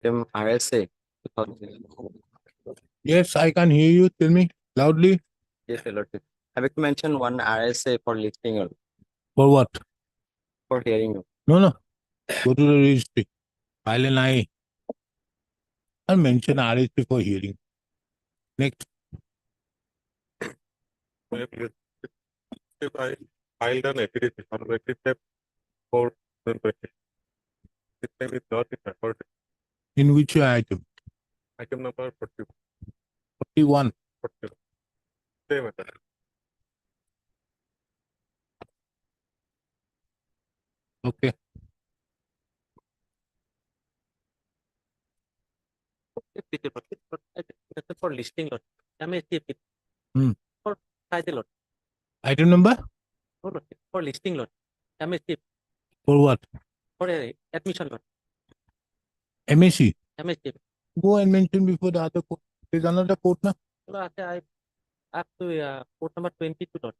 item RSA. 2000. Yes, I can hear you. Tell me loudly. Yes, Your Lordship. I have to mention one RSA for listing or For what? for hearing. No. Go to the registry. File an I. I'll mention RSP for hearing. Next. If I filed an affidavit on rectified for the it may be not in record. In which item? Item number 41. 40. Same method. Okay. For listing lot. Hmm. For title lot. Item number? For listing lot. For what? For admission lot. MAC. Go and mention before the other court. There's another court now. I up to court number 22 lot.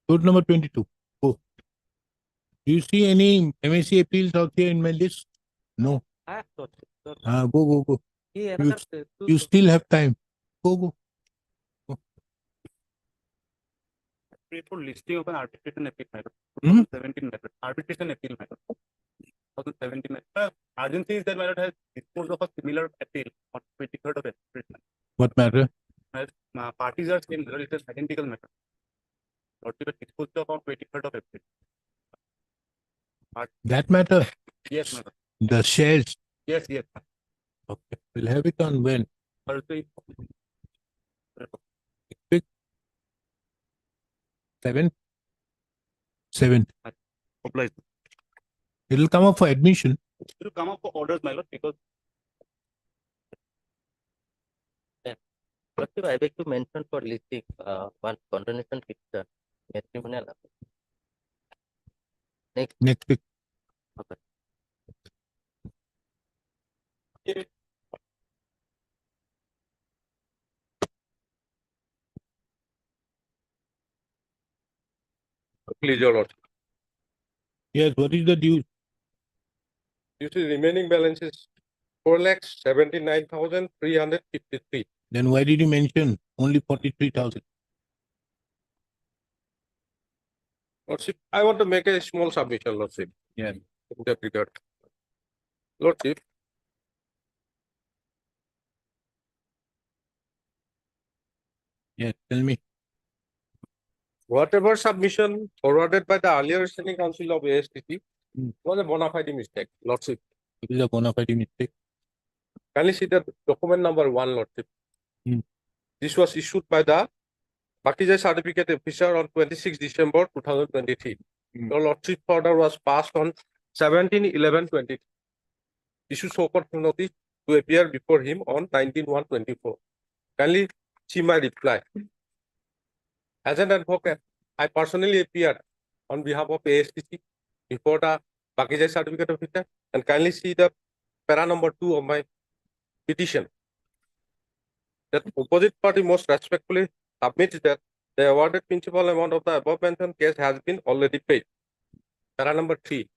Court number 22. Go. Do you see any MAC appeals out here in my list? No. Go. You still have time. Go. For listing of an arbitration appeal matter. 2017 matter. Arbitration appeal matter. 2017 matter. Urgency is that matter has disposed of a similar appeal on 23rd of April. What matter? Parties are same. It is identical matter. Not to be disposed of on 23rd of April. That matter? Yes, matter. The shares? Yes. Okay. We'll have it on when? Thursday. 7. Obliged. It'll come up for admission. It will come up for orders, my lord, because I beg to mention for listing one continuation petition. Matrimonial. Next week. okay. Please, your lord. Yes, what is the due? You see, remaining balance is 4,79,353. Then why did you mention only 43,000? Lordship, I want to make a small submission, Lordship. Yeah. In that regard. Lordship. Yes, tell me. Whatever submission forwarded by the earlier standing council of ASTC was a bona fide mistake, Lordship. It is a bona fide mistake. Kindly see the document number 1, Lordship. This was issued by the Bakijai certificate officer on 26 December 2023. The Lordship order was passed on 17/11/20. Issued so-called notice to appear before him on 19/1/24. Kindly see my reply. As an advocate, I personally appeared on behalf of ASTC before the Bakijai certificate officer, and kindly see the para number 2 of my petition. That opposite party most respectfully submits that the awarded principal amount of the above mentioned case has been already paid. Para number 3,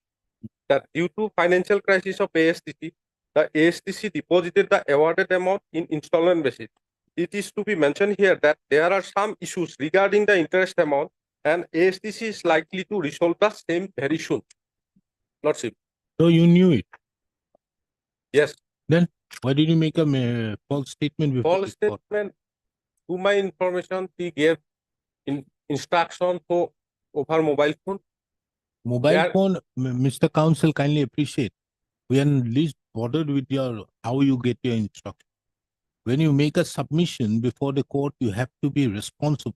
that due to financial crisis of ASTC, the ASTC deposited the awarded amount in installment basis. It is to be mentioned here that there are some issues regarding the interest amount, and ASTC is likely to resolve the same very soon. Lordship. So you knew it? Yes. Then why did you make a false statement before? False statement. To my information, he gave instruction for over mobile phone. Mobile phone, Mr. Counsel, kindly appreciate. We are least bothered with your how you get your instruction. When you make a submission before the court, you have to be responsible.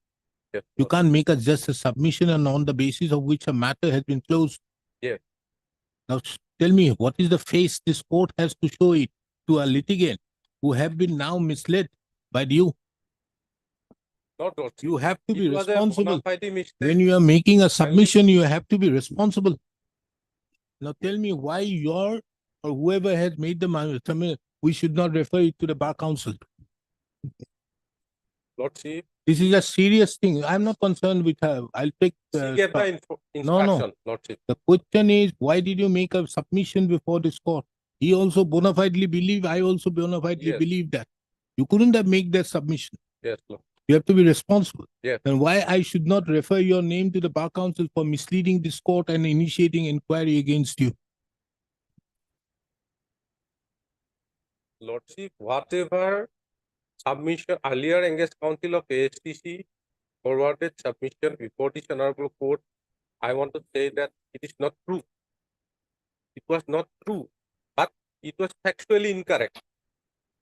Yes, you can't make just a submission and on the basis of which a matter has been closed. Yes. Now tell me, what is the face this court has to show it to a litigant who have been now misled by you? Not you have to be it was responsible. When you are making a submission, you have to be responsible. Now tell me why your or whoever has made the matter, we should not refer it to the Bar Council. Lordship, This is a serious thing. I'm not concerned with her. I'll take. She gave the instruction, Lordship. The question is, why did you make a submission before this court? He also bona fidely believed, I also bona fidely Yes. believe that. You couldn't have made that submission. Yes, Lord. You have to be responsible. Yes. And why I should not refer your name to the Bar Council for misleading this court and initiating inquiry against you? Lordship, whatever submission earlier engaged counsel of ASTC forwarded submission before this honorable court, I want to say that it is not true. It was not true, but it was factually incorrect.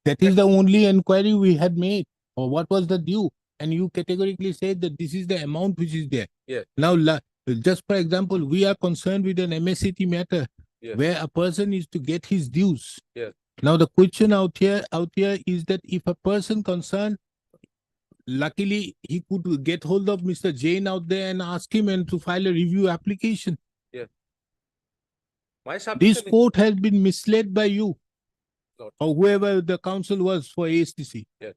That is the only inquiry we had made. Or what was the due? And you categorically said that this is the amount which is there. Yes. Now, just for example, we are concerned with an MSAT matter, Yes. where a person is to get his dues. Yes. Now, the question out here is that if a person concerned, luckily he could get hold of Mr. Jain out there and ask him and to file a review application. Yes. My This submission court has been misled by you, Lord. or whoever the counsel was for ASTC. Yes.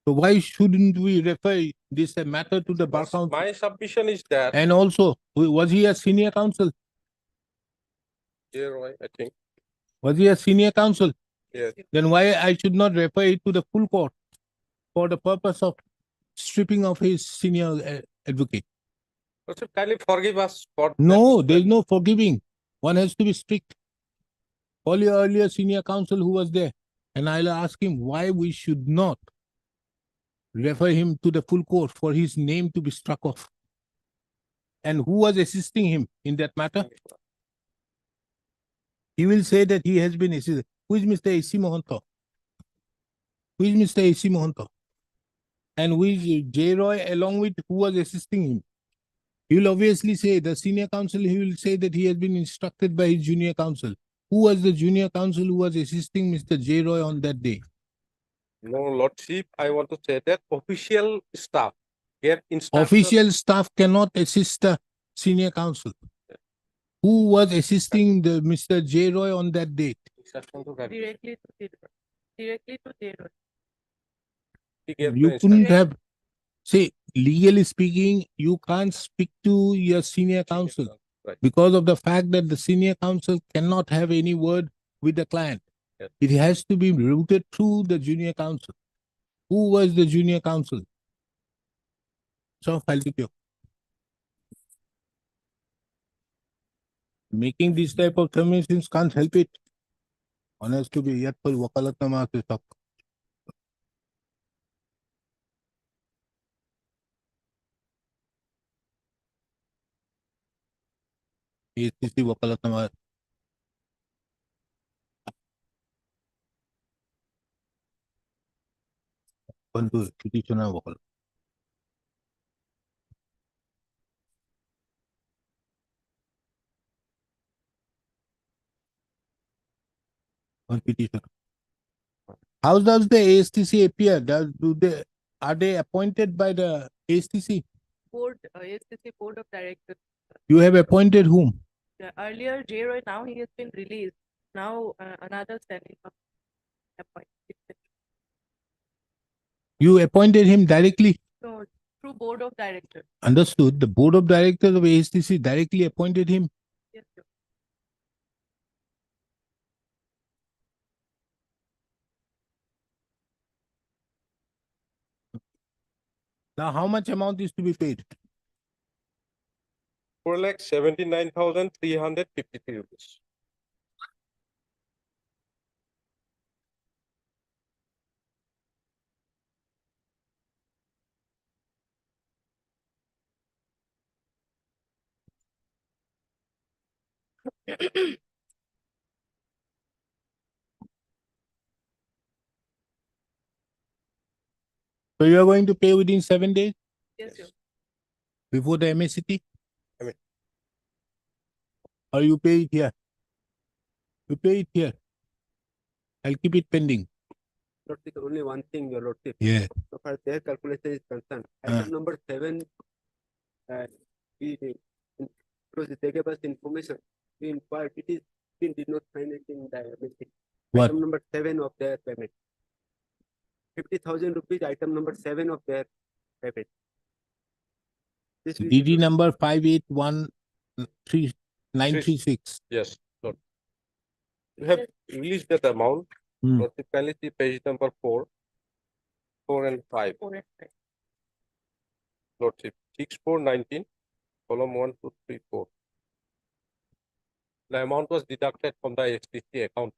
So why shouldn't we refer this matter to the Bar Council? My submission is that And also, was he a senior counsel? J. Roy, I think. Was he a senior counsel? Yes. Then why I should not refer it to the full court for the purpose of stripping of his senior advocate? Lordship, kindly forgive us for No, that. there is no forgiving. One has to be strict. Call your earlier senior counsel who was there, and I'll ask him why we should not refer him to the full court for his name to be struck off. And who was assisting him in that matter? He will say that he has been assisted. Who is Mr. A.C. Mohanto? Who is Mr. A.C. Mohanto? And who is J. Roy along with who was assisting him? He will obviously say, the senior counsel, he will say that he has been instructed by his junior counsel. Who was the junior counsel who was assisting Mr. J. Roy on that day? No, Lordship, I want to say that official staff gave instruction. Official staff cannot assist the senior counsel. Who was assisting the Mr. J. Roy on that date? Instruction to that. Directly to zero. He gave the You couldn't instruction. have, say, legally speaking, you can't speak to your senior counsel Right. because of the fact that the senior counsel cannot have any word with the client. Yes. It has to be routed through the junior counsel. Who was the junior counsel? So, file with you. Making this type of terminations can't help it. One has to be yet for wakalatnama se sab. ACC wakalatnama. Bantu petitioner wakal. One petitioner. How does the ASTC appear? Are they appointed by the ASTC? Board, ASTC Board of Directors. You have appointed whom? Earlier, J. Roy, now he has been released. Now another standing up appointed. You appointed him directly? So through Board of Directors. Understood. The Board of Directors of ASTC directly appointed him. Yes, sir. Now, how much amount is to be paid? 4,79,353 rupees. So you are going to pay within 7 days Yes, sir. before the MSCT? Amen. Or you pay it here? You pay it here. I'll keep it pending. Lordship, only one thing, your Lordship. Yeah. So far their calculation is concerned. Item number 7, because they gave us information. We inquired, we did not find it in the mistake. What? Item number 7 of their payment. 50,000 rupees, item number 7 of their have it. This DD number 58133936. Yes, Lord. You have released that amount. Hmm. Lordship, kindly see page number 4 and 5. 4 and 5. Lordship, 6419, column 1, 2, 3, 4. The amount was deducted from the STC account.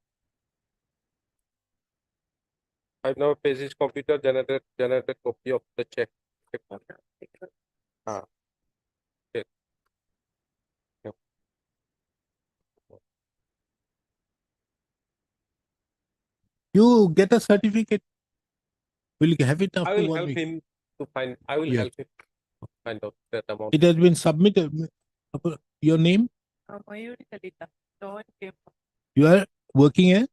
5 number page is computer generated copy of the check. Ah. Okay. Yep. You get a certificate. Will you have it I after will 1 help week? him to find. I will Yes. help him find out that amount. It has been submitted. Your name? Mayuri Kalita, law and claim, You are working as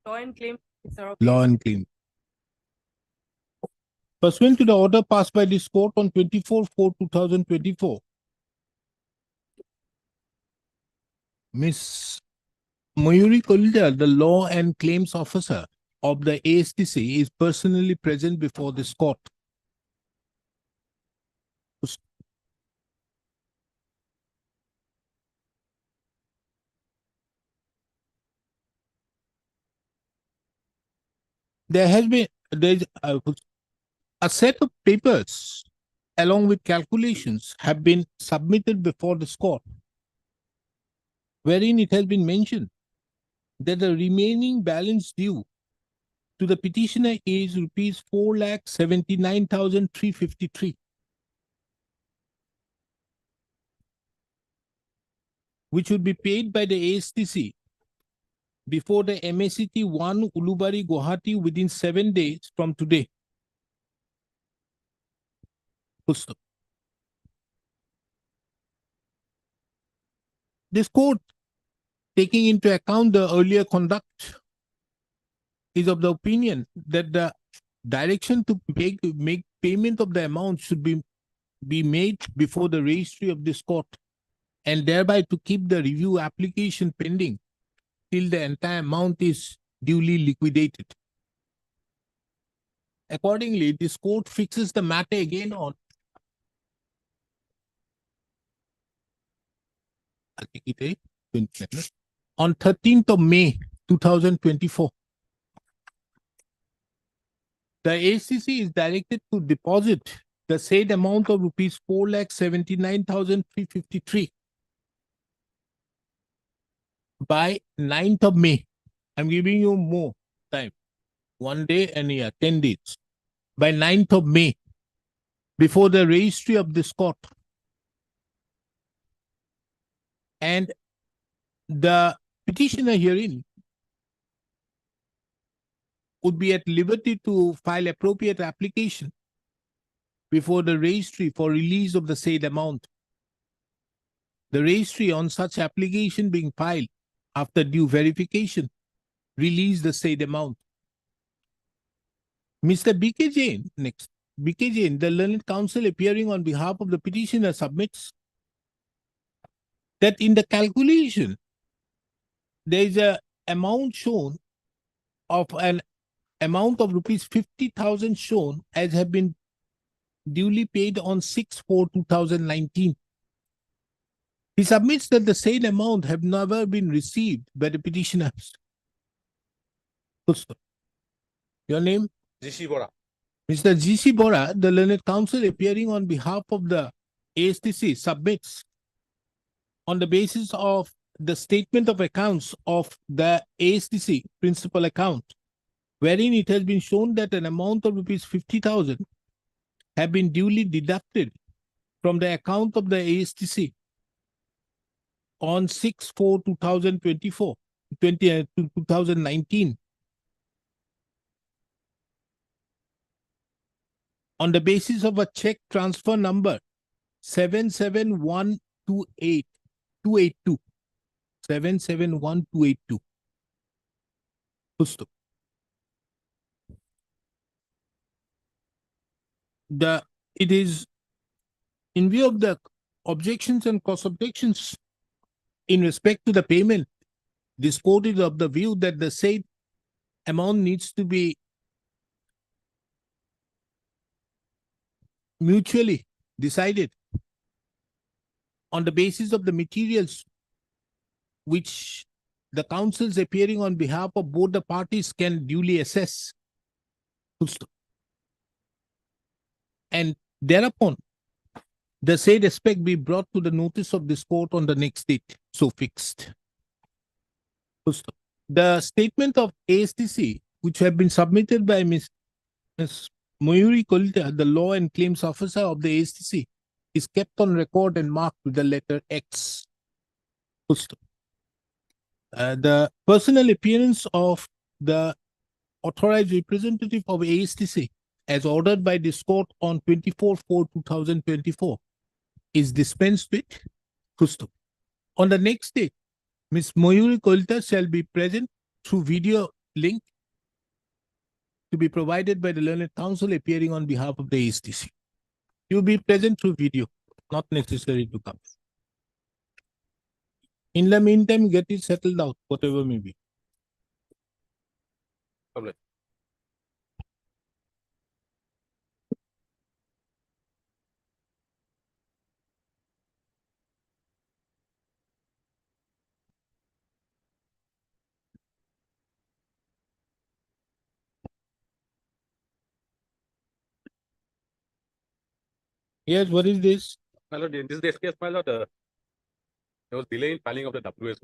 law and claim officer of law and claim. Pursuant to the order passed by this court on 24/4/2024, Ms. Mayuri Kolida, the law and claims officer of the ASTC, is personally present before this court. There's a set of papers along with calculations have been submitted before this court, wherein it has been mentioned that the remaining balance due to the petitioner is rupees 4,79,353, which would be paid by the ASTC before the MACT 1 Ulubari Guwahati within 7 days from today. This court, taking into account the earlier conduct, is of the opinion that the direction to make payment of the amount should be made before the registry of this court, and thereby to keep the review application pending till the entire amount is duly liquidated. Accordingly, this court fixes the matter again on, I'll take it, on 13th of May 2024. The ACC is directed to deposit the said amount of rupees 4,79,353 by 9th of May. I'm giving you more time. 1 day and 10 days. By 9th of May, before the registry of this court. And the petitioner herein would be at liberty to file appropriate application before the registry for release of the said amount. The registry, on such application being filed after due verification, release the said amount. Mr. B.K. Jain, next. B.K. Jain, the learned counsel appearing on behalf of the petitioner, submits that in the calculation, there is an amount shown of an amount of rupees 50,000 shown as have been duly paid on 6/4/2019. He submits that the said amount have never been received by the petitioners. Your name? G.C. Bora. Mr. G.C. Bora, the learned counsel appearing on behalf of the ASTC, submits on the basis of the statement of accounts of the ASTC principal account, wherein it has been shown that an amount of rupees 50,000 have been duly deducted from the account of the ASTC on 6/4/2024, 2019, on the basis of a check transfer number 771282. 771282. It is in view of the objections and cross objections in respect to the payment, this court is of the view that the said amount needs to be mutually decided on the basis of the materials which the counsels appearing on behalf of both the parties can duly assess. Full stop. And thereupon, the said aspect be brought to the notice of this court on the next date, so fixed. Full stop. The statement of ASTC, which have been submitted by Ms. Mayuri Kolita, the law and claims officer of the ASTC, is kept on record and marked with the letter X. Full stop. The personal appearance of the authorized representative of ASTC, as ordered by this court on 24/4/2024, is dispensed with. Full stop. On the next day, Ms. Mayuri Kolita shall be present through video link to be provided by the learned counsel appearing on behalf of the ASTC. You will be present through video, not necessary to come. In the meantime, get it settled out, whatever may be. Lovely. Yes, what is this? My lord, in this case, my lord, there was delay in filing of the WS.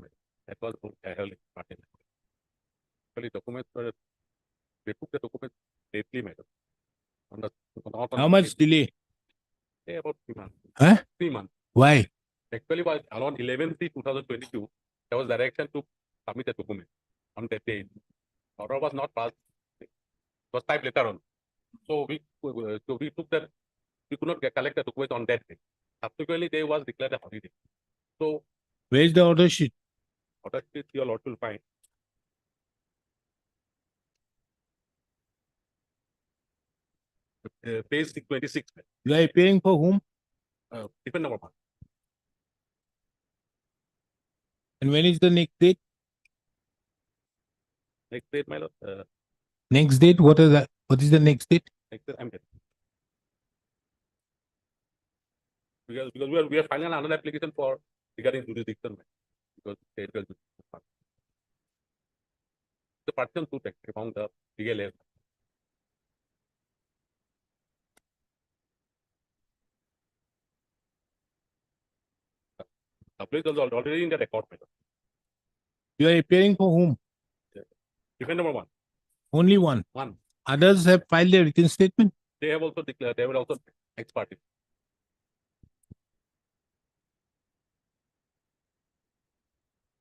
That was held in part. Actually, documents were, they took the documents lately, my lord. How much delay? About 3 months. Huh? 3 months. Why? Actually, was around 11/3/2022. There was direction to submit the document on that day. Order was not passed. It was typed later on. So we took that. We could not collect the document on that day. Subsequently, day was declared a holiday. So Where is the order sheet? order sheet your lord will find. Page 626. You are appearing for whom? Different number one. And when is the next date? Next date, my lord. Next date? What is that? What is the next date? Next date, I'm getting. Because we are filing another application for regarding jurisdiction. Because state will the partition to take among the legal age. The place was already in the record. You are appearing for whom? Different number one. Only one. One. Others have filed a written statement. They have also declared, they were also ex parte.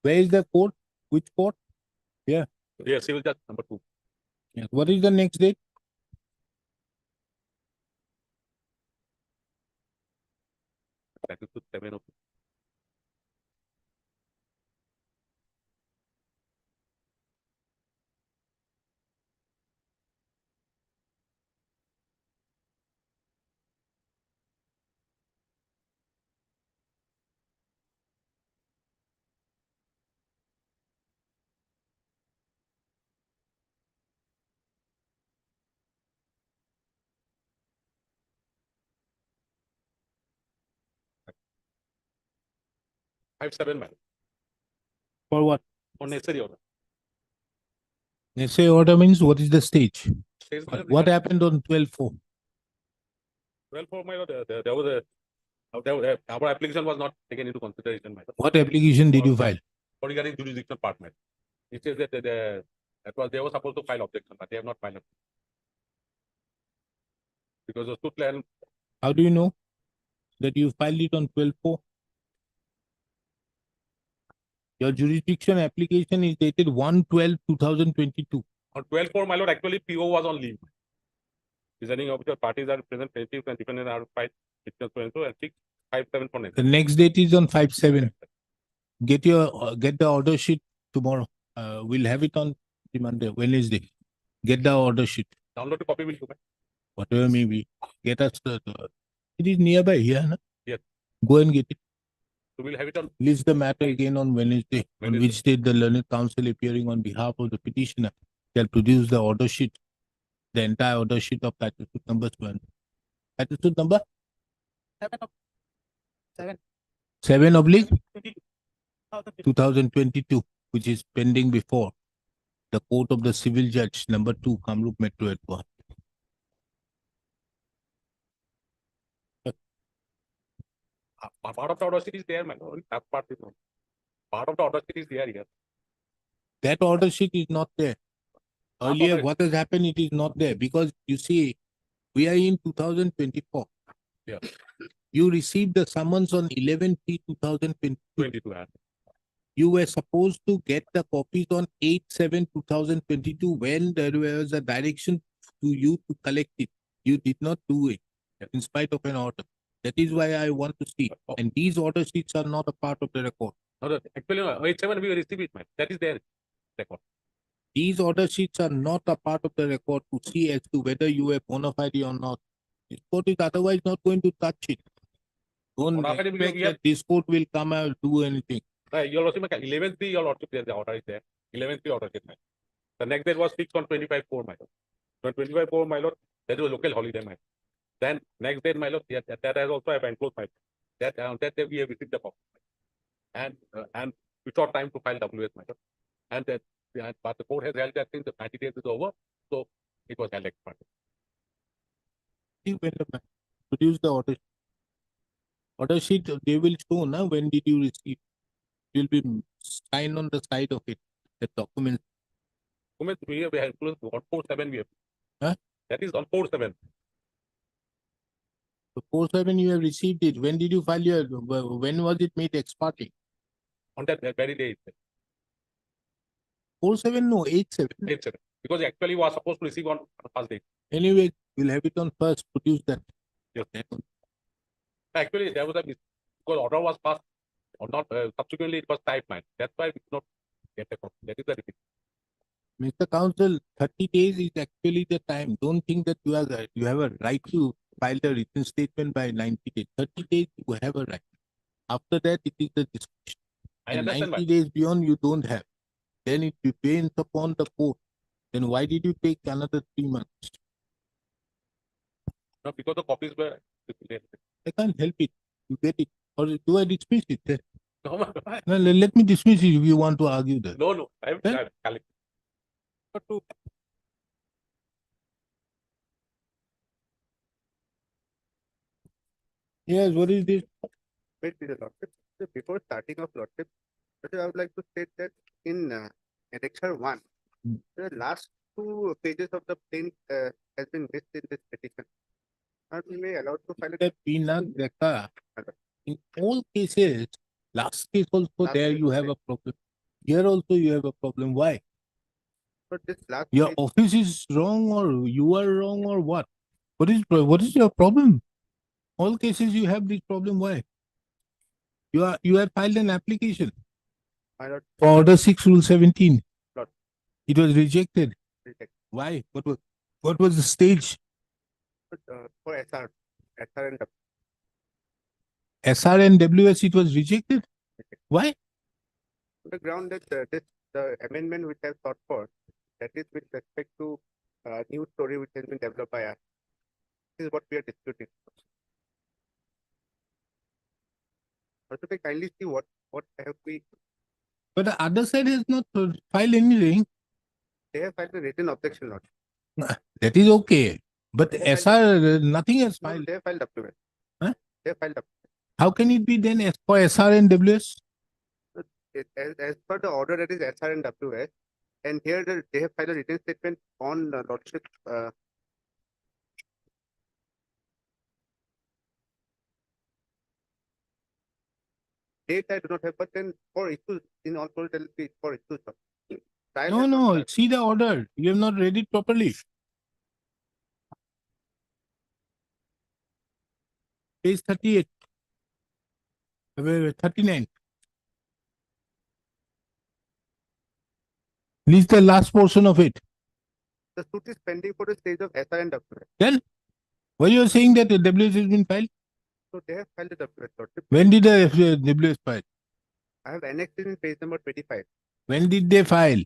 Where is the court? Which court? Yeah, civil judge number 2. Yes. What is the next date? That is to 7 of 5/7, man. For what? On necessary order. Necessary order means what is the stage? Says What happened on 12/4? 12/4, my lord, there was a our application was not taken into consideration, my lord. What application did you file? For regarding jurisdiction part, my lord. It says that they were supposed to file objection, but they have not filed it. Because the suit land. How do you know that you filed it on 12/4? Your jurisdiction application is dated 1/12/2022. On 12/4, my lord, actually PO was on leave. Presenting officer parties are present, plaintiffs and defendants are filed, and 6/5/7 for next. The next date is on 5/7. Get the order sheet tomorrow. We'll have it on the Monday, Wednesday. Get the order sheet. Download the copy will do. Whatever may be. Get us it is nearby here, no? Yes. Go and get it. So we'll have it on. List the matter again on Wednesday, on which date the learned counsel appearing on behalf of the petitioner shall produce the order sheet, the entire order sheet of title suit number 1. Attitude number 7 7 oblique 22. 2022, which is pending before the court of the civil judge, number 2, Kamrup Metro at Guwahati. Part of the order sheet is there, man. Only that part is not. Part of the order sheet is there here. That order sheet is not there. Earlier, order- what has happened, it is not there because you see, we are in 2024. Yeah. You received the summons on 11/3/2022. 22. You were supposed to get the copies on 8/7/2022 when there was a direction to you to collect it. You did not do it in spite of an order. That is why I want to see. And these order sheets are not a part of the record. No, actually, no, 87 we received it, man. That is there. Record. These order sheets are not a part of the record to see as to whether you were bona fide or not. This court is otherwise not going to touch it. Don't Bona fide, expect we have- that this court will come and do anything. Your lordship, 11/3, your lordship, the order is there. 11/3 order sheet, man. The next date was fixed on 25/4, my lord. On 25/4, my lord, that was a local holiday, my lord. Then next date, my lord, that has also have enclosed, my lord. That day we have received the copy. And we short time to file WS, my lord. And that, but the court has held that since the 90 days is over, so it was held expired. Produce the order. Order sheet, they will show now when did you receive. It will be signed on the side of it, the document. We have enclosed on 4/7 we have. Huh? That is on 4/7. So 4/7 you have received it. When did you file your, when was it made ex parte? On that very day, 4/7, no, 8/7. 8/7. Because actually was supposed to receive on first day. Anyway, we'll have it on first, produce that. Yes. Actually, there was a because order was passed or not. Subsequently, it was typed, man. That's why we did not get the copy. That is the reason. Mr. Counsel, 30 days is actually the time. Don't think that you have a right to file the written statement by 90 days. 30 days you have a right. After that, it is the discretion. I And understand, 90 man. days beyond you don't have. Then it depends upon the court. Then why did you take another 3 months? No, because the copies were. I can't help it. You get it. Or do I dismiss it? No, man. No, let me dismiss it if you want to argue that. No. I have Then- collected. But to Yes, what is this? Wait, Mr. Lordship. So before starting of Lordship, I would like to state that in Annexure 1, the last 2 pages of the plaint has been missed in this petition. Are we allowed to file it? The Pinag Dekha. In all cases, last case also Last there case you have also. a problem. Here also you have a problem. Why? But this last Your page, office is wrong or you are wrong or what? What is your problem? All cases you have this problem. Why? You have filed an application my lord, for Order 6 Rule 17. Lord. It was rejected. reject. Why? What was the stage? But, for SR and SR and WS it was rejected. Why? on the ground that the amendment which I sought for, that is with respect to new story which has been developed by us. This is what we are disputing. Also, can kindly see what have we? But the other side has not filed anything. They have filed a written objection, Lord. That is okay. But They have SR, nothing has No, filed. they have filed WS. Huh? They have filed WS. How can it be then as for SR and WS? As per the order, that is SR and WS. And here they have filed a written statement on Lordship. Date I do not have, but then for issues in all court, there will be for issues. Trial No, has not no. started. See the order. You have not read it properly. Page 38. 39. This is the last portion of it. The suit is pending for the stage of SR and WS. Then, why you are saying that the WS has been filed? So they have filed the WS, Lordship. When did the WS file? I have annexed it in page number 25 When did they file?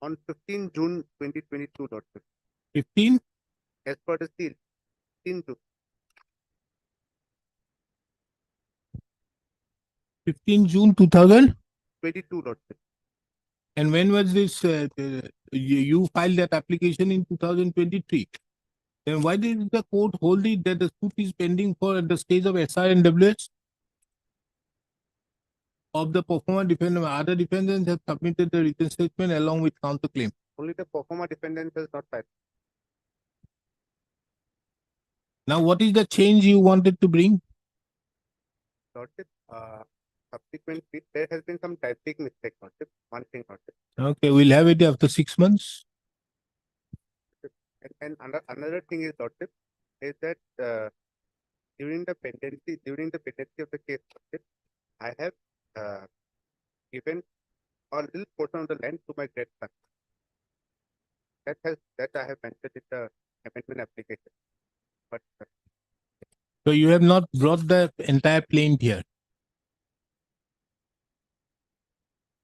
on 15 June 2022, Lordship. 15? As per the seal, 15 June. 15 June 2000. 22, Lordship. And when was this? You filed that application in 2023. Then why did the court hold it that the suit is pending for at the stage of SR and WS? Of the performer defendant, other defendants have submitted the written statement along with counterclaim. Only the performer defendant has not filed. Now, what is the change you wanted to bring? Lordship, subsequently, there has been some typing mistake, Lordship. One thing, Lordship. Okay, we'll have it after 6 months. And another thing is, Lordship, is that during the pendency of the case, Lordship, I have given a little portion of the land to my great son. That I have mentioned in the amendment application. But So you have not brought the entire plaint here.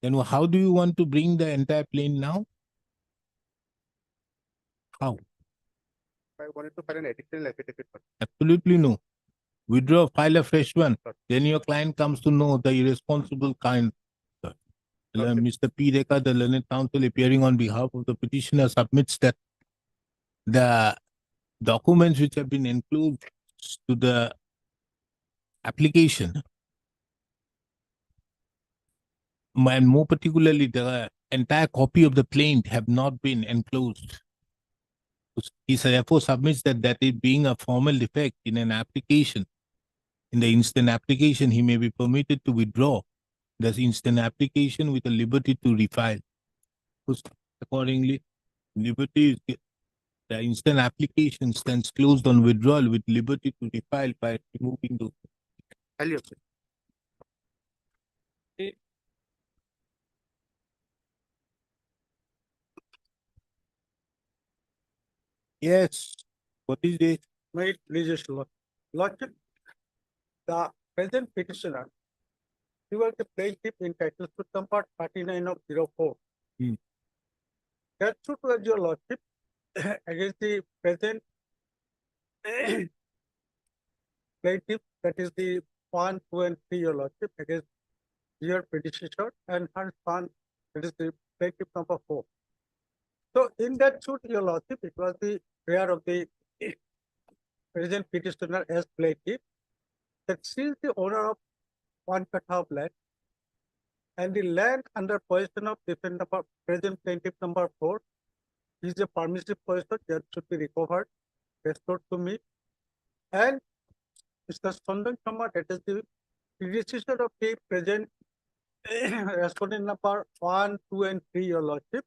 Then how do you want to bring the entire plaint now? How? I wanted to file an additional affidavit. Absolutely no. Withdraw, file a fresh one. Then your client comes to know the irresponsible kind. Mr. P. Rekha, the learned counsel appearing on behalf of the petitioner, submits that the documents which have been enclosed to the application, and more particularly the entire copy of the plaint, have not been enclosed. He therefore submits that it being a formal defect in an application, in the instant application, he may be permitted to withdraw the instant application with a liberty to refile. Accordingly, liberty is the instant application stands closed on withdrawal with liberty to refile by removing those. Yes. What is it? May it please your Lordship, the present petitioner, he was the plaintiff entitled to number 39 of 04. That suit was, your Lordship, against the present plaintiff, that is the 1, 2, and 3, your Lordship, against your predecessor and her son, that is the plaintiff number 4. So in that suit, your Lordship, it was the prayer of the present petitioner as plaintiff that she is the owner of 1 kata of land, and the land under possession of defendant number, present plaintiff number 4 is a permissive possession that should be recovered, restored to me. And Mr. Sandan Sharma, that is the predecessor of the present respondent number 1, 2, and 3, your Lordship,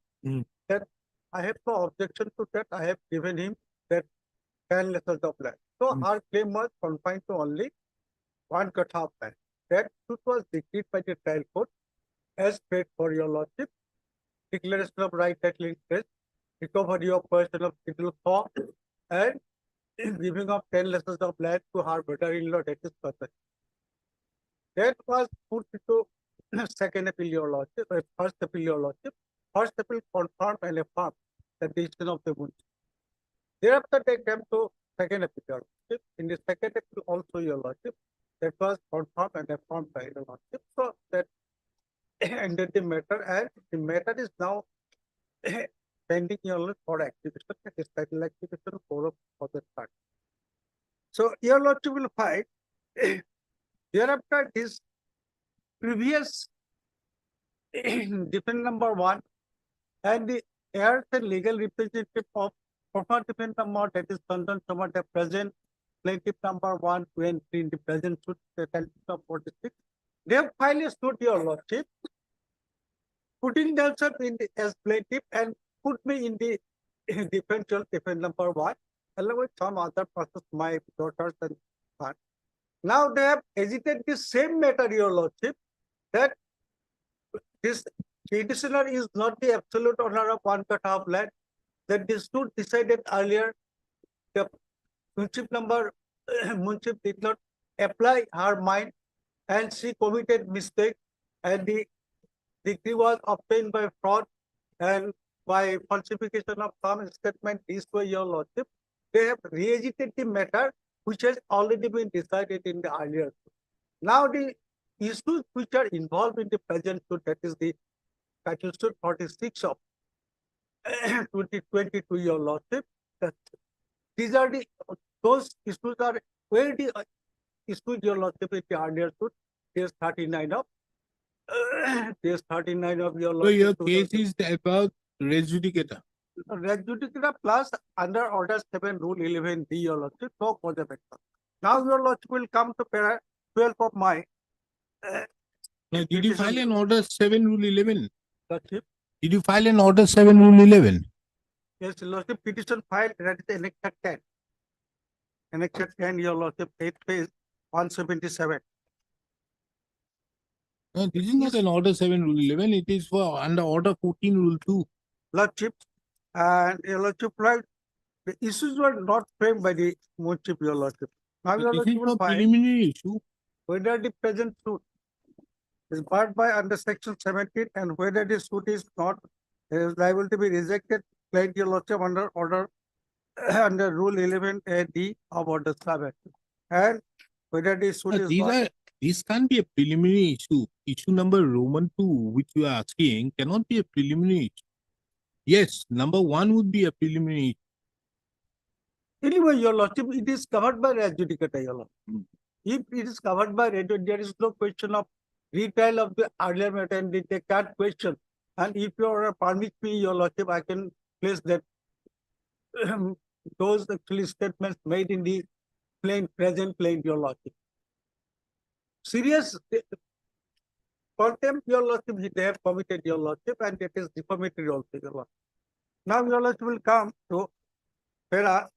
that I have no objection to that. I have given him that 10 lessons of land. So our claim was confined to only 1 kata of land. That suit was decreed by the trial court as paid for, your Lordship. Declaration of right title interest, recovery of possession of Schedule 4, and giving of 10 lessons of land to her brother-in-law, that is person. That was put into second appeal, your Lordship, or first appeal, your Lordship. First appeal confirmed and affirmed the decision of the Munchi. Thereafter, they came to second appeal, your Lordship. In the second appeal also, your Lordship, that was confirmed and affirmed by your Lordship. So that ended the matter, and the matter is now pending, your Lordship, for activation, that is title activation for the start. So your Lordship will find thereafter this previous defendant number 1 and the heirs and legal representative of former defendant number, that is Sandan Sharma, the present plaintiff number 1, 2, and 3 in the present suit, the of 46. They have filed a suit, your Lordship, putting themselves in the, as plaintiff and put me in the defendant number 1, along with some other persons, my daughters and son. Now they have hesitated the same matter, your Lordship, that this petitioner is not the absolute owner of 1 kata of land, that this suit decided earlier, the Munchip did not apply her mind and she committed mistake, and the degree was obtained by fraud and by falsification of some statement. This way, your Lordship, they have re-agitated the matter which has already been decided in the earlier. Now the issues which are involved in the present suit, that is the petition 46 of 2022, your lordship, that these are the those issues are where the issues, your lordship, in the earlier suit, case 39 of case 39 of your So lordship. your case is about res judicata. Res judicata plus under order 7 rule 11D, your lordship, no further factor. Now your lordship will come to para 12 of my Now, did you file an order 7 rule 11? lordship. Did you file an order 7 rule 11? Yes, lordship, petition filed, that is annexure 10. Annexure 10, your lordship, 8th page, 177. No, this is not an order 7 rule 11. It is for under order 14 rule 2. Lordship, and your lordship, right, the issues were not framed by the moonship, your lordship. Now your This lordship is will for find preliminary issue. whether the present suit is barred by under section 17 and whether the suit is not is liable to be rejected, claimed, your lordship, under order under rule 11D of order 7, and whether the suit is not. These can't be a preliminary issue. Issue number Roman 2, which you are asking, cannot be a preliminary issue. Yes, number 1 would be a preliminary issue. Anyway, your lordship, it is covered by res judicata, your lordship. If it is covered by res judicata, there is no question of retrial of the earlier matter, and they can't question. And if you permit me, your lordship, I can place that those actually statements made in the present plain, your lordship. Serious contempt, your lordship, they have committed, your lordship, and it is defamatory also, your lordship. Now your lordship will come to para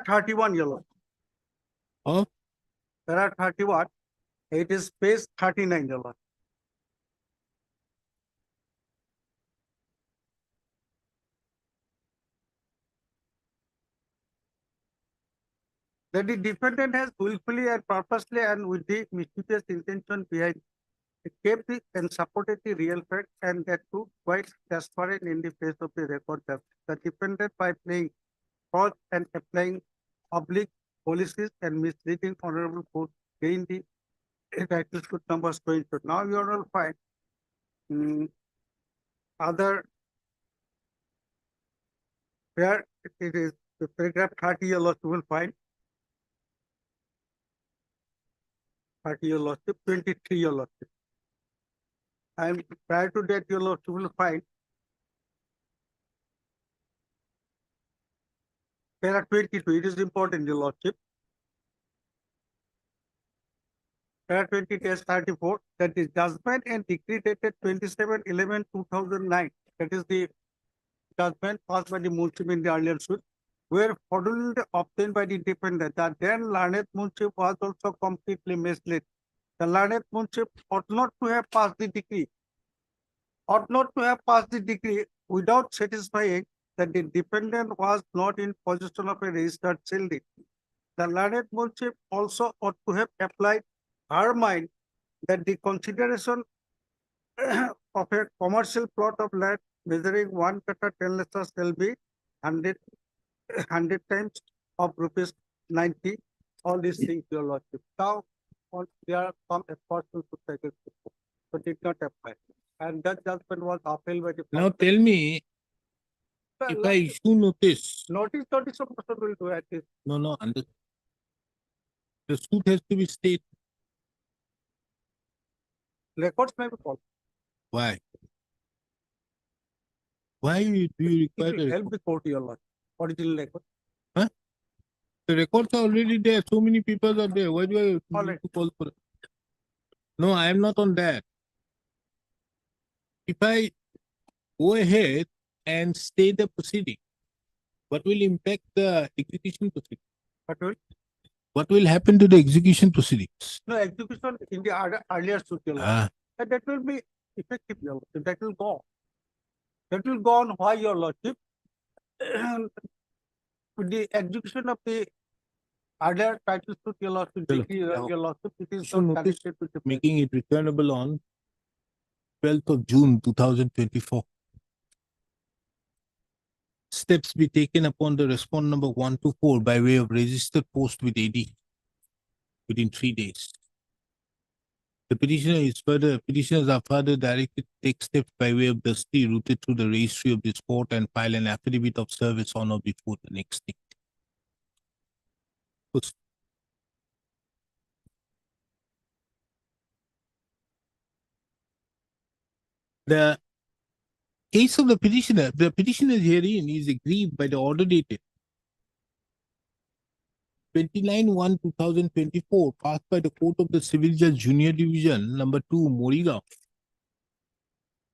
31, your lordship. Of Para 31, it is page 39, your lordship. That the defendant has willfully and purposely and with the mischievous intention behind kept and supported the real fact, and that too quite transparent in the face of the record. The defendant, by playing false and applying oblique policies and misleading honorable court, gained the title suit number 22. Now you will find other where it is the paragraph 30, your lordship will find 30, your lordship, 23, your lordship. And prior to that, your lordship will find para 22. It is important, your lordship. Para 20 days 34, that is judgment and decree dated 27/11/2009. That is the judgment passed by the Munship in the earlier suit, were fraudulently obtained by the defendant. The then learned Munship was also completely misled. The learned Munship ought not to have passed the decree. Without satisfying that the defendant was not in possession of a registered sale deed. The learned Munship also ought to have applied her mind that the consideration of a commercial plot of land measuring 1 kata 10 lesser shall be 100 times of rupees 90. All these things, your lordship. Now, there are some efforts to take it, but did not apply. And that judgment was upheld by the. now tell me, if I issue notice. Notice of person will do at this. No, the suit has to be stayed. Records may be called. Why? Why do you It require will the help the court, your lord. Original record. The records are already there. So many people are there. Why do I need to call for it? No, I am not on that. If I go ahead and stay the proceeding, what will impact the execution proceeding? What will happen to the execution proceedings? No, execution in the earlier suit, your lord. And that will be effective, your lordship. That will go. That will go on. Why, your lordship? The execution of the Earlier title suit your lawsuit, Chalo. degree your lawsuit, it is Issue not notice connected to the making it returnable on 12th of June 2024. Steps be taken upon the respond number 1 to 4 by way of registered post with AD within 3 days. The petitioners are further directed to take steps by way of dusty routed through the registry of this court and file an affidavit of service on or before the next date. Post. The case of the petitioner herein is aggrieved by the order dated 29/1/2024 passed by the Court of the Civil Judge Junior Division number 2 Morigaon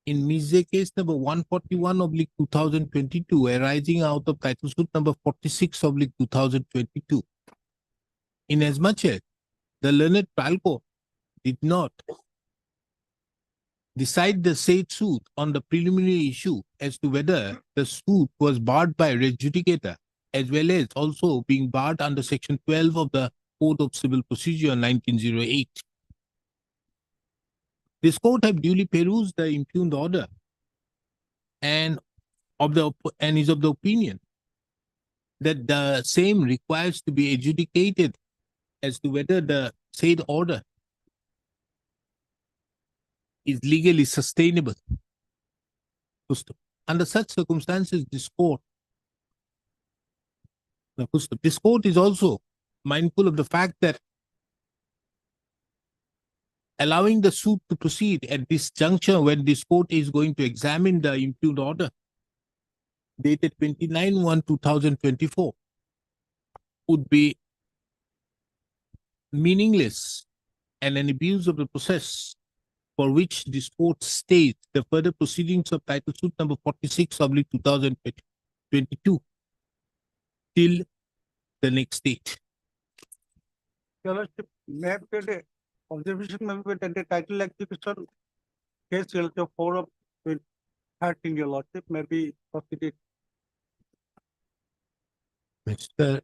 in Mize case number 141/2022 arising out of title suit number 46/2022. Inasmuch as the learned trial court did not decide the said suit on the preliminary issue as to whether the suit was barred by res judicata, as well as also being barred under Section 12 of the Code of Civil Procedure 1908. This court have duly perused the impugned order and is of the opinion that the same requires to be adjudicated as to whether the said order is legally sustainable. Under such circumstances, this court is also mindful of the fact that allowing the suit to proceed at this juncture when this court is going to examine the impugned order dated 29/1/2024 would be meaningless and an abuse of the process for which this court states the further proceedings of title suit number 46/2022 till the next date. Your Lordship, may have made a observation may be made that the title execution case relative 4 of 13, your Lordship, may be proceeded. Mr.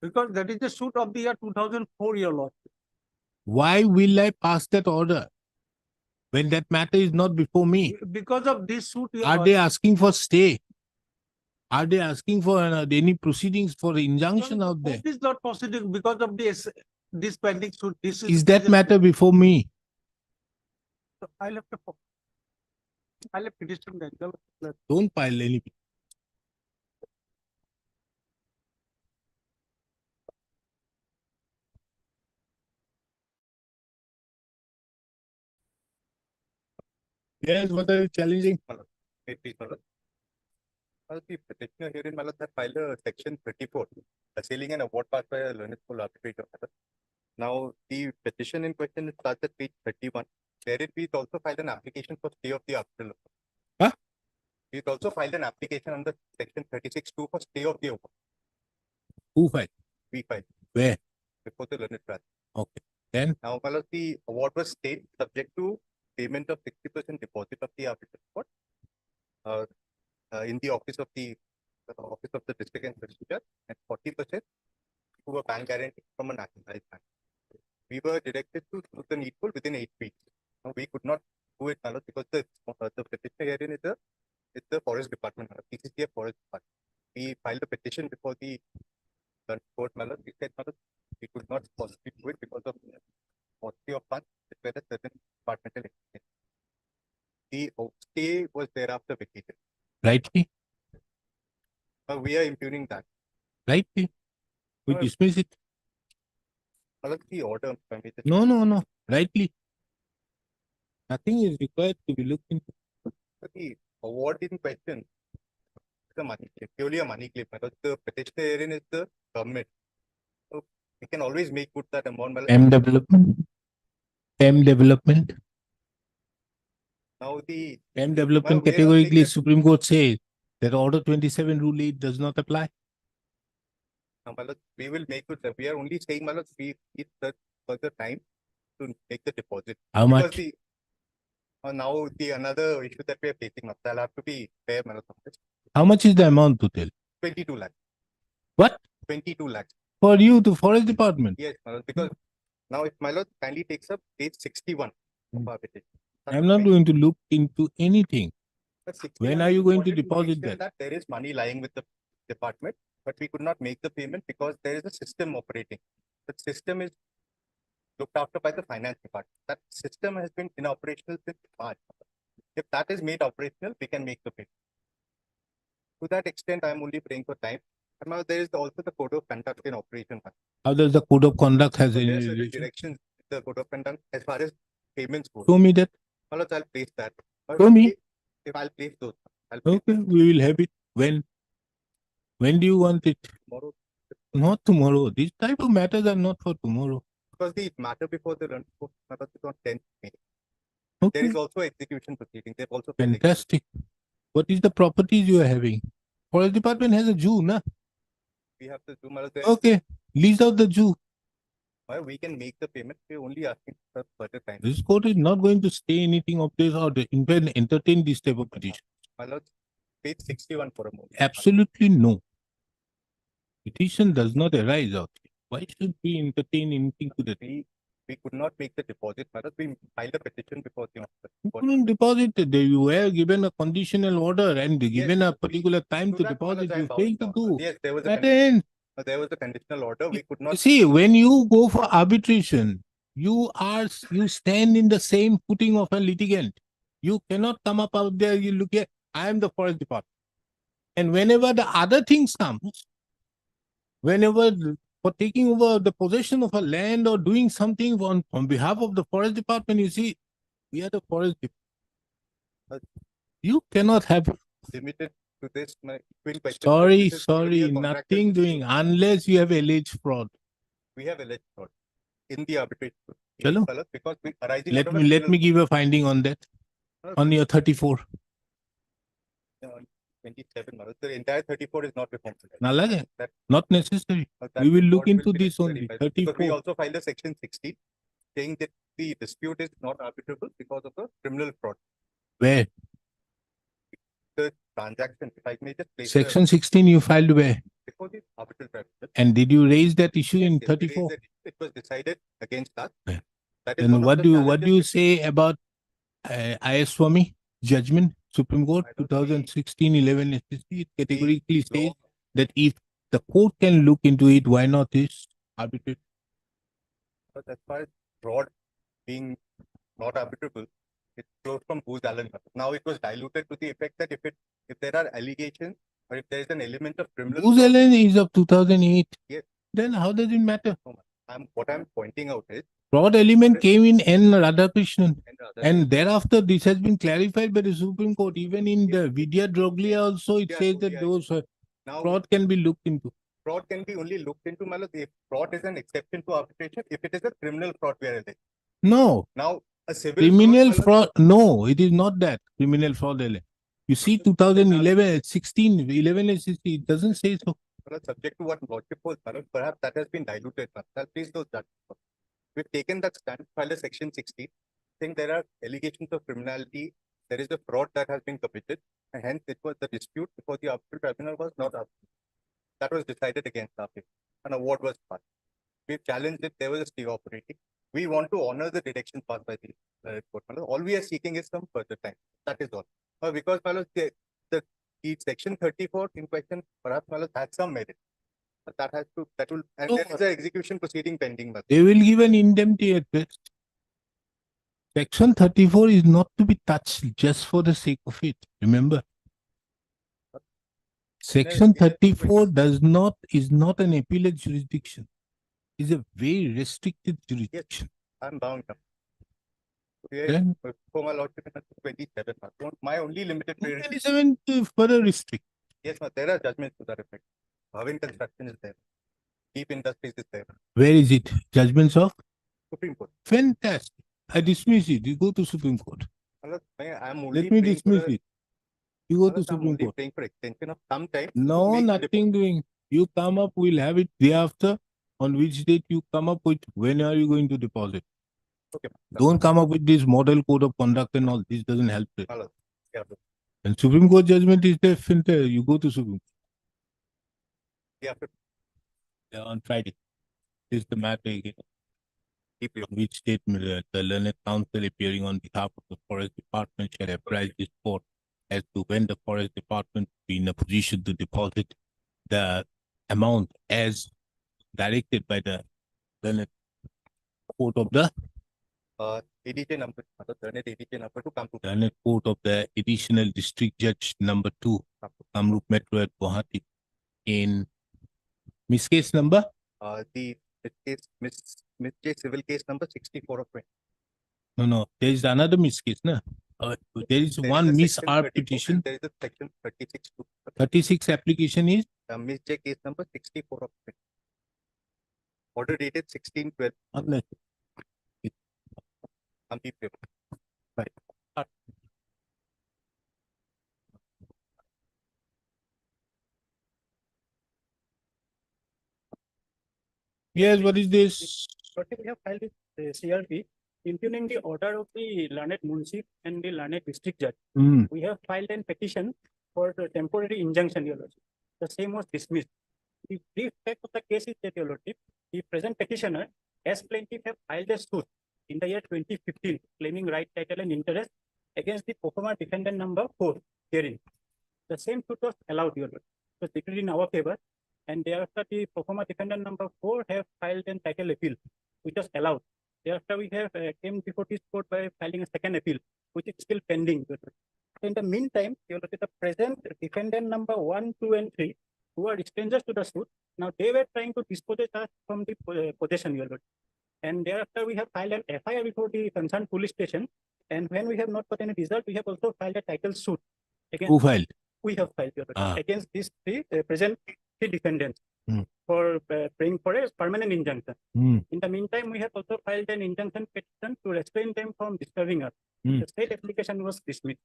Because that is the suit of the year 2004, your Lordship. Why will I pass that order when that matter is not before me? Because of this suit, your Are Lordship. they asking for stay? Are they asking for any proceedings for injunction out there? It is not proceeding because of this pending suit. This Is that matter before me? I'll have petition that. Don't pile anything. Yes, what are you challenging? The petitioner herein has filed a section 34, assailing an award passed by a learned full arbitrator. Now, the petition in question starts at page 31. Therein, we also filed an application for stay of the arbitral award. Huh? We also filed an application under section 36(2) for stay of the award. Who filed? We filed. Where? Before the learned trial. Okay. Then? Now, the award was stayed subject to payment of 60% deposit of the arbitral award in the office of the district and procedure, and 40% to a bank guarantee from a nationalized bank. We were directed to do the needful within 8 weeks. Now, we could not do it because the petitioner herein is the forest department, PCCF forest department. We filed a petition before the court. We said we could not possibly do it because of paucity of funds as well as certain departmental expenses. The stay was thereafter vacated. Rightly? We are impugning that. Rightly? We dismiss it. The order. No. Rightly. Nothing is required to be looked into. The award in question is a money claim, purely a money claim. The petitioner herein is the government. So we can always make good that amount. M development. Now the M development categorically Supreme Court says that Order 27 Rule 8 does not apply. We will make good. We are only saying we need further time to make the deposit. How much? Now the another issue that we are facing, I'll have to be fair. How much is the amount to tell? 22 lakhs. What? 22 lakhs. For you to forest department? Yes, my lord, because now if my lord kindly takes up page 61 of our petition. I'm not going to look into anything. But 61, When are you we going to wanted deposit extend that? there is money lying with the department, but we could not make the payment because there is a system operating. The system is looked after by the finance department. That system has been inoperational since March. If that is made operational, we can make the payment. To that extent, I am only praying for time. And now there is also the code of conduct in operation. How does the code of conduct has So any there are certain relation? directions in the code of conduct as far as payments go. Show me that. Well, I'll place that. Or Show me. If I'll place those, I'll place Okay, we will have it. When? When do you want it? tomorrow. Not tomorrow. These type of matters are not for tomorrow. Because the matter before the run matter is on 10th May. There Okay, is also execution proceeding. They've also filed fantastic. What is the properties you are having? Forest department has a zoo, na? we have to do matter there. Okay, lease out the zoo. Why we can make the payment. We're only asking for further time. This court is not going to stay anything of this or in fact entertain this type of petition. My lord, page 61 for a moment. Absolutely no. Petition does not arise out here. Why should we entertain anything to that? We could not make the deposit. My lord, we filed a petition before the You couldn't deposit it. You were given a conditional order and given a particular time to deposit. You failed to do. Yes, there was a That ends. there was a conditional order. We could not. See, when you go for arbitration, you stand in the same footing of a litigant. You cannot come up out there, you look at, I am the forest department. And whenever the other things comes, whenever for taking over the possession of a land or doing something on behalf of the forest department, you see, we are the forest department. You cannot have Limited to this. My twin question. sorry, This is purely a contractual nothing doing dispute. unless you have alleged fraud. We have alleged fraud in the arbitration. Chalo. Because we arising. Let me give a finding on that. On your 34. 27. The entire 34 is not reformed. Nalage. That, Not necessary. that We will look report into be this necessary only. by- because we 34. also filed a section 16 saying that the dispute is not arbitrable because of the criminal fraud. Where? The transaction, if I may just place Section 16 you filed where? before the arbitral tribunal. And did you raise that issue in Yes, we raised 34? that it was decided against us. Yeah. That is And one of what the do you challenges say about I.S. Swami judgment, Supreme Court I don't 2016-11 SCC? It categorically law- says that if the court can look into it, why not this arbitrate? But as far as fraud being not arbitrable, it flows from Booz Allen. Now it was diluted to the effect that if there are allegations or if there is an element of criminal Booz fraud, Allen is of 2008. Yes. Then how does it matter? what I'm pointing out is Fraud element came in N. Radhakrishnan. and other And thereafter, this has been clarified by the Supreme Court. Even in the Vidya Droglia also, it Vidya says that Droglia, those now fraud can be looked into. fraud can be only looked into, Malad, if fraud is an exception to arbitration, if it is a criminal fraud we are alleged. No, Now a civil criminal Malad, fraud. No, it is not that. Criminal fraud element. You see, 2011, 16, 11 SCC, it doesn't say so. Malad, subject to what lordship holds, Malad, perhaps that has been diluted. Malad. Please do that. We've taken that stand, filed a section 16, saying there are allegations of criminality, there is a fraud that has been committed, and hence it was the dispute before the arbitral tribunal was not arbitral. That was decided against our people. An award was passed. We've challenged it, there was a stay operating. We want to honor the direction passed by the court. All we are seeking is some further time. That is all. Because the section 34 in question perhaps has some merit. But that will, and there is an execution proceeding pending. They will give an indemnity at best. Section 34 is not to be touched just for the sake of it. Remember? Section 34 is not an appellate jurisdiction. It's a very restricted jurisdiction. I'm bound up. Then- For my lordship, 27. My only limited period. 27 to further restrict. Yes, there are judgments to that effect. Bhavin Construction is there. Deep Industries is there. Where is it? Judgments of? Supreme Court. Fantastic. I dismiss it. You go to Supreme Court. I'm only Let me praying dismiss for a- it. You go to I'm Supreme only Court. praying for extension of some time. to No, make the nothing doing. You come up, we'll have it day after. On which date you come up with, when are you going to deposit? Okay. Don't come up with this model code of conduct and all. This doesn't help it. Hello. Yeah, And Supreme Court judgment is there. You go to Supreme Court. yeah, On Friday. This is the matter again. Which statement the learned counsel appearing on behalf of the Forest Department shall apprise this court as to when the Forest Department be in a position to deposit the amount as directed by the learned court of the ADJ number, learned ADJ number to come to learned court of the additional district judge number 2, Kamrup Metro at Guwahati in Miss case number the case, Miss J civil case number 64 of 20. no, there is another miss case, no? There is There one is a miss section R 34, petition. There is a section 36 to 36 application is Miss J case number 64 of 20. Order dated 16/12 unless on the paper. right. Yes, what is this? But we have filed with CRP impugning the order of the learned Munshi and the learned district judge. We have filed a petition for the temporary injunction, Your Lordship. The same was dismissed. The brief fact of the case is that, Your Lordship, the present petitioner, as plaintiff, have filed a suit in the year 2015, claiming right, title, and interest against the performer defendant number 4 herein. The same suit was allowed, Your Lordship. It was decreed in our favor, and thereafter the performer defendant number 4 have filed a title appeal, which was allowed. Thereafter, we have came before this court by filing a second appeal, which is still pending. So in the meantime, you look at the present defendant number 1, 2, and 3, who are strangers to the suit. Now they were trying to dispose us from the possession, Your Lord. And thereafter, we have filed an FIR before the concerned police station. And when we have not got any result, we have also filed a title suit. Against, Who filed? We have filed, Your Lord, against these three present three defendants for praying for a permanent injunction. In the meantime, we have also filed an injunction petition to restrain them from disturbing us. The state application was dismissed.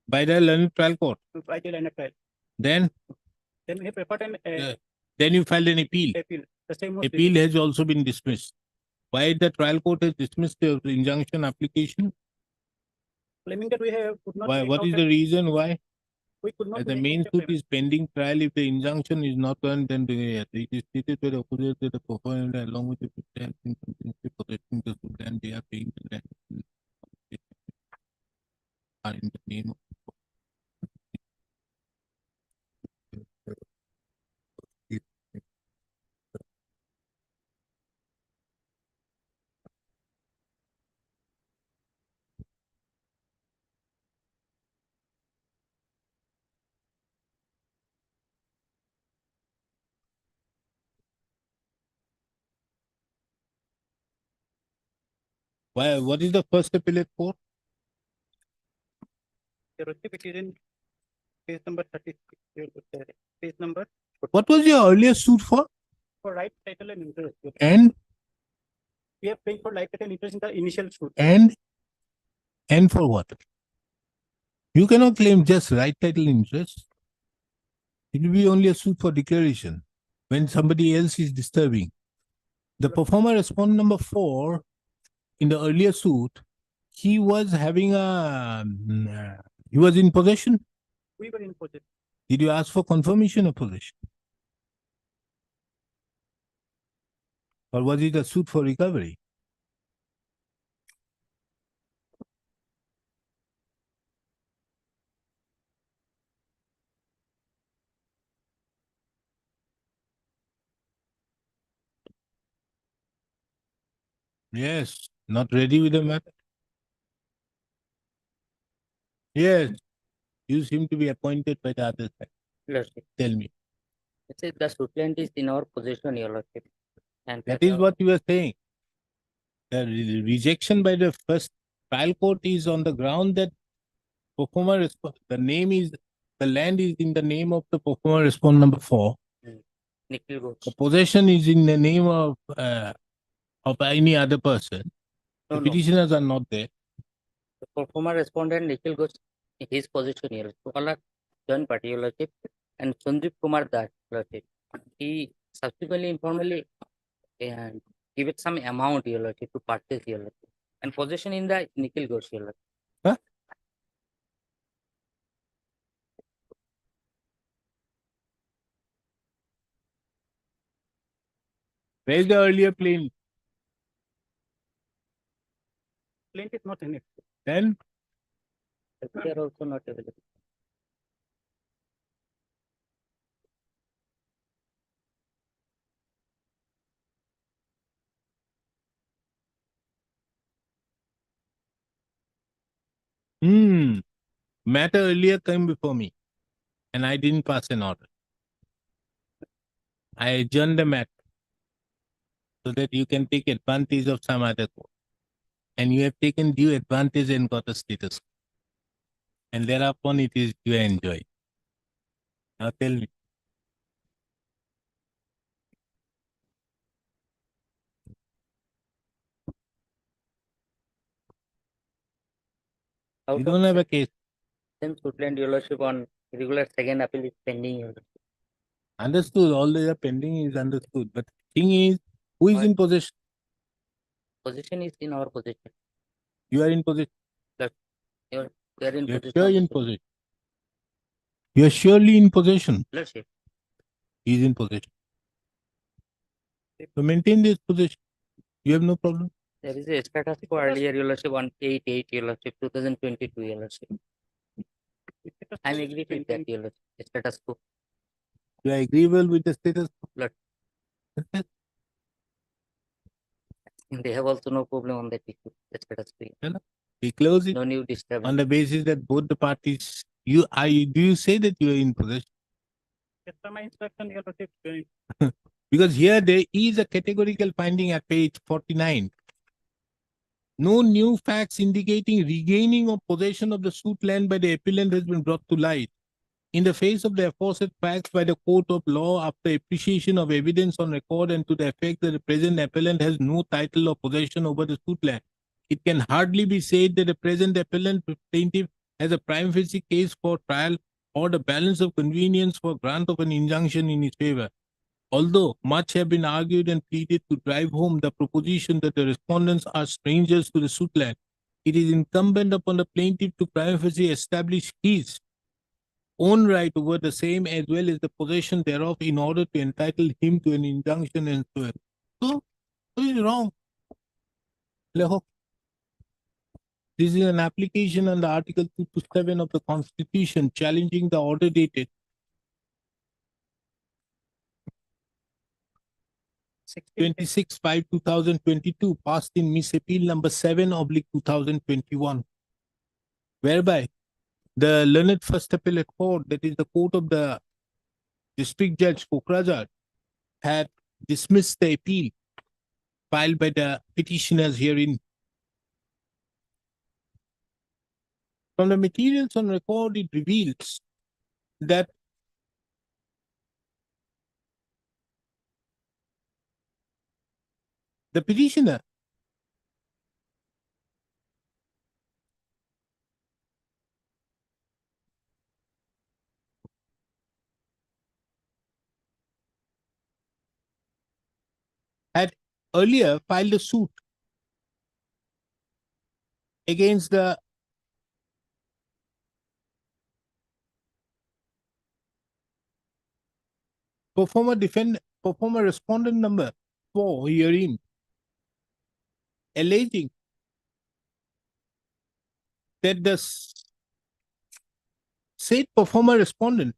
By the learned trial court. By the learned trial. Then we have prepared an then you filed an appeal. The same was Appeal has also been dismissed. Why the trial court has dismissed the injunction application? Claiming that we have could not. Why? What is the reason why? We could not. As the main suit is pending trial, if the injunction is not done, then it is stated by the opposite that the performer along with the protecting the suit and they are paying the rent are in the name of why? What is the first appellate court? It is in page number 36. Page number. What was your earlier suit for? For right, title, and interest. And we are paying for right, title, and interest in the initial suit. And for what? You cannot claim just right, title, interest. It will be only a suit for declaration when somebody else is disturbing. The performer respondent number 4 in the earlier suit, he was having he was in possession. We were in possession. Did you ask for confirmation of possession? Or was it a suit for recovery? Yes, not ready with the matter. Yes, you seem to be appointed by the other side. Lordship. Tell me. It says the suitland is in our possession, Your Lordship. And That is what you were saying. The rejection by the first trial court is on the ground that performer the land is in the name of the performer respondent number 4. Nikhil Ghosh. The possession is in the name of any other person. No, the petitioners are not there. The performer respondent Nikhil Ghosh, his position here. All are joint party, Your Lordship. And Sandeep Kumar Das, Your Lordship. He subsequently informally give it some amount, Your Lordship, to purchase, Your Lordship. And possession in the Nikhil Ghosh, Your Lordship. Huh? Where is the earlier plaint? Plaintiff not in it. Then They are also not available. matter earlier came before me, and I didn't pass an order. I adjourned the matter so that you can take advantage of some other court. And you have taken due advantage and got a status. And thereupon it is you enjoy. Now tell me. Out You of don't have a case. same Suitland, Your Lordship, on regular second appeal is pending. Your Lordship. Understood. All the pending is understood. But the thing is, who is in possession? Position is in our possession. You are in possession. You are in You are possession. sure of in the possession. You are surely in possession. Lordship. He is in possession. So maintain this position. You have no problem. There is a status quo earlier, Your Lordship, on 8/8, Your Lordship, 2022, Your Lordship. I'm agree with that, Your Lordship. Status quo. You are agreeable with the status. Lord. They have also no problem on that issue. Status quo. We close it No new disturbance. on the basis that both the parties. Do you say that you are in possession? Yes, sir, my instruction, Your Lordship. Because here there is a categorical finding at page 49. No new facts indicating regaining of possession of the suit land by the appellant has been brought to light. In the face of the aforesaid facts by the court of law, after appreciation of evidence on record and to the effect that the present appellant has no title or possession over the suit land, it can hardly be said that the present appellant plaintiff has a prima facie case for trial or the balance of convenience for grant of an injunction in his favor. Although much have been argued and pleaded to drive home the proposition that the respondents are strangers to the suit land, it is incumbent upon the plaintiff to prima facie establish his own right over the same as well as the possession thereof in order to entitle him to an injunction and so on. So, what is wrong? This is an application under Article 227 of the Constitution challenging the order dated 26/5/2022 passed in Miss Appeal number 7/2021, whereby the learned first appellate court, that is the court of the district judge Kokrajhar, had dismissed the appeal filed by the petitioners herein. From the materials on record, it reveals that the petitioner had earlier filed a suit against the performer respondent number 4 herein, alleging that the said performer respondent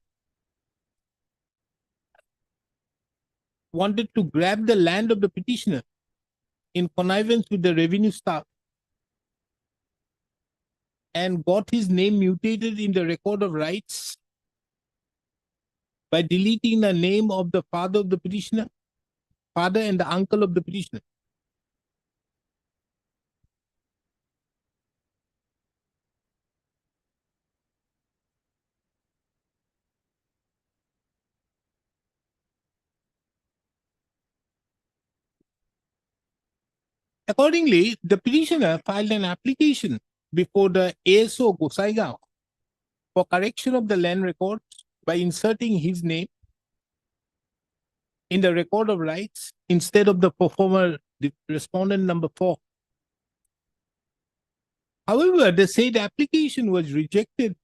wanted to grab the land of the petitioner in connivance with the revenue staff and got his name mutated in the record of rights by deleting the name of the father of the petitioner, father and the uncle of the petitioner. Accordingly, the petitioner filed an application before the ASO Gosaigaon for correction of the land records by inserting his name in the record of rights instead of the performer respondent number 4. However, the said application was rejected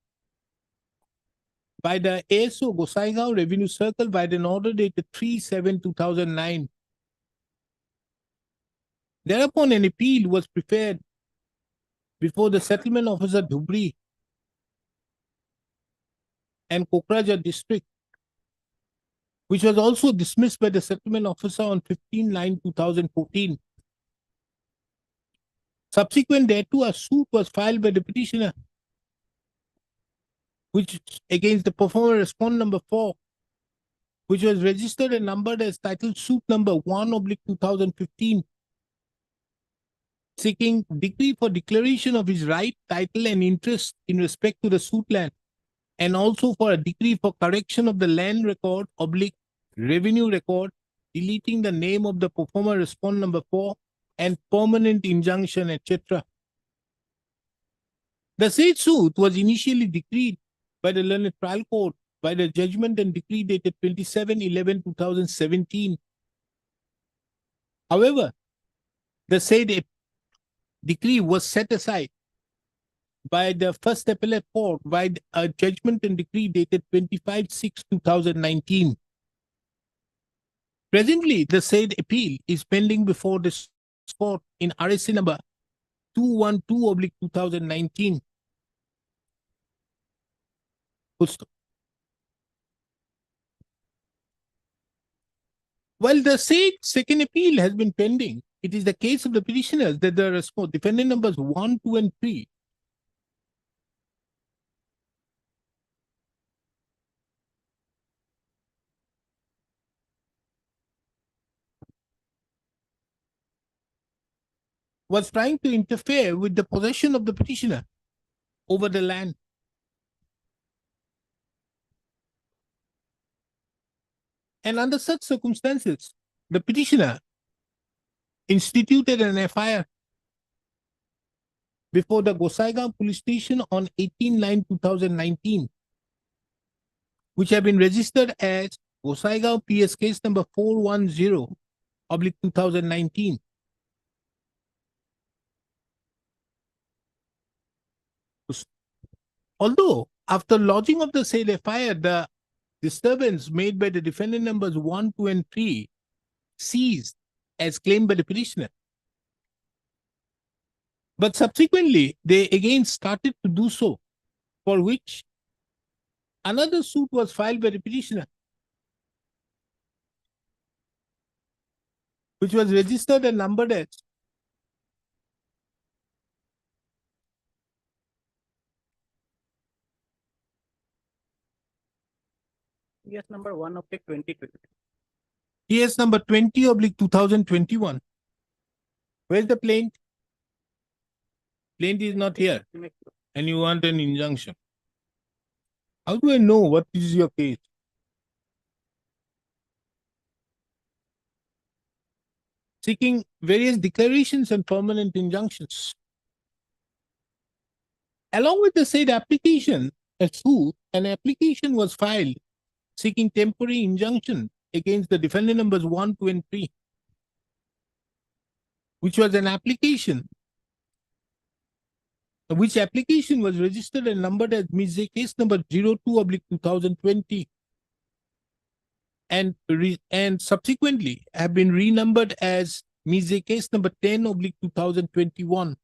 by the ASO Gosaigaon Revenue Circle by an order dated 3/7/2009. Thereupon, an appeal was preferred before the settlement officer Dhubri and Kokrajhar district, which was also dismissed by the settlement officer on 15/9/2014. Subsequent thereto, a suit was filed by the petitioner, which against the performer respondent number 4, which was registered and numbered as title suit number 1/2015, seeking decree for declaration of his right, title, and interest in respect to the suit land, and also for a decree for correction of the land record / revenue record, deleting the name of the performer respondent number 4, and permanent injunction, etc. The said suit was initially decreed by the learned trial court by the judgment and decree dated 27/11/2017. However, the said decree was set aside by the First Appellate Court by a judgment and decree dated 25/6/2019. Presently, the said appeal is pending before this court in RSC number 212/2019. While the said second appeal has been pending, it is the case of the petitioners that the defendant numbers 1, 2, and 3 was trying to interfere with the possession of the petitioner over the land. And under such circumstances, the petitioner instituted an FIR before the Gosaigaon police station on 18/9/2019, which have been registered as Gosaigaon PS case number 410/2019. Although, after lodging of the said FIR, the disturbance made by the defendant numbers 1, 2, and 3 ceased as claimed by the petitioner. But subsequently, they again started to do so, for which another suit was filed by the petitioner, which was registered and numbered as Yes, number 1/2020. TS number 20/2021. Where's the plaint? Plaint is not here, and you want an injunction. How do I know what is your case? Seeking various declarations and permanent injunctions. Along with the said application, a suit, an application was filed seeking temporary injunction against the defendant numbers 1, 2, and 3, which was an application, which application was registered and numbered as Mise case number 02/2020, and subsequently have been renumbered as Mise case number 10/2021.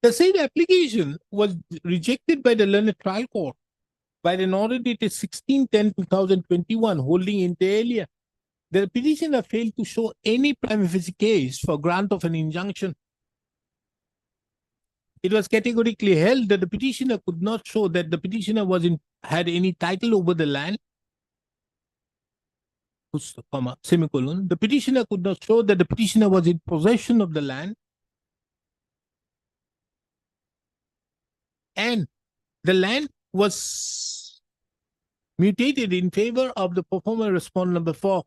The said application was rejected by the learned trial court by an order dated 16/10/2021, holding inter alia the petitioner failed to show any prima facie case for grant of an injunction. It was categorically held that the petitioner could not show that the petitioner had any title over the land, semicolon. The petitioner could not show that the petitioner was in possession of the land, and the land was mutated in favor of the performer respondent number 4.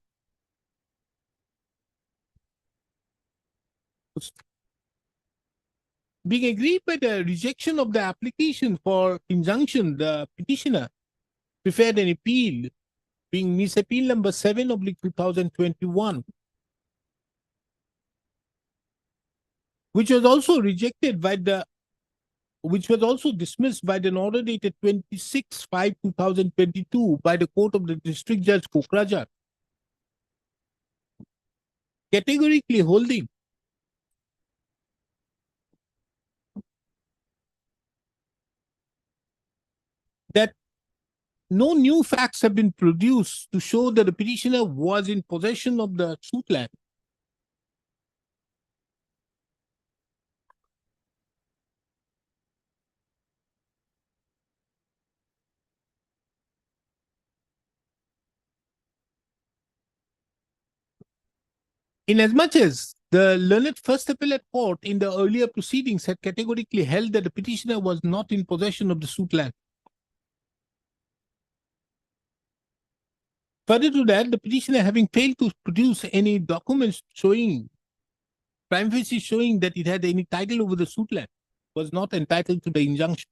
Being agreed by the rejection of the application for injunction, the petitioner preferred an appeal, being Mise appeal number 7/2021, which was also dismissed by an order dated 26/5/2022 by the Court of the District Judge Kokrajhar. categorically holding that no new facts have been produced to show that the petitioner was in possession of the suit land. Inasmuch as the learned First Appellate Court in the earlier proceedings had categorically held that the petitioner was not in possession of the suit land. Further to that, the petitioner, having failed to produce any documents showing, prima facie showing that it had any title over the suit land, was not entitled to the injunction.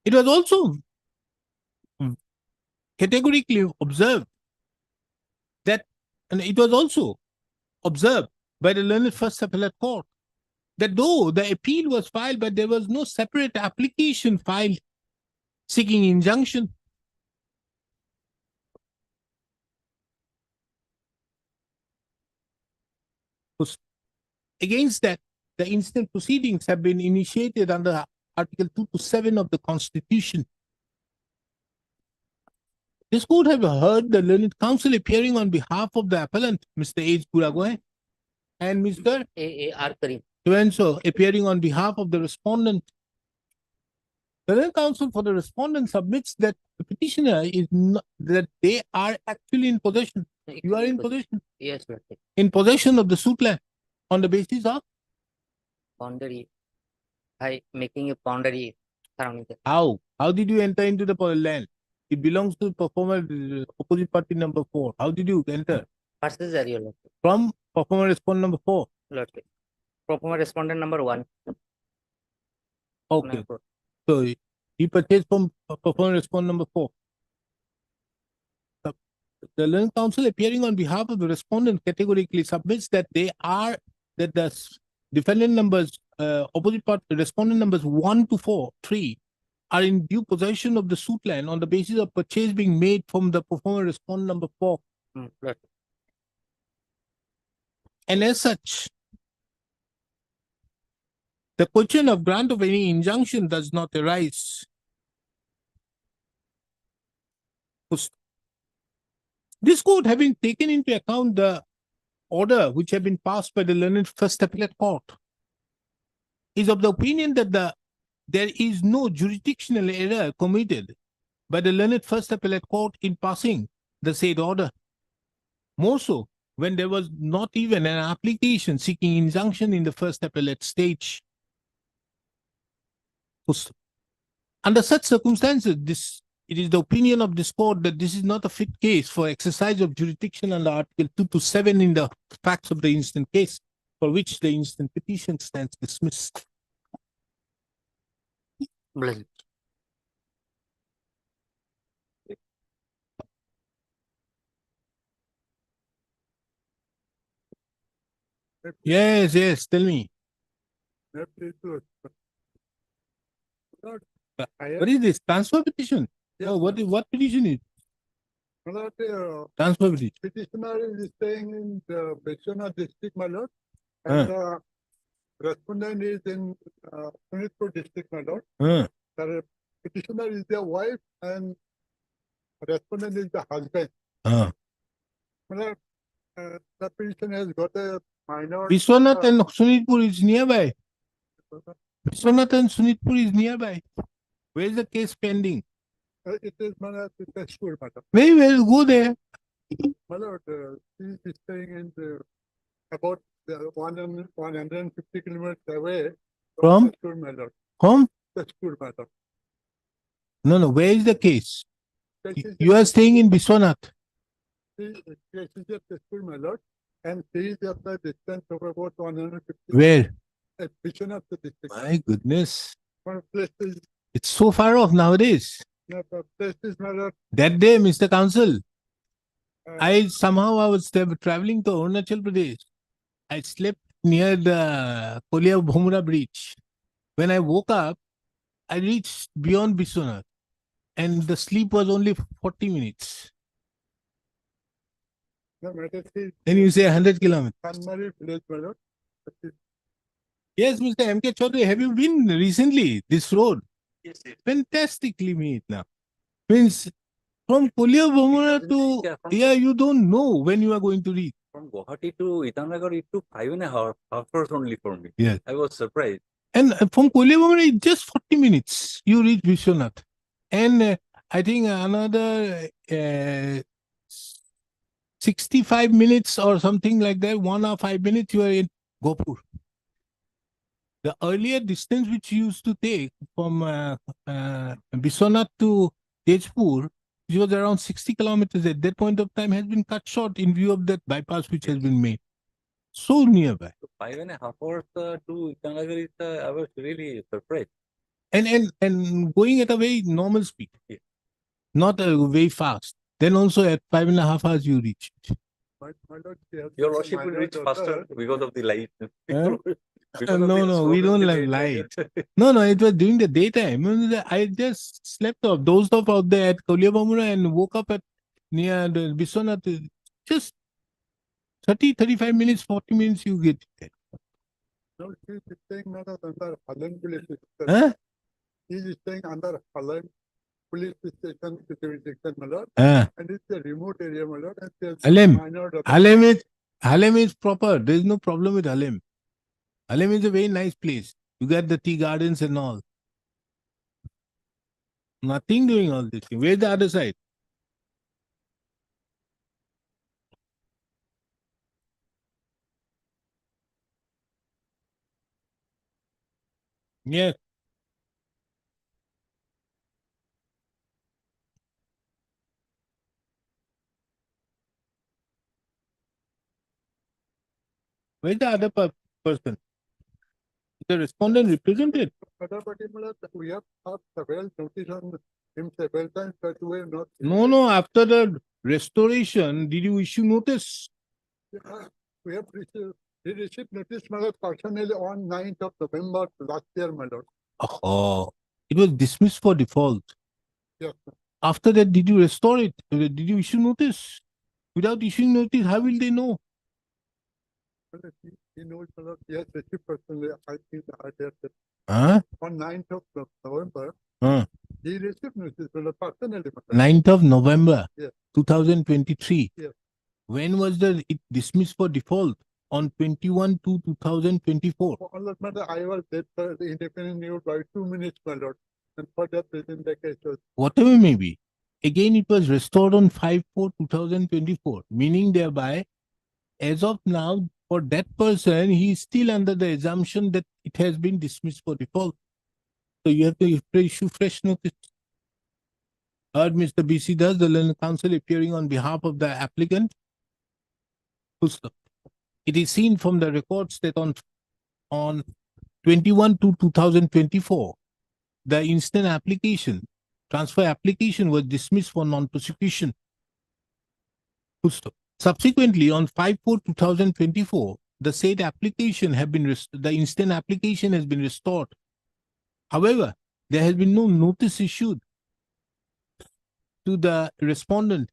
It was also categorically observed that, and it was also observed by the learned First Appellate Court that though the appeal was filed, but there was no separate application filed seeking injunction. Against that, the instant proceedings have been initiated under Article 2 to 7 of the Constitution. This court have heard the learned counsel appearing on behalf of the appellant, Mr. H. Puragoe, and Mr. A.R. Karim. So appearing on behalf of the respondent. The learned counsel for the respondent submits that the petitioner is not, that they are actually in possession. You are in possession. Yes, Lord. In possession of the suit land on the basis of Boundary. By making a boundary surrounding the how? How did you enter into the land? It belongs to performer opposite party number 4. How did you enter? procedure, Your Lord. From performer respondent number 4. Lord. Performer respondent number 1. Okay. So he purchased from performer respondent number 4. The learned counsel appearing on behalf of the respondent categorically submits that they are, that the defendant numbers, opposite party respondent numbers 1 to 4, 3 are in due possession of the suit land on the basis of purchase being made from the performer respondent number 4. Lord. And as such, the question of grant of any injunction does not arise. This court, having taken into account the order which have been passed by the learned First Appellate Court, is of the opinion that there is no jurisdictional error committed by the learned First Appellate Court in passing the said order. More so, when there was not even an application seeking injunction in the first appellate stage. Under such circumstances, it is the opinion of this court that this is not a fit case for exercise of jurisdiction under Article 2 to 7 in the facts of the instant case, for which the instant petition stands dismissed. Bless it. Yes, tell me. What What is this? Transfer petition? Yeah. Oh, what petition is? Transfer petition. petitioner is staying in the Beshana district, my lord, and respondent is in Sunitpur district, my lord. The petitioner is their wife and respondent is the husband. My lord, the petition has got a minor. Vishwanath and Sunitpur is nearby. Vishwanath and Sunitpur is nearby. Where is the case pending? It is, my lord, it's a school, madam. Very well, go there. My lord, she is staying in the, about 150 kilometers away From? the school, my lord. Home? The school, madam. No, where is the case? That is You are staying in Vishwanath. She is at the school, my lord, and she is at the distance of about 150. Where? At Bishanath district. My goodness. One place is, It's so far off nowadays. no, the place is, my lord, That day, Mr. Counsel, uh, I was traveling to Arunachal Pradesh. I slept near the Kolia Bhumra bridge. When I woke up, I reached beyond Biswanath and the sleep was only 40 minutes. No matter see, Then you say 100 kilometers. Kanmari village, my lord. That is Yes, Mr. M.K. Chaudhary, have you been recently this road? Yes, yes. Fantastically made now. Means from Pulia Bhamura to, Yeah, from- you don't know when you are going to reach. From Guwahati to Itanagar, it took 5.5 hours only for me. Yes. I was surprised. And from Pulia Bhamura, it's just 40 minutes. You reach Vishwanath. And I think another 65 minutes or something like that, 1 or 5 minutes, you are in Gopur. The earlier distance which you used to take from Biswanath to Tejpur, which was around 60 kilometers at that point of time, has been cut short in view of that bypass which has been made. So nearby. So 5.5 hours to Itanagar is, I was really surprised. And going at a very normal speed. Yeah. Not very fast. Then also at 5.5 hours you reach it. my lord. Yes, Your worship my will lord reach daughter, faster because of the light. Huh? Because of the No, we smoke don't in the have daytime. light. No, it was during the daytime. I just slept off, dozed off out there at Kauliabamura and woke up at near the Biswanath. Just 35 minutes, 40 minutes you get there. no, he is staying not under Holland police station. Huh? He is staying under Holland police station, jurisdiction, my lord. Ah. And it's a remote area, my lord. And there's Halem. minor daughter. Halem is proper. There is no problem with Halem. Halem is a very nice place. You get the tea gardens and all. Nothing doing all this thing. Where's the other side? Yes. Where's the other person? The respondent represented. Other particular, we have several notice on him several times, but we have not. No. After the restoration, did you issue notice? We have received, he received notice, my lord, personally on 9th of November last year, my lord. Oh, it was dismissed for default. Yes, sir. After that, did you restore it? Did you issue notice? Without issuing notice, how will they know? Well, he knows, my lord, he has received personally, I think, earlier that Huh? on 9th of November, Huh. he received notice, my lord, personally, my lord. 9th of November, Yes. 2023. Yes. When was it dismissed for default? On 21/2/2024. My lord, I was there for the independent news by 2 minutes, my lord. And for that reason, the case was, Whatever may be. Again, it was restored on 5/4/2024, meaning thereby, as of now, for that person, he is still under the assumption that it has been dismissed for default. So you have to issue fresh notice. Heard Mr. B.C. Das, the learned counsel, appearing on behalf of the applicant. Full stop. It is seen from the records that on 21/2/2024, the instant application, transfer application was dismissed for non-prosecution. Full stop. Subsequently, on 5/4/2024, the said application have been the instant application has been restored. However, there has been no notice issued to the respondent.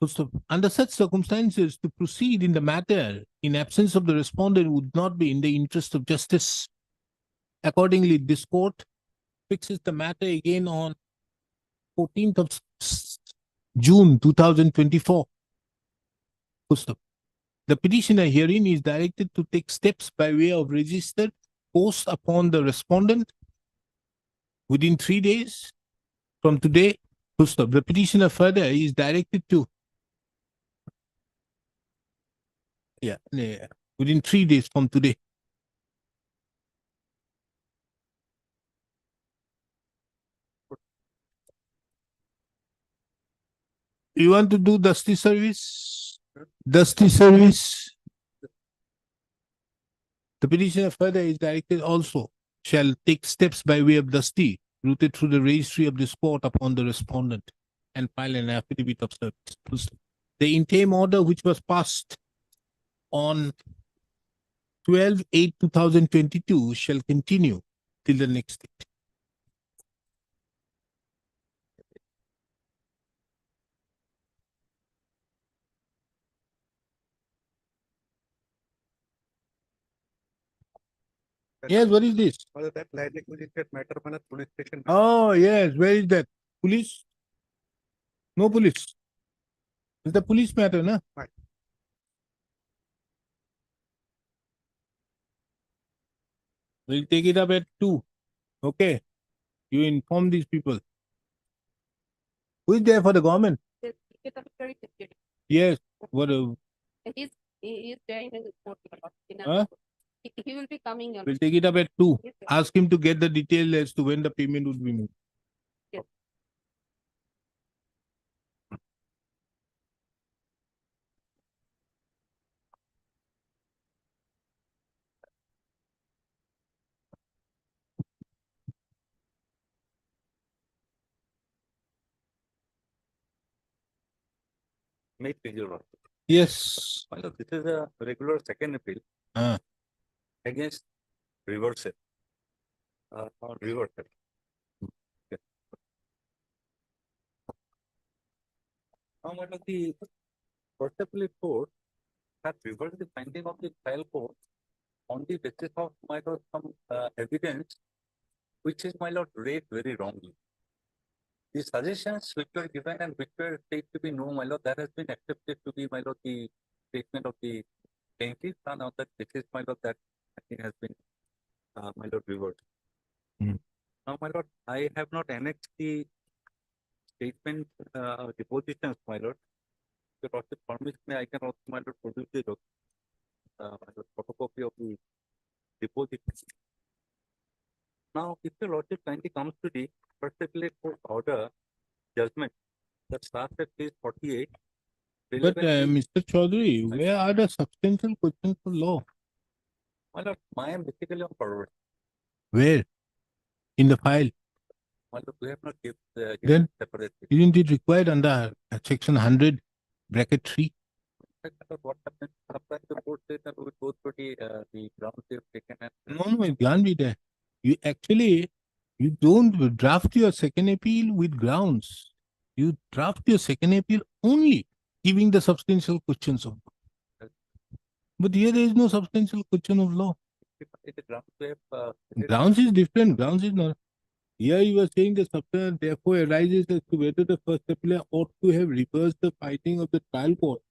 Full stop. Under such circumstances, to proceed in the matter in absence of the respondent would not be in the interest of justice. Accordingly, this court fixes the matter again on 14th of June 2024. Full stop. The petitioner herein is directed to take steps by way of registered post upon the respondent within 3 days from today. Full stop. The petitioner further is directed to within 3 days from today. You want to do dusty service? Dusty service. The petitioner further is directed also shall take steps by way of dusty routed through the registry of this court upon the respondent and file an affidavit of service. The interim order which was passed on 12/8/2022 shall continue till the next date. Yes, what is this? Whether that likely to matter when a police station. Oh, yes, where is that? Police? No police. It's the police matter, no? Right. We'll take it up at 2. Okay. You inform these people. Who is there for the government? Yes. What? He is there in the court. Huh? He will be coming on. We'll take it up at 2. Yes, sir. Ask him to get the detail as to when the payment would be made. Yes. May procedural. Yes. My lord, this is a regular second appeal Ah. against reversal. Or reversal. Okay. Now, my lord, the first appeal court has reversed the finding of the trial court on the basis of, my lord, some evidence which is, my lord, read very wrongly. The suggestions which were given and which were said to be no, my lord, that has been accepted to be, my lord, the statement of the plaintiff, and on that basis, my lord, that I think has been, my lord, reversed. Hmm. Now, my lord, I have not annexed the statement, depositions, my lord. If you permit me, I can also, my lord, produce the my lord, photocopy of the deposit. Now, if your lordship kindly comes to the first appellate court order judgment that starts at page 48. But relevant Mr. Chaudhary, where are the substantial questions for law? my lord, I am basically on forward. Where? In the file. My lord, we have not given Then separately. isn't it required under section 100 bracket 3? What happens? Sometimes the court says that we will go through the grounds they have taken and No, it can't be there. You actually, you don't draft your second appeal with grounds. You draft your second appeal only giving the substantial questions of law. But here there is no substantial question of law. if the grounds they have Grounds is different. Grounds is not. Here you are saying the substance therefore arises as to whether the first appeal ought to have reversed the finding of the trial court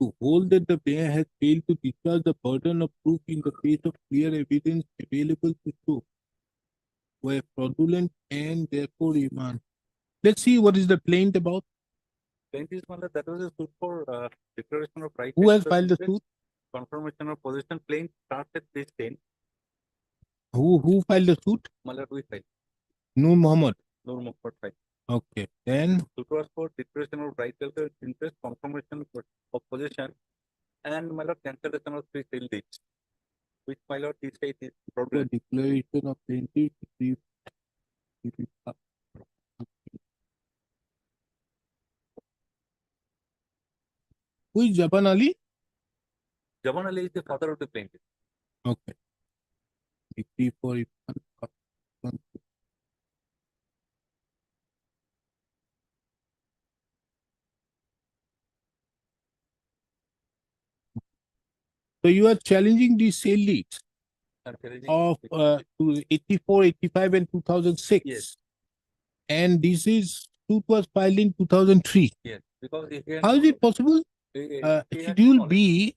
to hold that the plaintiff has failed to discharge the burden of proof in the face of clear evidence available to show were fraudulent and therefore remand. Let's see what is the plaint about. plaintiff, my lord, that was a suit for declaration of right. Who and has filed the interest, suit? confirmation of position. Plaintiff starts at page 10. Who filed the suit? My lord, we filed. Noor Muhammad. No more for file. Okay. Then Suit was for declaration of right and interest, confirmation of position, and my lord, cancellation of 3 sale deeds, which my lord, he said is the fraudulent. declaration of plaintiff. Who is Japan Ali? Javan Ali is the father of the plaintiff. Okay. Decree for so you are challenging these sale deeds And of 84, 85 and 2006. Yes. And this is suit was filed in 2003. yes, because he How is it possible? he had Schedule knowledge. B,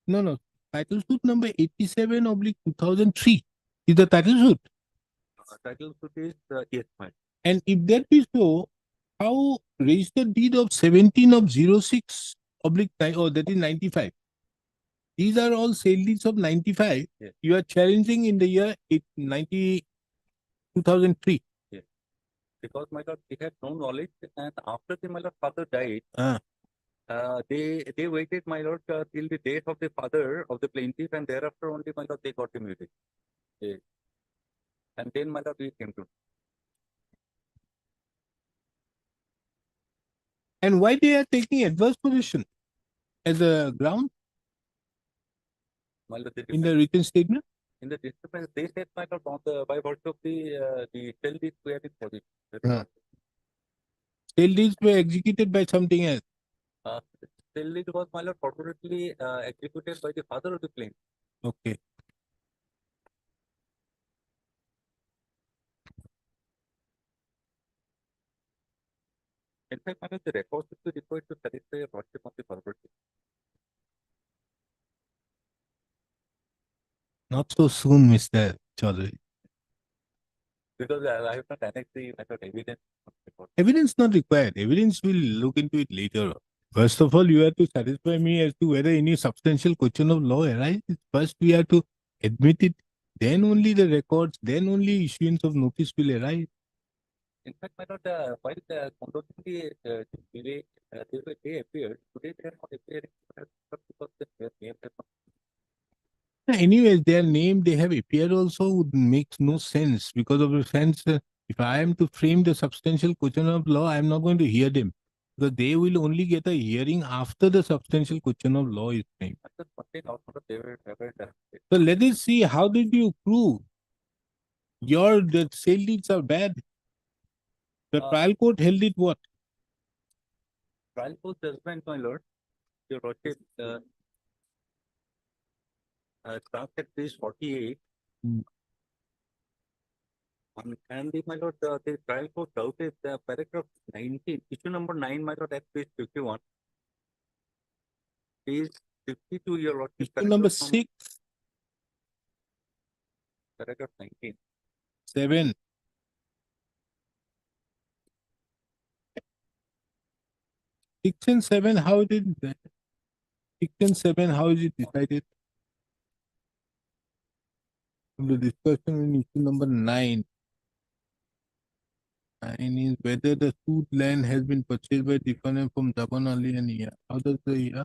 no, title suit number 87/2003 is the title suit. Title suit is yes, fine. And if that be so, how registered deed of 17/06/9, oh, that is 95. These are all sale deeds of 95. Yes. You are challenging in the year 2003. Because my lord, he had no knowledge, and after the my lord father died, they waited, my lord, till the death of the father of the plaintiff, and thereafter only, my lord, they got him with it. Yes. And then, my lord, we came to. And why they are taking adverse position as a ground My lord, they in the written statement? In the disciplinary, they said, my lord, on the, by virtue of the shell deeds were in position. Yeah. Still deeds were executed by something else. Shell deed was, my lord, purportedly executed by the father of the plaintiff. Okay. In fact, my lord, the records should be required to satisfy a hardship of the property. Not so soon, Mr. Chaudhary. Because I have not annexed the my lord, evidence. Evidence not required. Evidence will look into it later. First of all, you have to satisfy me as to whether any substantial question of law arises. First, we have to admit it. Then only the records, then only issuance of notice will arise. In fact, my lord, while conducting the delay, they appeared. Today they are not appearing because their name has not. Anyways, their name, they have appeared also makes no sense because of the sense. If I am to frame the substantial question of law, I am not going to hear them because they will only get a hearing after the substantial question of law is framed. So let us see, how did you prove the sale deeds are bad? The trial court held it what? Trial court judgment, my lord, your lordship, starts at page 48. And my lord, the trial court doubted the paragraph 19, issue number 9, my lord, at page 51. Page 52, your lordship. Issue number 6. Paragraph 19. 7. Six and 7, how did that? 6 and 7, how is it decided? The discussion in issue number 9. 9 is whether the sued land has been purchased by deferment from Japan only and year. How does the year?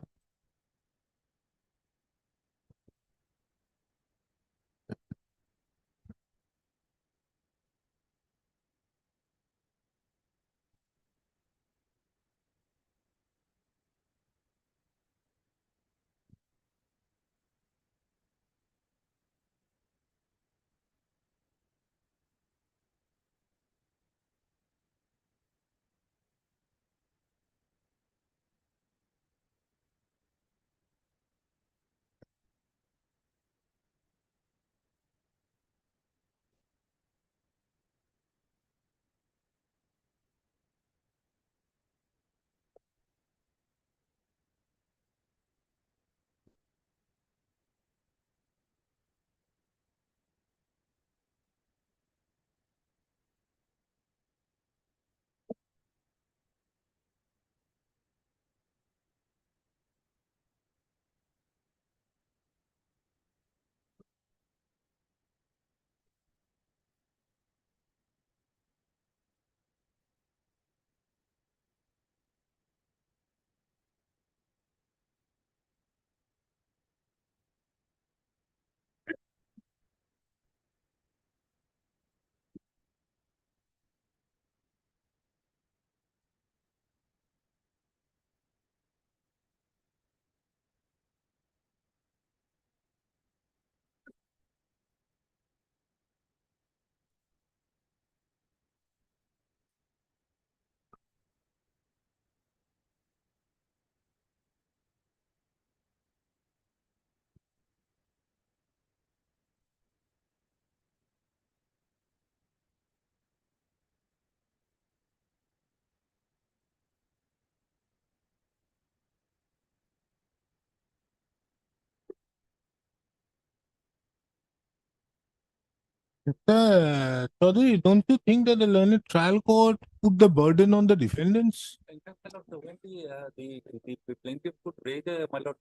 Chaudhary, don't you think that the learned trial court put the burden on the defendants? In fact, my lord, when the plaintiff could raise my lord,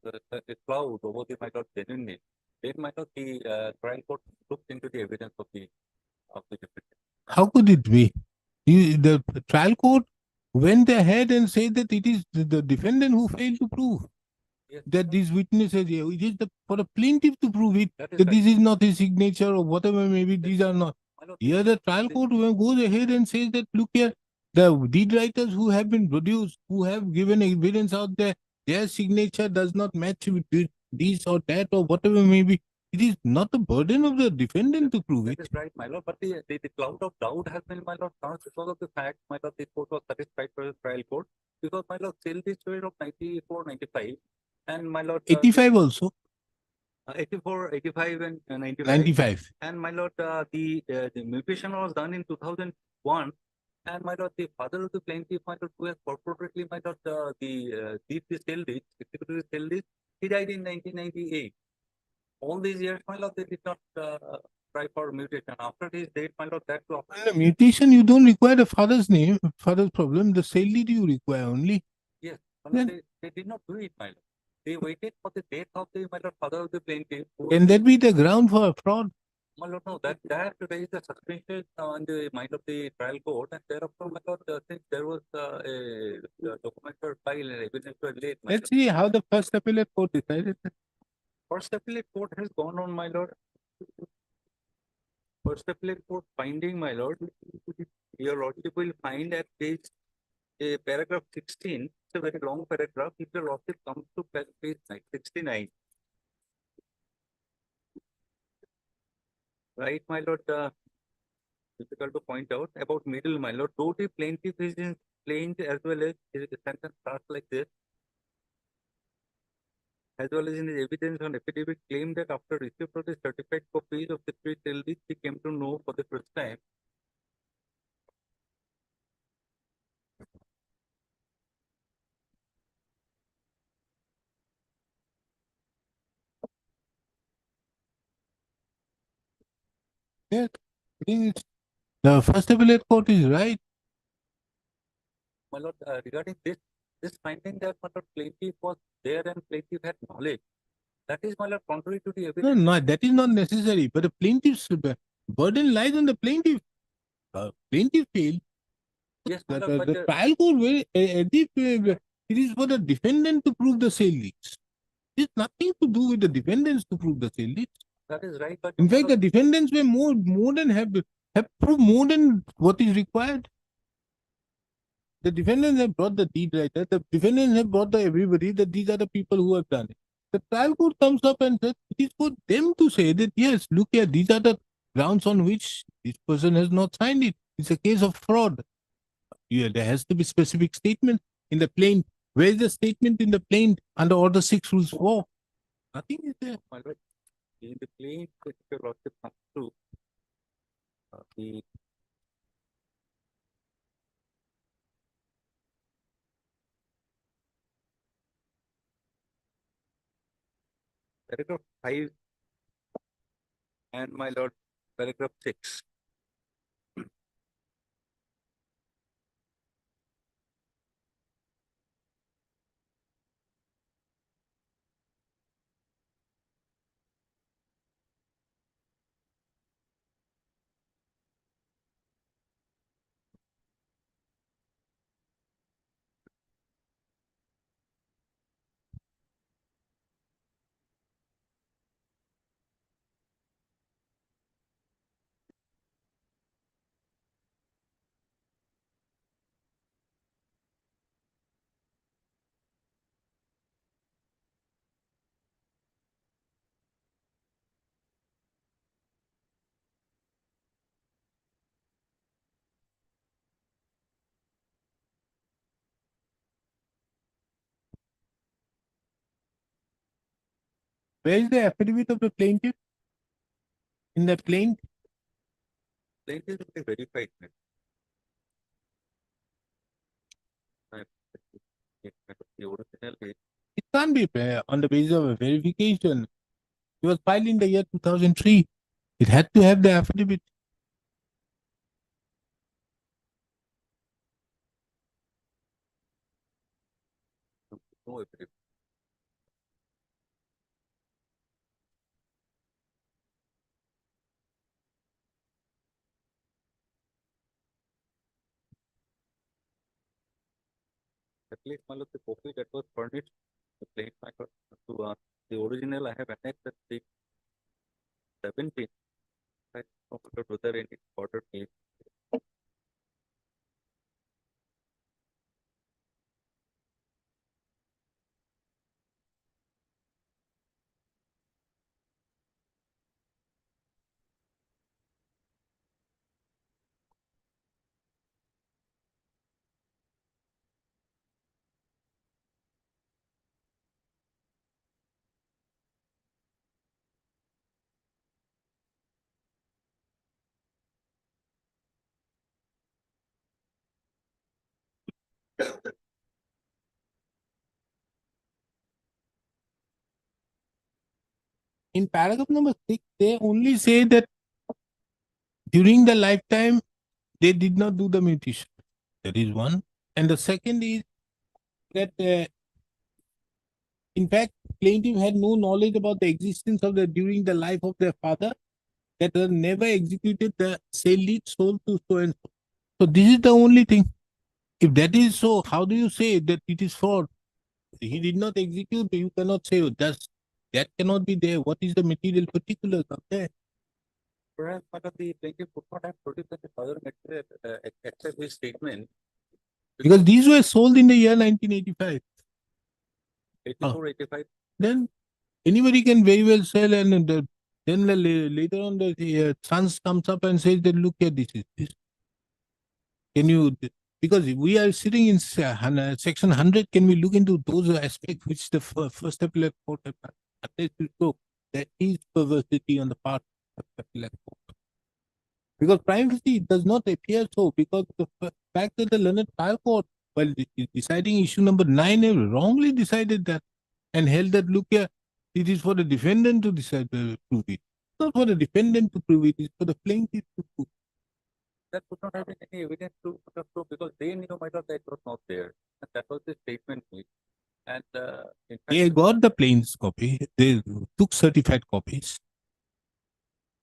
a cloud over the my lord genuineness, then my lord, the trial court looked into the evidence of the defendant. How could it be? The trial court went ahead and said that it is the defendant who failed to prove. Yes, That these witnesses, it is for the plaintiff to prove it, that is that right. this is not his signature or whatever, maybe these are not. My lord, Here the trial court goes ahead and says that, look here, the deed writers who have been produced, who have given evidence out there, their signature does not match with this or that or whatever may be. It is not the burden of the defendant to prove That it. is right, my lord, but the cloud of doubt has been, my lord, cast because of the fact, my lord, the court was satisfied by the trial court, because, my lord, till this period of 94, 95, and, my lord, 85 also, 84, 85, and 95. 95. And, my lord, the mutation was done in 2001. And, my lord, the father of the plaintiff, my lord, who has corporately, my lord, the sale deed, executive sale deed, he died in 1998. All these years, my lord, they did not try for mutation. After his death, my lord, that too. In the mutation, you don't require the father's name, father's problem. The sale deed you require only. Yes, my Then- lord, they did not do it, my lord. They waited for the death of the, my lord, father of the plaintiff. Can that be the ground for a fraud? My lord, no, that there is a suspension on the mind of the trial court, and thereafter, my lord, since there was a document or file and evidence were late, my Let's see how the first appellate court decided. First appellate court has gone on, my lord. First appellate court finding, my lord. Your lordship will find at page paragraph 16. It's a very long paragraph. If your lordship comes to page 69. Right, my lord. Difficult to point out about middle, my lord. Though the plaintiff is in plaint as well as his sentence starts like this. As well as in his evidence on affidavit, claimed that after receipt of the certified copies of the three sale deeds, he came to know for the first time. Yes. The first appellate court is right. My lord, regarding this finding that, my lord, plaintiff was there and plaintiff had knowledge. That is, my lord, contrary to the No, evidence. no, that is not necessary. But the plaintiff's burden lies on the plaintiff. Plaintiff failed. Yes, my The, lord, but the trial court will, it is for the defendant to prove the sale deeds. It is nothing to do with the defendants to prove the sale deeds. that is right. But In my fact, the lord, defendants were more than have proved more than what is required. The defendants have brought the deed writer. The defendants have brought the everybody that these are the people who have done it. The trial court comes up and says it is for them to say that yes, look here, these are the grounds on which this person has not signed it. It's a case of fraud. Yeah, there has to be specific statement in the plaint. Where is the statement in the plaint under Order 6 Rules 4? Nothing is there. my lord, in the plaint, if your lordship comes to the paragraph 5 and, my lord, paragraph 6. Where is the affidavit of the plaintiff? In the plaint? Plaintiff will be verified. my lord. The original is It can't be on the basis of a verification. It was filed in the year 2003. It had to have the affidavit. no affidavit. At least, my lord, the copy that was furnished, the plaint, my lord, to the original, I have annexed at the 17. I don't know whether any order case. In paragraph number 6, they only say that during the lifetime, they did not do the mutation. That is one. And the second is that, in fact, plaintiff had no knowledge about the existence of the during the life of their father, that they never executed the sale deed sold to so and so. So this is the only thing. If that is so, how do you say that it is fraud? He did not execute, you cannot say that cannot be there. What is the material particulars of that? Perhaps part of the plaintiff could not have produced the further material except his statement. Because these were sold in the year 1985. 84, 85. Then anybody can very well sell, and later on the sons comes up and says that look here, this is this. Can you, because we are sitting in section 100, can we look into those aspects which the first appellate court have done? Unless you show there is perversity on the part of the appellate court. Because privacy it does not appear so, because the fact that the learned trial court, while deciding issue number 9, have wrongly decided that and held that look here, it is for the defendant to decide to prove it. Not for the defendant to prove it, it's for the plaintiff to prove. That could not have been any evidence to prove because they knew might have that it was not there. And that was the statement made. And in fact, They got the plaintiff's copy, they took certified copies,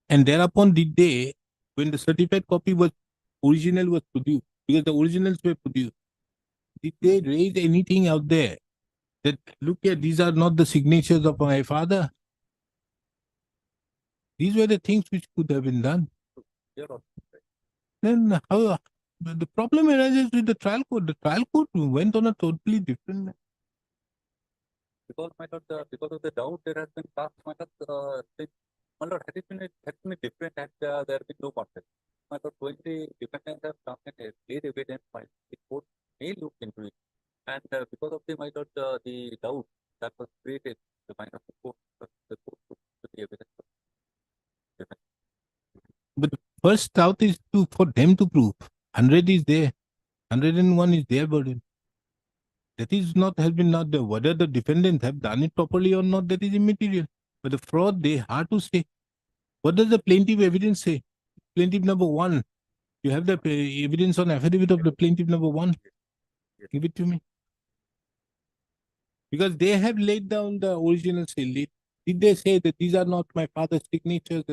and thereupon did they, when the certified copy was original was produced, because the originals were produced, did they raise anything out there that look here, these are not the signatures of my father? These were the things which could have been done. you're also right. Then how the problem arises with the trial court. The trial court went on a totally different. Because because of the doubt there has been cast, my lord, my lord, had it been different had there been no contest. My lord, 20 defendants have come and laid evidence, the court may look into it. And because of the, my lord, the doubt that was created, the mind of the court took the evidence. But the first doubt is for them to prove. 100 is there. 101 is their burden. That is not has been not the whether the defendants have done it properly or not, that is immaterial. But the fraud, they hard to say. What does the plaintiff evidence say? Plaintiff number 1. You have the evidence on affidavit of the plaintiff number 1. Give it to me. Because they have laid down the original sale deed. Did they say that these are not my father's signatures?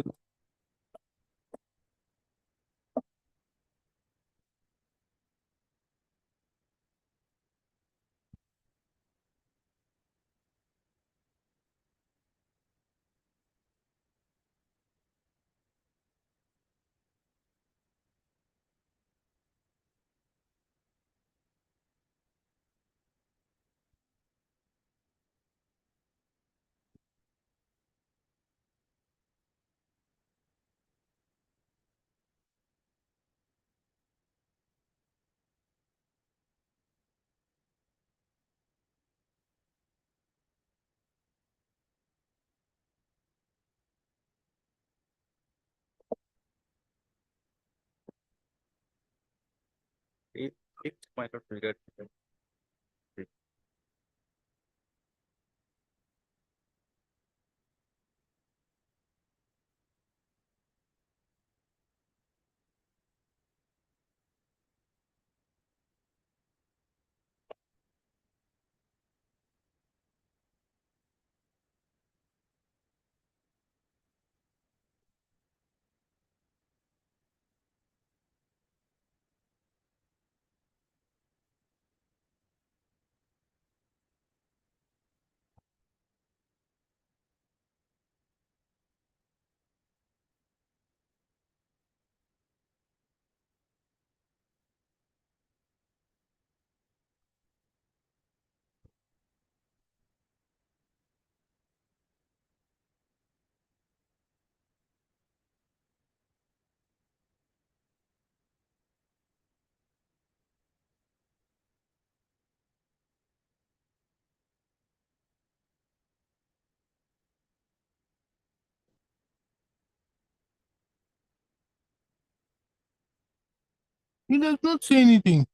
It might have triggered. He does not say anything.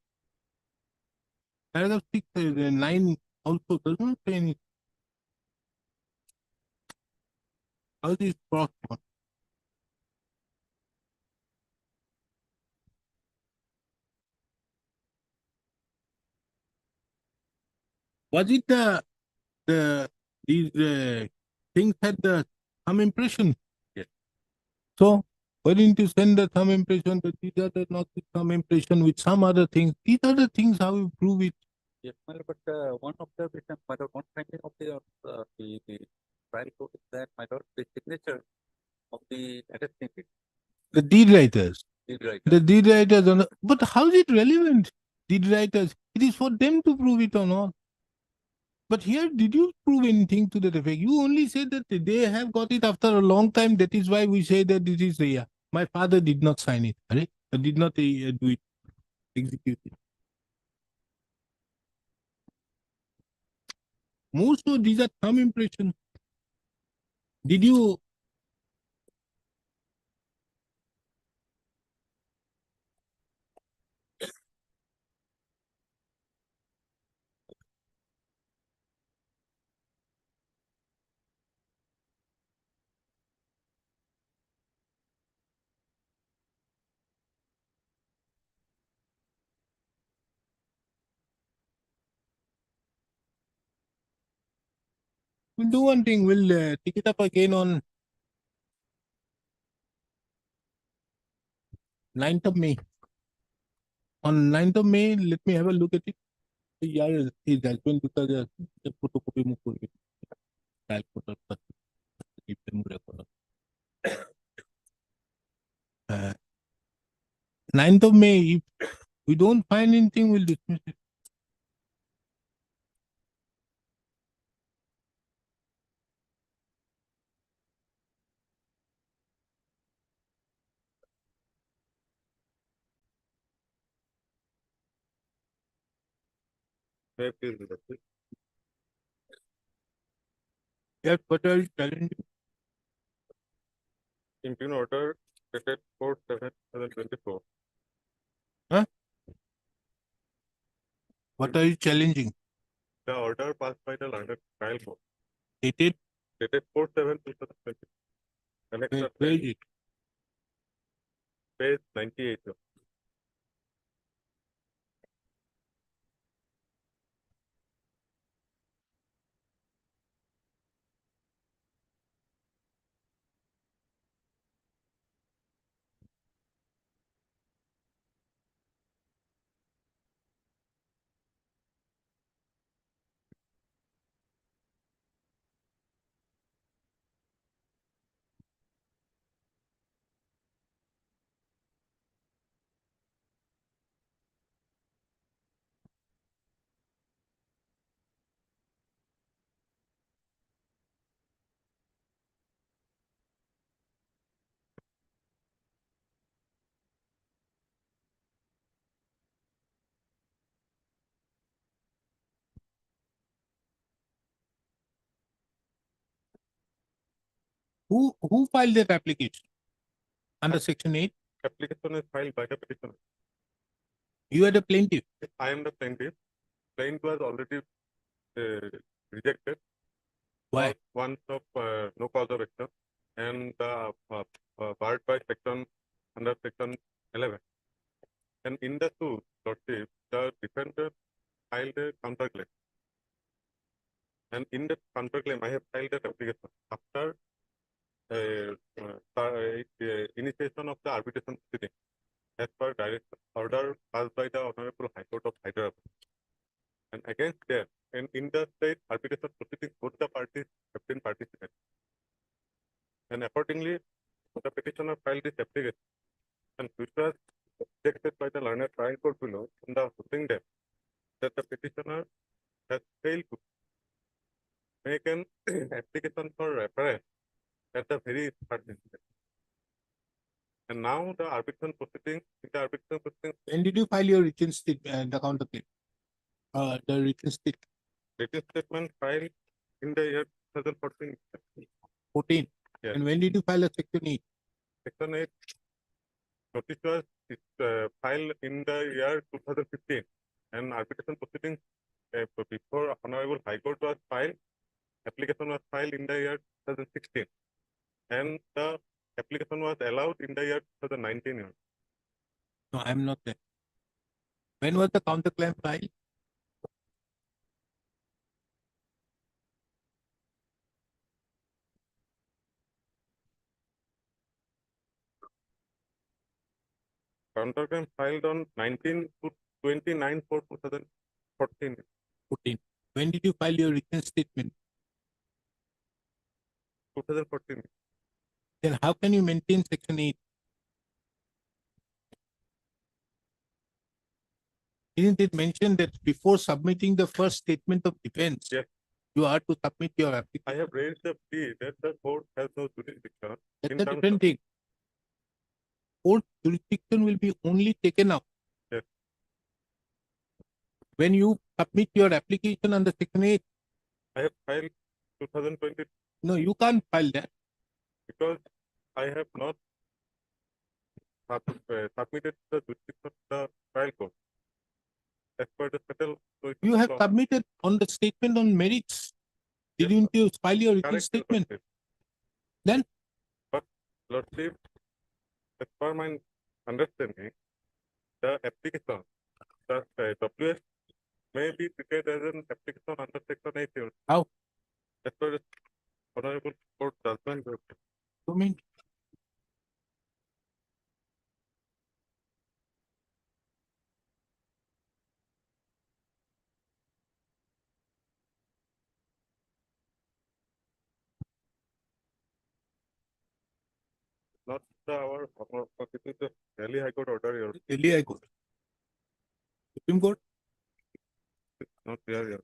Paragraph 6, 9 also does not say anything. How is this crossed one? Was it these things had some impression? Yes. So why didn't you send the thumb impression, but these are not the thumb impression with some other things? These are the things how you prove it. Yes, my lord, but one observation, my lord, one finding of the trial court is that, my lord, the signature of the attesting The deed writers. deed writer. The deed writers on the, but how is it relevant? Deed writers. It is for them to prove it or not. But here, did you prove anything to that effect? You only said that they have got it after a long time. That is why we say that it is there. My father did not sign it. Right? Did not do it, execute it. Most of these are thumb impressions. Did you? We'll do one thing. We'll pick it up again on 9th of May. On 9th of May, let me have a look at it. Yeah, his husband because the photocopy mo ko it. File photo but keep them record. 9th of May, if we don't find anything, we'll dismiss it. May I please read it? Yes, but I will challenge you. Impugn order dated 4/7/2024. What are you challenging? The order passed by the London trial court Dated? dated 4/7/2020. Where is it? Page 98. sir. Who filed that application? Under Section 8? Application is filed by the petitioner. You are the plaintiff. I am the plaintiff. Plaint was already rejected. Why? Once of no cause of action and barred by section under section 11. And in the suit, Lordship, the defendant filed a counterclaim. And in that counterclaim, I have filed that application after initiation of the arbitration proceeding as per direct order passed by the Honorable High Court of Hyderabad. And against that, and in the state arbitration proceeding, both the parties have been participating. And accordingly, the petitioner filed this application, and which was rejected by the learned trial court below in the holding that the petitioner has failed to make an application for reference at the very first instance. And now the arbitration proceeding, When did you file your written statement, the counterclaim? The written statement. written statement filed in the year 2014. 14. Yes. And when did you file a Section 8? Section 8 notice was filed in the year 2015. and arbitration proceedings before Honorable High Court was filed, application was filed in the year 2016, and the application was allowed in the year 2019. No, I'm not there. When was the counterclaim filed? Counterclaim filed on 19 to 29 for 2014. 14. When did you file your written statement? 2014. Then how can you maintain Section 8? Isn't it mentioned that before submitting the first statement of defense, Yes. you are to submit your application? I have raised the plea that the court has no jurisdiction. That's in a terms different of- thing. Court jurisdiction will be only taken out Yes. when you submit your application under Section 8. I have filed 2020 No, you can't file that. because I have not submitted the jurisdiction of the trial court. As per the settled. You have submitted on the statement on merits. Didn't you file your written statement? Then? But Lordship, as per my understanding, the application, the WS may be treated as an application under Section 8. How? As per the Honorable Court judgment. You mean? Not our, it is the Delhi High Court order here. Delhi High Court. Supreme Court? Not here.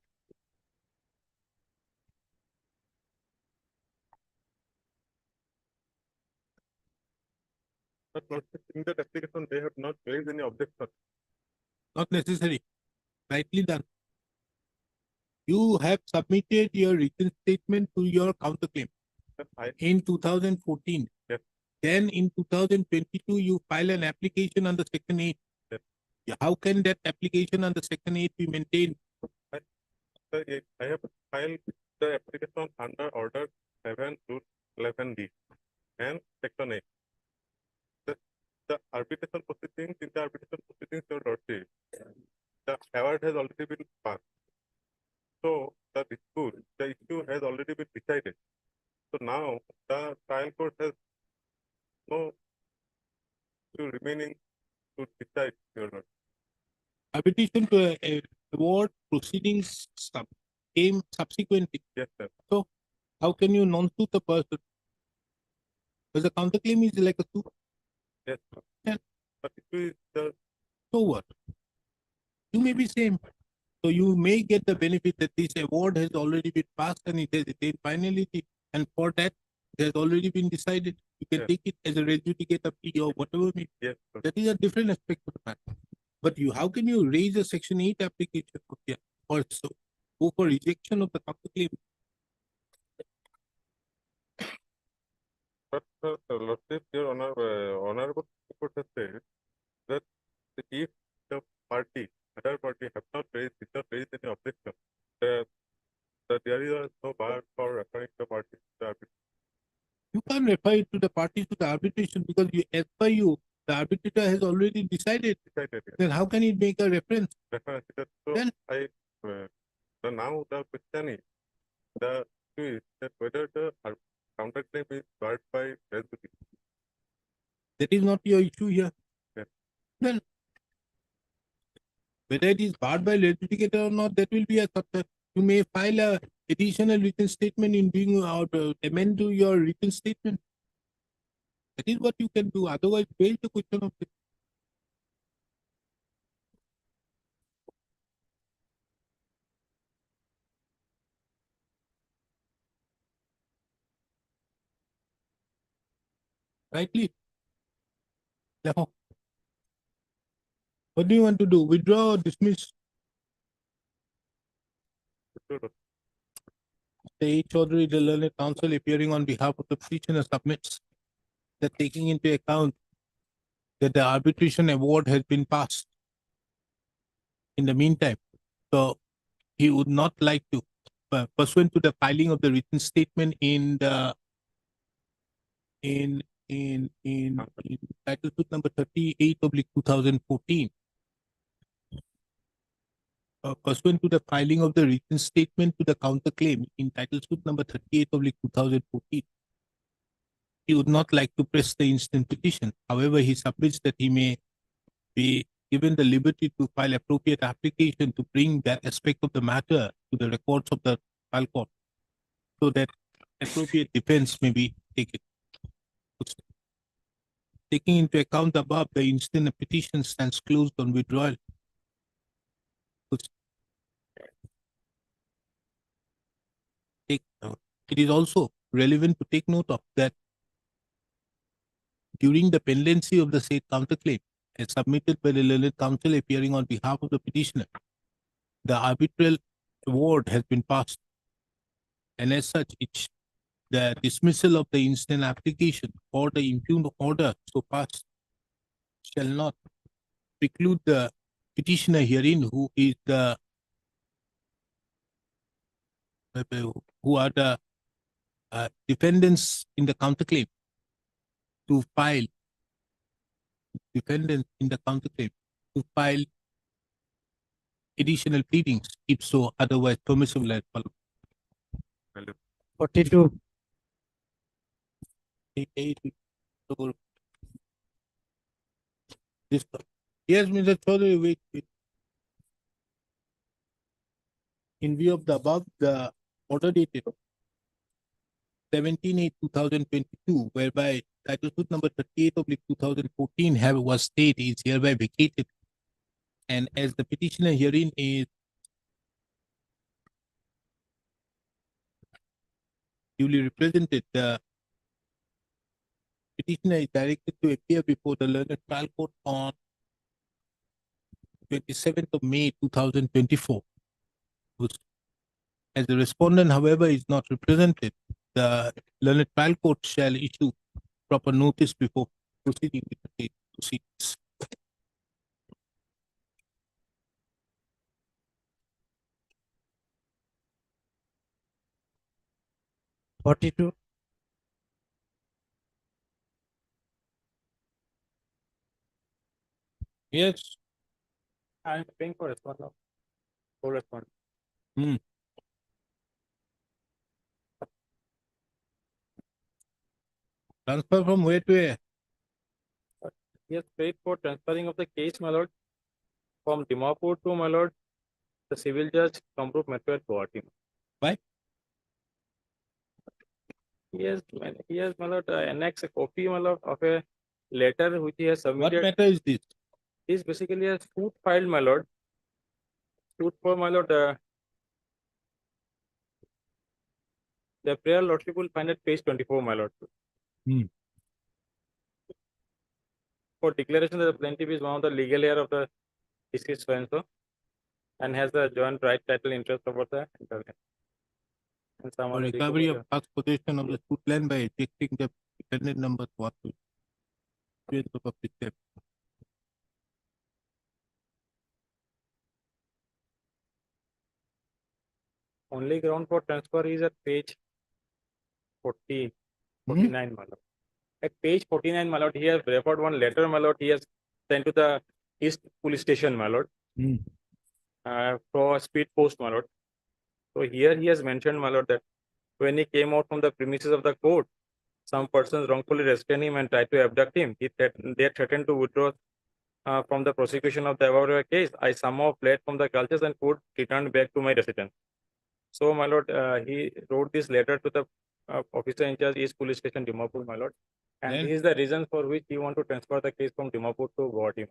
But Lordship, in that application, they have not raised any objection. Not necessary. Rightly done. You have submitted your written statement to your counterclaim That I, in 2014. Yes. Then in 2022, you file an application under Section 8. Yes. How can that application under Section 8 be maintained? I have filed the application under Order 7 to 11D and Section 8. The arbitration proceedings, in the arbitration proceedings, Your Lordship, the award has already been passed. So the issue has already been decided. So now the trial court has no issue remaining to decide, Your Lordship. Arbitration to award proceedings came subsequently. Yes, sir. So how can you non-suit the person? Because the counterclaim is like a suit. Yes, sir. Yeah. But issue is the So what? You may be same. So you may get the benefit that this award has already been passed and it has attained finality. And for that, it has already been decided. You can Yes. take it as a res judicata plea or whatever may be. yes, sir. That is a different aspect of the matter. But how can you raise a Section 8 application or so go for rejection of the counterclaim? But Lordship, Your Honorable Court has said that if the other party have not raised any objection, there is no bar for referring the party to the arbitration. You can't refer it to the parties to the arbitration because as per you, the arbitrator has already decided. Then how can it make a reference? Definitely. So Then- now the question is, the issue is that whether the counterclaim is barred by res judicata. That is not your issue here. Yes. Then whether it is barred by res judicata or not, that will be a subject. You may file a additional written statement in doing or amend to your written statement. That is what you can do. Otherwise, where is the question of it? Rightly. Now, what do you want to do? Withdraw or dismiss? The H. Chaudhary, the learned counsel appearing on behalf of the petitioner submits that taking into account that the arbitration award has been passed in the meantime. So he would not like to, pursuant to the filing of the written statement in the in title suit number 38 oblique 2014. Pursuant to the filing of the written statement to the counterclaim in title suit number 38 oblique 2014, he would not like to press the instant petition. However, he submits that he may be given the liberty to file appropriate application to bring that aspect of the matter to the records of the trial court, so that appropriate defense may be taken. Taking into account the above, the instant petition stands closed on withdrawal. It is also relevant to take note of that during the pendency of the said counterclaim, as submitted by the learned counsel appearing on behalf of the petitioner, the arbitral award has been passed, and as such, the dismissal of the instant application or the impugned order so passed shall not preclude the petitioner herein, who is the who are the defendants in the counterclaim, to file additional pleadings, if so otherwise permissible as follows. 42. Yes, Mr. Chaudhary, wait. In view of the above, the order dated 17/8/2022, whereby title suit number 38 oblique 2014 was stayed, is hereby vacated. And as the petitioner herein is duly represented, the petitioner is directed to appear before the learned trial court on 27th of May 2024. As the respondent, however, is not represented, the learned trial court shall issue proper notice before proceeding with the case proceedings. Yes. I'm paying for response now. Full response. Transfer from where to where? He has paid for transferring of the case, my lord, from Dimapur to, my lord, the civil judge, Kamrup Metro at Guwahati. Why? He has, my lord, annexed a copy, my lord, of a letter which he has What submitted. matter is this? This is basically a suit filed, my lord. Suit for, my lord, the prayer lordship will find at page 24, my lord. For declaration that the plaintiff is one of the legal heir of the deceased so and has the joint right title interest over the intervention. For recovery of past possession of the suit land by ejecting the dependent numbers what to only ground for transfer is at page 49, my lord. At page 49, my lord, he has referred one letter, my lord, he has sent to the East Police Station, my lord, for speed post, my lord. So here he has mentioned, my lord, that when he came out from the premises of the court, some persons wrongfully restrained him and tried to abduct him. They threatened to withdraw from the prosecution of the above case. I somehow fled from the cultures and could return back to my residence. So, my lord, he wrote this letter to the officer in charge East Police Station, Dimapur, my lord. And this is the reason for which he want to transfer the case from Dimapur to Guwahati.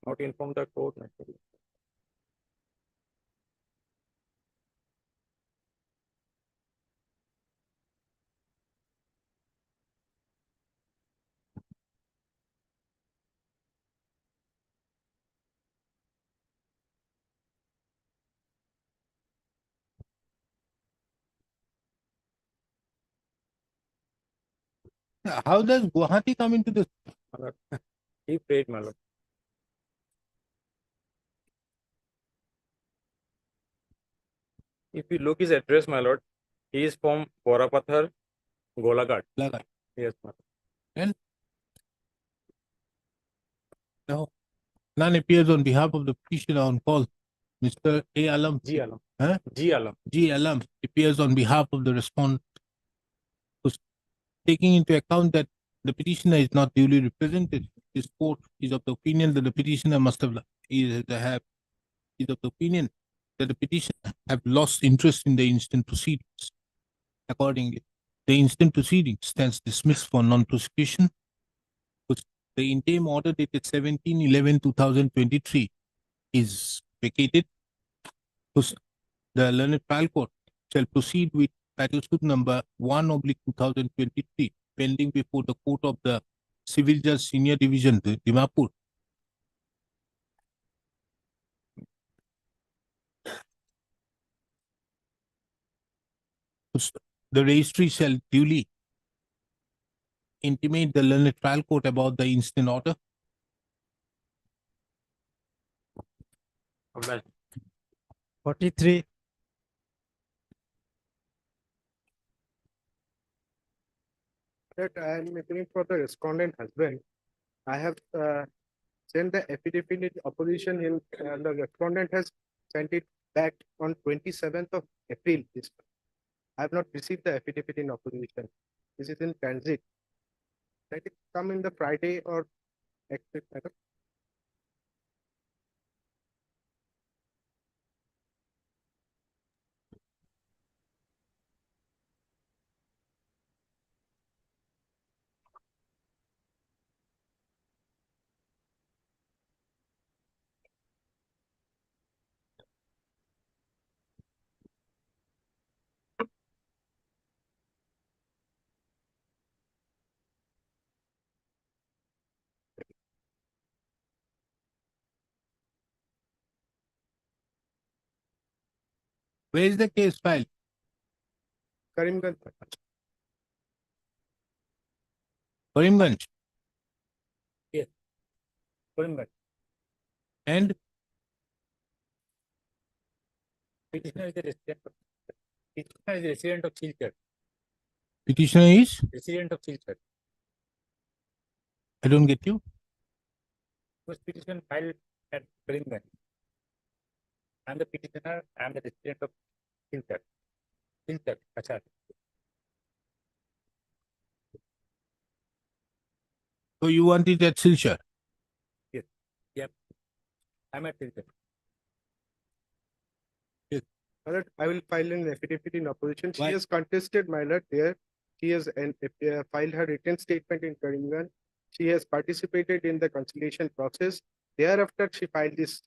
Not inform the court. How does Guwahati come into this? my lord. He prayed, my lord. If you look his address, my lord, he is from Borapathar, Golaghat. Lagat. Yes, my lord. And now, none appears on behalf of the petitioner on call. Mr. A. Alam. G. Alam. Huh? G. Alam. G. Alam appears on behalf of the respondent, who's taking into account that the petitioner is not duly represented. This court is of the opinion that the petitioner must have is of the opinion that the petitioner have lost interest in the instant proceedings. Accordingly, the instant proceeding stands dismissed for non-prosecution. The interim order dated 17/11/2023 is vacated. The learned trial court shall proceed with title suit number 1/2023 pending before the court of the Civil Judge Senior Division, Dimapur. The registry shall duly intimate the learned trial court about the instant order. Amen. 43. That I am making for the respondent husband. I have sent the affidavit in opposition in, the respondent has sent it back on 27th of April. I have not received the affidavit in opposition. This is in transit. Let it come in the Friday or expect. Where is the case file? Karimganj. Karimganj. Karimganj. And Petitioner is a resident of Silchar. petitioner is? Resident of Silchar. I don't get you. Whose petition filed at Karimganj. I am the petitioner. I am the resident of Silchar. Silchar, Kachar. So you want it at Silchar? Yes. Yep. I am at Silchar. My lord, I will file an affidavit in opposition. She Why? has contested, my lord, there. She has filed her written statement in Karimganj. She has participated in the conciliation process. Thereafter, she filed this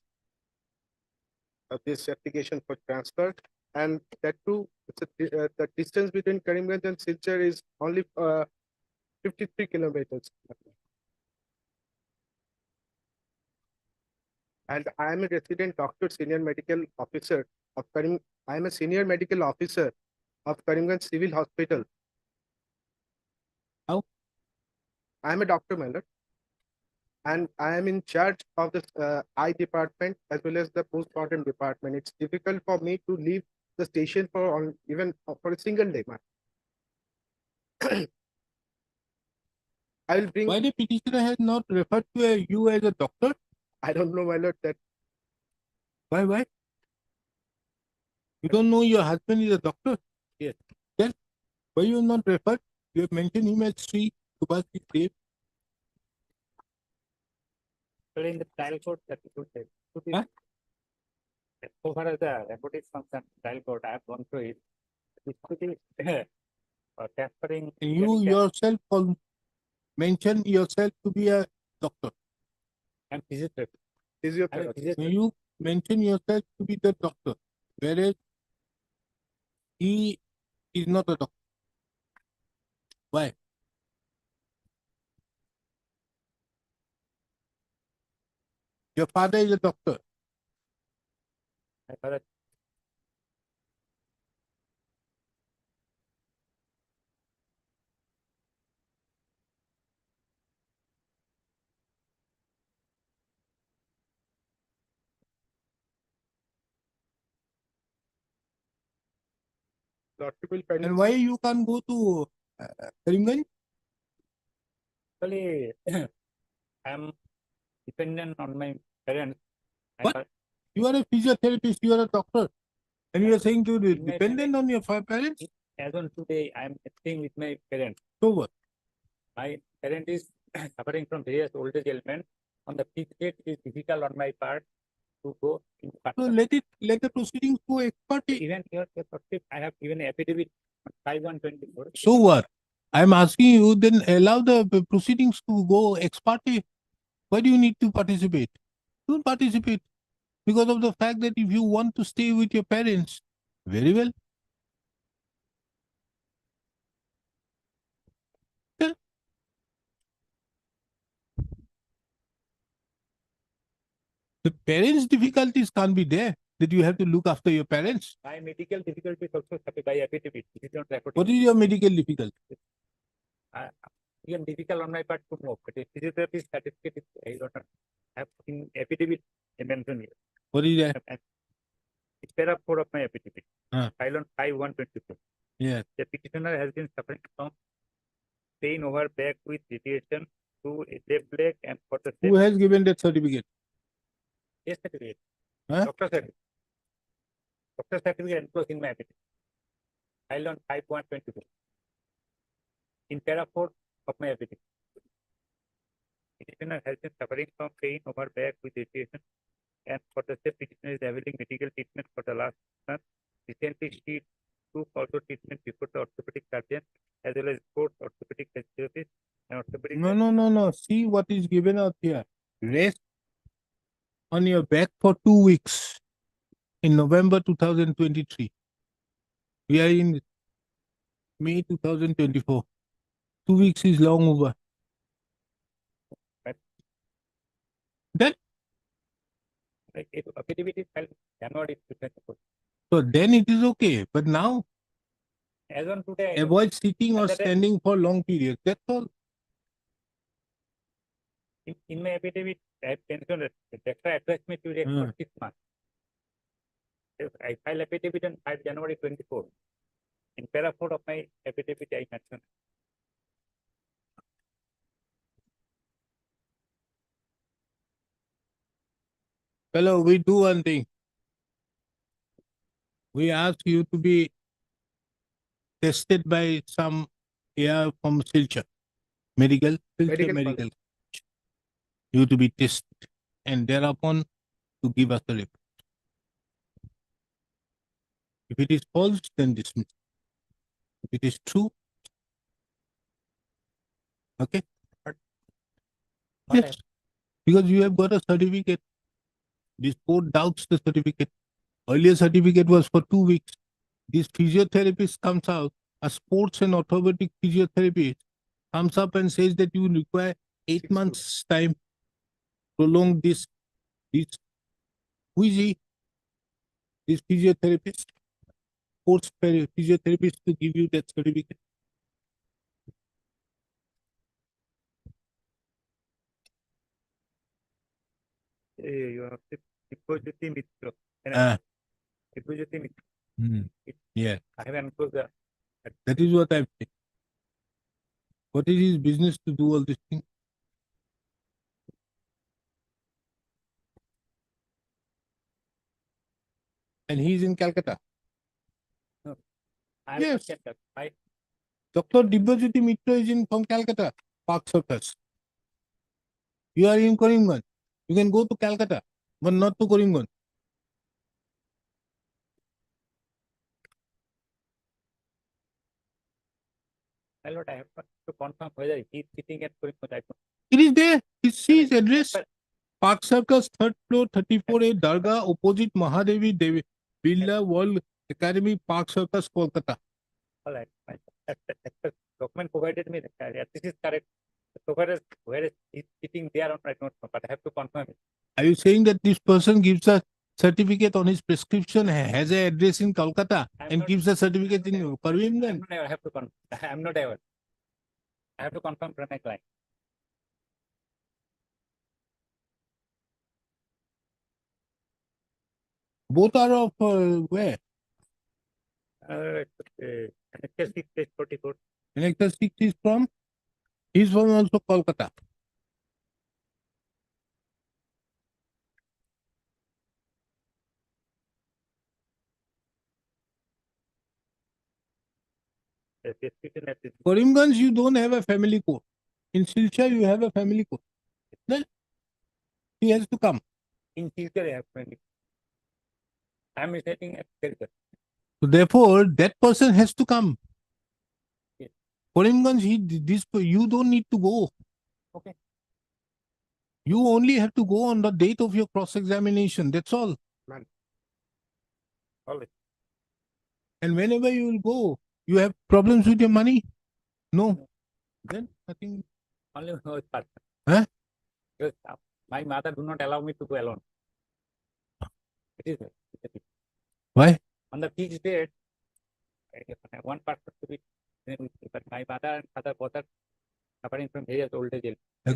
application for transfer, and that too, the distance between Karimganj and Silchar is only 53 kilometers. And I am a resident doctor, senior medical officer of Karim. I am a senior medical officer of Karimganj Civil Hospital. How? I am a doctor, my lord. And I am in charge of the eye department as well as the postmortem department. It's difficult for me to leave the station for even for a single day, man. I will bring. Why the petitioner has not referred to you as a doctor? I don't know, my lord, that Why? You don't know your husband is a doctor? Yes. Then why you have not referred? You have mentioned him as Sri Subhash Dev. So in the trial court, that is good. Huh? So far as the report is concerned, trial court, I have gone through it. It is transferring. You yourself mention yourself to be a doctor. I am physiotherapist. I am a physiotherapy. physiotherapist. You mention yourself to be the doctor, whereas he is not a doctor. Why? Your father is a doctor. My father. Lordship will kindly. And why you can't go to Karimganj? Actually, I'm dependent on my parents. I What? can't- You are a physiotherapist, you are a doctor, and you are saying to be In my dependent on your parents? As on today, I'm staying with my parents. So what? My parent is suffering from various old age ailments. On the fifth date, it is difficult on my part to go in So person. let the proceedings go ex parte. Even here, I have given an affidavit on 5/1/24. So what? I'm asking you, then allow the proceedings to go ex parte. Why do you need to participate? Don't participate because of the fact that if you want to stay with your parents, very well. Yeah. The parents' difficulties can't be there, that you have to look after your parents. My medical difficulties also suffered by affidavit. It is not recorded. What is your medical difficulty? Even difficult on my part to move. But a physiotherapy certificate is I don't have in affidavit mentioned here. What is that? It's para 4 of my affidavit. Ah. Filed on 5/1/24. Yes. The petitioner has been suffering from pain over back with radiation to a left leg and for the Who has given that certificate? yes, certificate. Huh? Doctor certificate. Doctor certificate enclosed in my affidavit. Filed on 5/1/24. In para 4 of my affidavit. Petitioner has been suffering from pain over back with radiation and for the same petitioner is availing medical treatment for the last month. Recently, she took also treatment before the orthopedic surgeon as well as sports orthopedic physiotherapist and orthopedic. No. See what is given out here. Rest on your back for 2 weeks in November 2023. We are in May 2024. 2 weeks is long over. Right. Then, Like it affidavit is filed January 2024. so then it is okay. But now, As on today, I don't- avoid sitting or At that time- standing for long periods. That's all. in my affidavit, I have mentioned that the doctor addressed me to the Hmm. for 6 months. I filed affidavit on 5 January 24. In para 4 of my affidavit, I mentioned. Fellow, we do one thing. We ask you to be tested by some air from Silchar. Medical Medical medical. You to be tested and thereupon to give us a report. If it is false, then dismiss. If it is true, okay? Yes, because you have got a certificate. This court doubts the certificate. Earlier certificate was for 2 weeks. This physiotherapist comes out, a sports and orthopedic physiotherapist comes up and says that you require 8 months time, prolong this. Who is he? This physiotherapist, sports physiotherapist to give you that certificate. You have to Dipojyoti Mitra. Ah. Dipojyoti Mitra. Yeah, I have enclosed the that is what I'm saying. What is his business to do all this thing? And he's in Calcutta. I Yes. checked that. Dr. Dibyajyoti Mitra is in from Calcutta, Park Circus. You are in Karimganj. You can go to Calcutta, but not to Karimganj. My lord, I have to confirm whether he is sitting at Korimganj. It is there. See his address. Park Circus, 3rd floor, 34A, Dargah, opposite Mahadevi Devi Birla World Academy, Park Circus, Kolkata. All right. The document provided me, this is correct. So far as where is sitting there, I don't know, but I have to confirm it. Are you saying that this person gives a certificate on his prescription, has an address in Kolkata, and gives a certificate in Karimganj? I have to confirm. I'm not aware. I have to confirm from my client. Both are of where? Annexure 6, page 44. Annexure 6 is from? He's from also Kolkata. Karimganj, you don't have a family court. In Silchar, you have a family court. Then he has to come. In Silchar, I have family. I am residing at Silchar. So therefore, that person has to come. Yes. Karimganj, you don't need to go. Okay. You only have to go on the date of your cross-examination. That's all. All right. And whenever you will go, you have problems with your money? No. Then nothing. Only with person. Huh? Because my mother do not allow me to go alone. It is. Why? On the fixed date, one person to be, but my mother and father both are suffering from various old age. I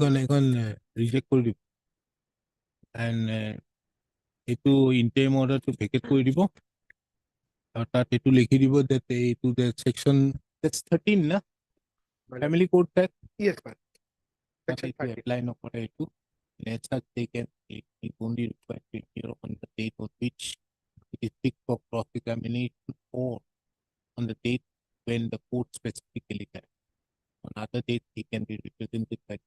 reject for you. And itu interim order to vacate kori dibo. Aur tat etu likhi dibo that etu the section that's 13 na family court act. Yes, ma'am. Section Section 30. apply no kore etu. Let's not take it only required to appear on the date on which it is fixed for cross-examination or on the date when the court specifically has. On other dates, he can be represented by.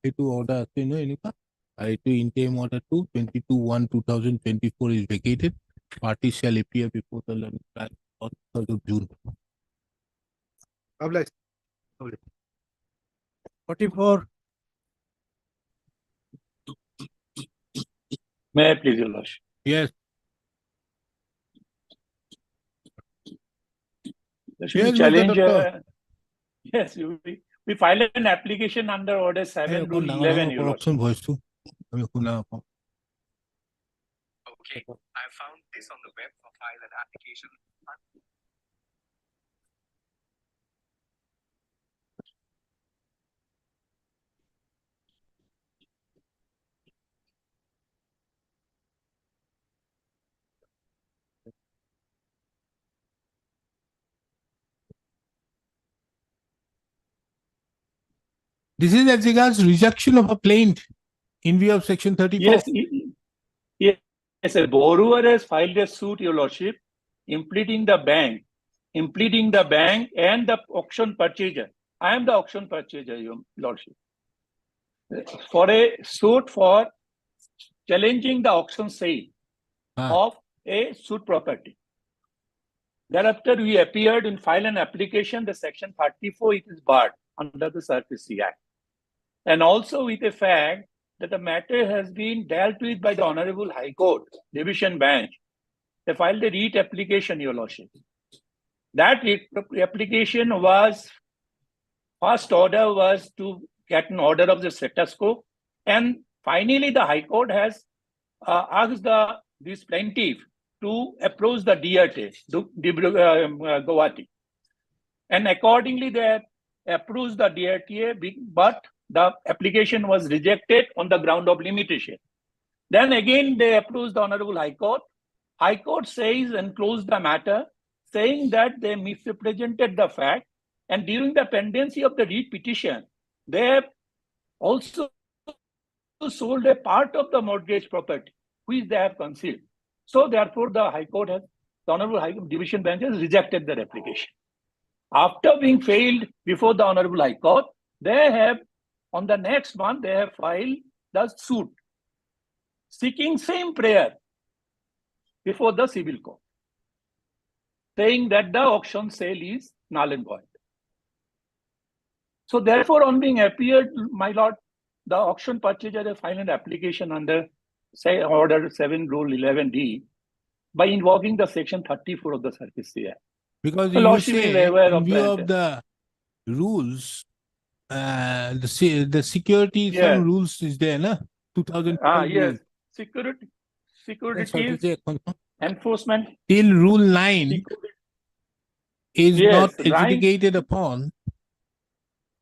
Itu order ase no enuka. Itu interim order 22/1/2024 is vacated. Parties shall appear before the learned trial on 3rd of June. Obliged. 44. May I please, Your Lordship? Yes. Should Yes, we Mr. challenge? Doctor. Yes, we filed an application under Order 7, Rule 11, Your Lordship. Voice too. Okay, I found this on the web for file an application. This is as regards rejection of a plaint in view of section 34. Yes, a borrower has filed a suit, Your Lordship, impleading the bank and the auction purchaser. I am the auction purchaser, Your Lordship. For a suit for challenging the auction sale of a suit property. Thereafter, we appeared and filed an application, the section 34, it is barred under the SARFAESI Act. And also with the fact that the matter has been dealt with by the Honorable High Court, Division Bench. They filed a writ application, Your Lordship. That application was, first order was to get an order of the status quo. And finally, the High Court has asked this plaintiff to approach the DRT, Guwahati. And accordingly, they approved the DRTA, but the application was rejected on the ground of limitation. Then again, they approved the Honorable High Court. High Court says and closed the matter, saying that they misrepresented the fact. And during the pendency of the writ petition, they have also sold a part of the mortgage property, which they have concealed. So therefore, the High Court has, the Honorable High Division Bench has rejected their application. After being failed before the Honorable High Court, they have, on the next month, they have filed the suit, seeking same prayer before the civil court, saying that the auction sale is null and void. So therefore, on being appeared, my lord, the auction purchaser has filed an application under, say, Order 7, Rule 11D, by invoking the section 34 of the SARFAESI Act. Because The you Lordship is say, aware in of view that. of the rules, the security, Yes. some rules is there, na? 2012 Yes, rule. security enforcement. Till Rule 9 is Yes, not right. adjudicated upon,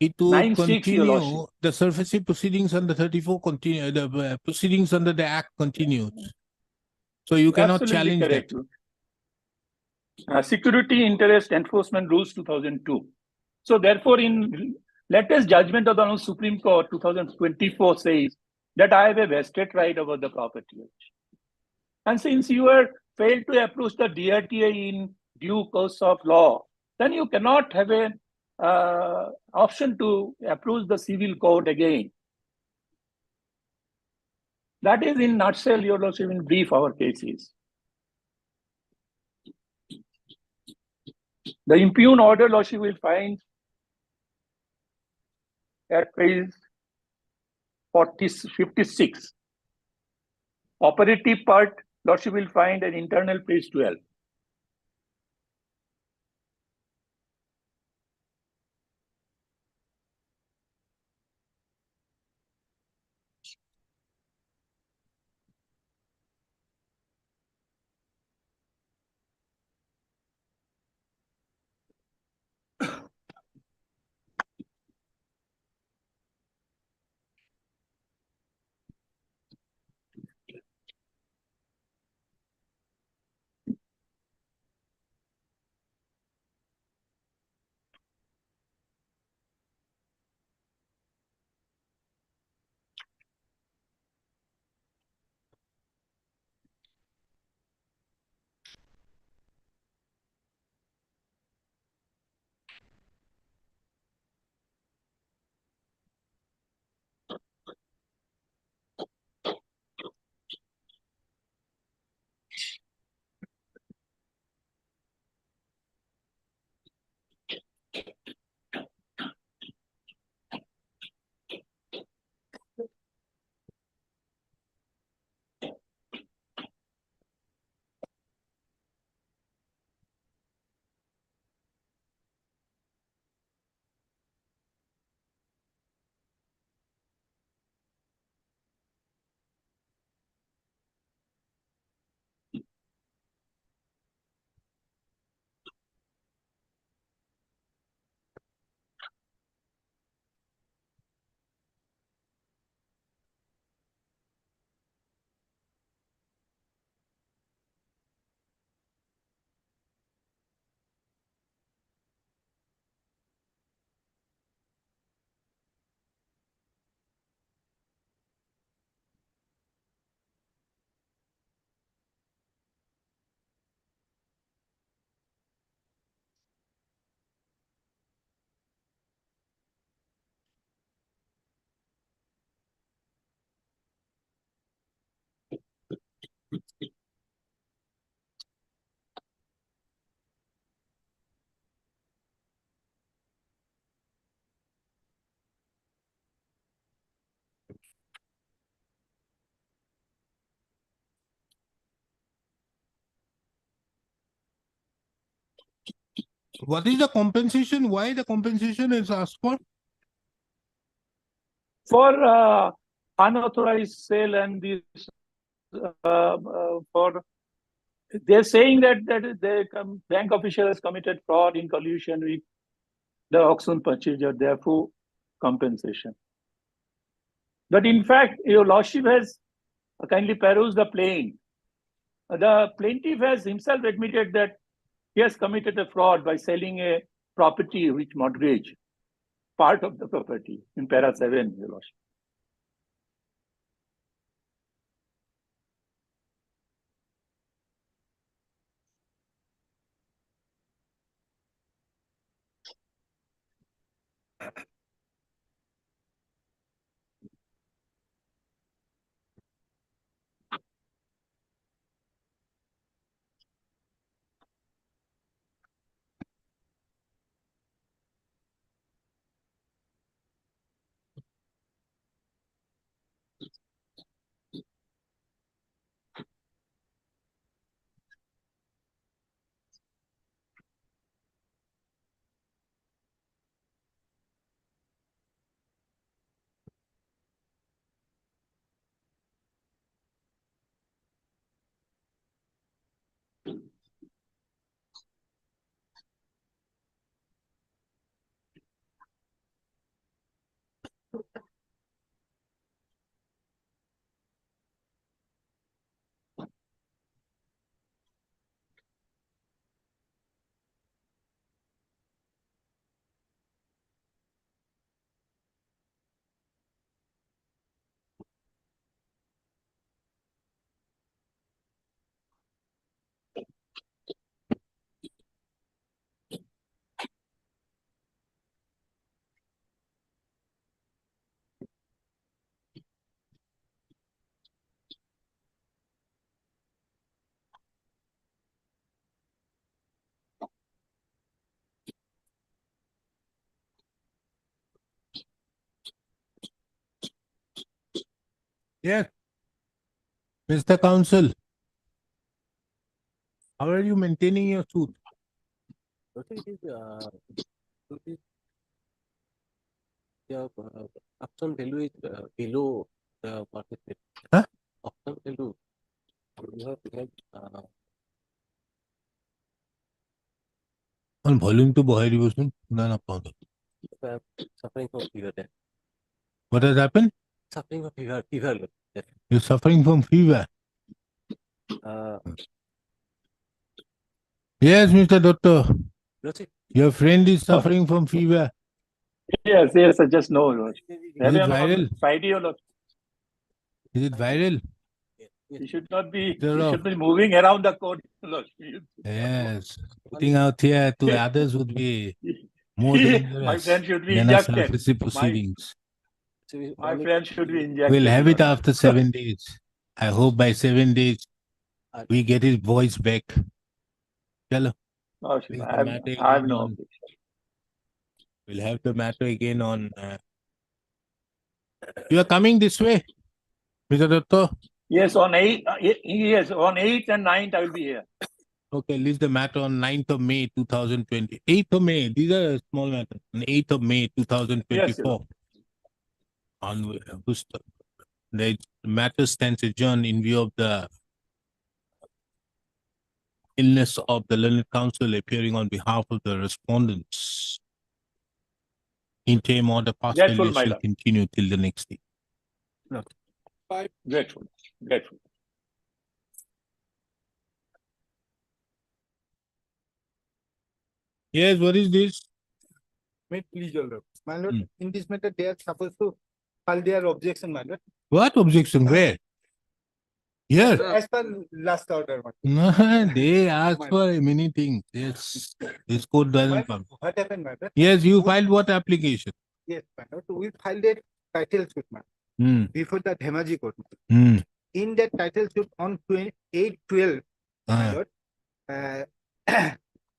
it will 9(6), Your continue, Lordship. the SARFAESI proceedings under 34 continue, the proceedings under the Act continues. So you cannot Absolutely challenge correct. that. Security Interest Enforcement Rules 2002. So therefore, in latest judgment of the Supreme Court 2024 says that I have a vested right over the property. And since you are failed to approach the DRTA in due course of law, then you cannot have an option to approach the civil code again. That is in nutshell, Your Lordship, in brief, our cases. The impugned order, Lordship, will find at page 56. Operative part, Lordship will find an internal page 12. What is the compensation? Why the compensation is asked for? For unauthorized sale and this, for they're saying that the bank official has committed fraud in collusion with the auction purchaser, therefore compensation. But in fact, Your Lordship has kindly perused the plaint. The plaintiff has himself admitted that he has committed a fraud by selling a property with mortgage, part of the property in para 7, Your Lordship. Yes. Mr. Counsel, how are you maintaining your suit? It is, the option value is below the market rate. Huh? Option value. You have On volume to Bohari Bosun, Nana Pound. suffering from fever there. What has happened? Suffering from fever. Yes. You're suffering from fever. Uh, Yes, Mr. Doctor. Lordship, Your friend is suffering from fever. Yes, I just know, Your Lordship. Is it viral? Friday, Your Lordship. Is it viral? You should not be, Sure. you should be moving around the court, Your Lordship. Yes. Putting out here to others would be more My dangerous friend should be than a injected. SARFAESI proceedings. My friend should be injected. We'll have Your it after 7 days. I hope by 7 days we get his voice back. Chalo. Lordship. We'll I have no objection. We'll have the matter again on. You are coming this way, Mr. Dotto. Yes, on 8th, yes, on 8th and 9th, I will be here. Okay, list the matter on 9th of May 2020. 8th of May, these are small matters. On 8th of May 2024. On the matter stands adjourned in view of the illness of the learned counsel appearing on behalf of the respondents. Interim order past Grateful, shall my lord. continue till the next day. Grateful. Yes, what is this? May please, Your Lord. My lord, Hmm. in this matter, they are supposed to file their objection, my lord. What objection? Where? Here. As per last order, my No, they asked for many things. Yes, this code doesn't lord. come. What happened, my lord? Yes, you filed what application? Yes, my lord. We filed a title suit, my lord, Hmm. before the Dhemaji court. Hmm. In that title suit on 8/12, my Ah. lord,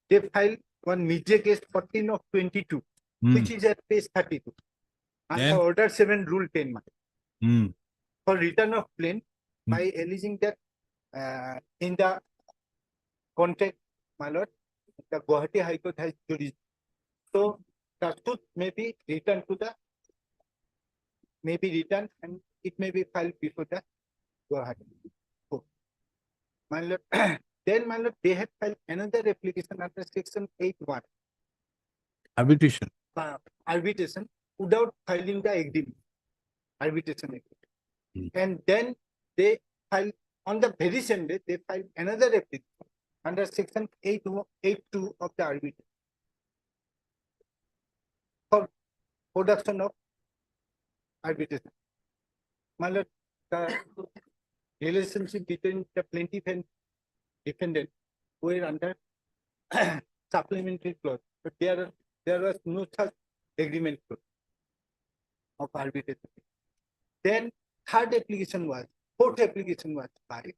they filed one media case 14 of 22, Hmm. which is at page 32. Under Then? order 7, rule 10, my lord, Hmm. for return of claim Hmm. by alleging that in the contract, my lord, the Guwahati High Court has jurisdiction. So the suit may be returned and it may be filed before the Guwahati court. My lord, then my lord, they have filed another application under section 8(1), Arbitration. arbitration, without filing the agreement, arbitration agreement. Hmm. And then they filed on the very same day, they filed another application under section 8(2) of the arbitration for production of arbitration. My lord, the relationship between the plaintiff and defendant were under supplementary clause, but there was no such agreement clause of arbitration. Then fourth application was filed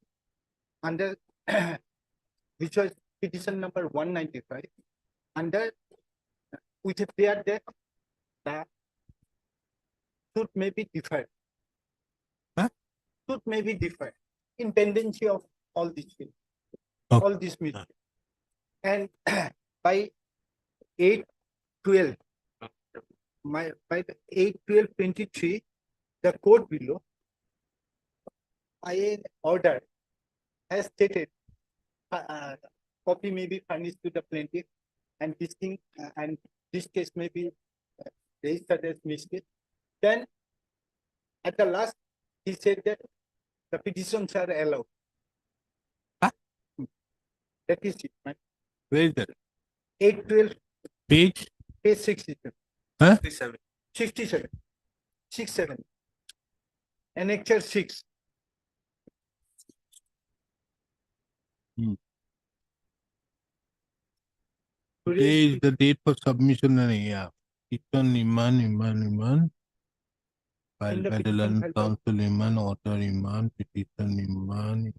under which was petition number 195, under which appeared that the suit may be deferred. Huh? Suit may be deferred in pendency of all these things, Okay. all these meetings. And by 8/12, by the 8/12/23, the court below, by an order, has stated copy may be furnished to the plaintiff, and this thing and this case may be registered as miscase. Then at the last, he said that the petitions are allowed. Huh? That is it, man. Where is that? 8/12, Page? page 67. Huh? 67. 67. Annexure 6. Today is the date for submission and yeah. Petition Iman. Filed the by the petition learned filed by- counsel Iman, author Iman, petition Iman.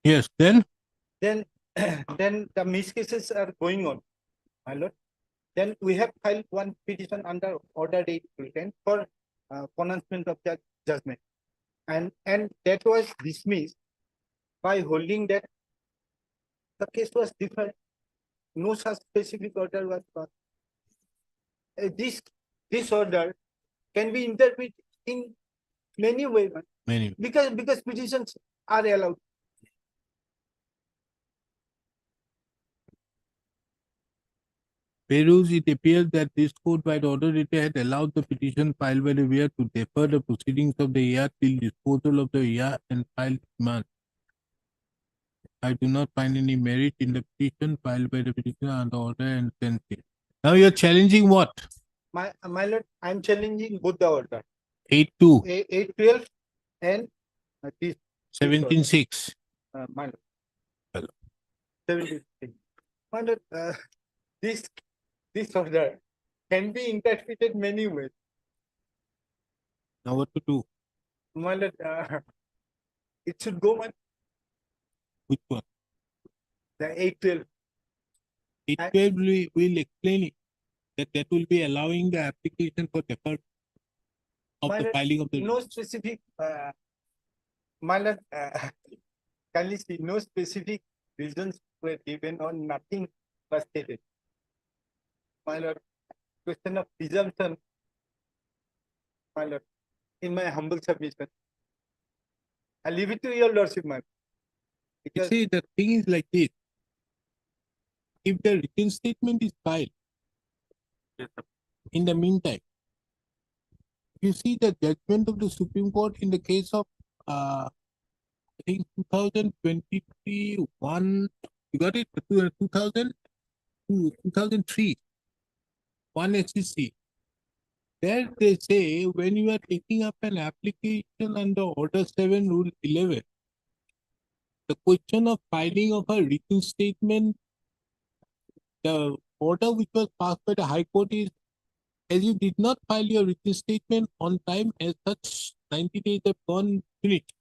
Yes, then? Then, then the miscases are going on, my lord. Then we have filed one petition under order 810 for pronouncement of the judgment. And that was dismissed by holding that the case was different. No such specific order was passed. This order can be interpreted in many ways, Many. because petitions are allowed. Peruse, it appears that this court by the order it had allowed the petition filed by the heir to defer the proceedings of the heir till disposal of the heir and filed demand. I do not find any merit in the petition filed by the petitioner under order and sent it. Now you are challenging what? My lord, I am challenging both the order. 8-2, 812 and this 17-6. my lord. Hello. 76. My lord, this order can be interpreted many ways. Now what to do? My lord, it should go on Which one? the 812. 812 will explain it. That will be allowing the application for deferment of My the lord, filing of the no specific, my lord, kindly see, no specific reasons were given or nothing was stated. My lord, question of presumption, my lord, in my humble submission, I leave it to your lordship, my lord. You Because see, the thing is like this. If the written statement is filed, in the meantime, you see the judgment of the Supreme Court in the case of, I think 2023, you got it? 2003, 1 SEC. There they say when you are taking up an application under Order 7, Rule 11, the question of filing of a written statement, the order which was passed by the High Court is, as you did not file your written statement on time, as such 90 days have gone finished.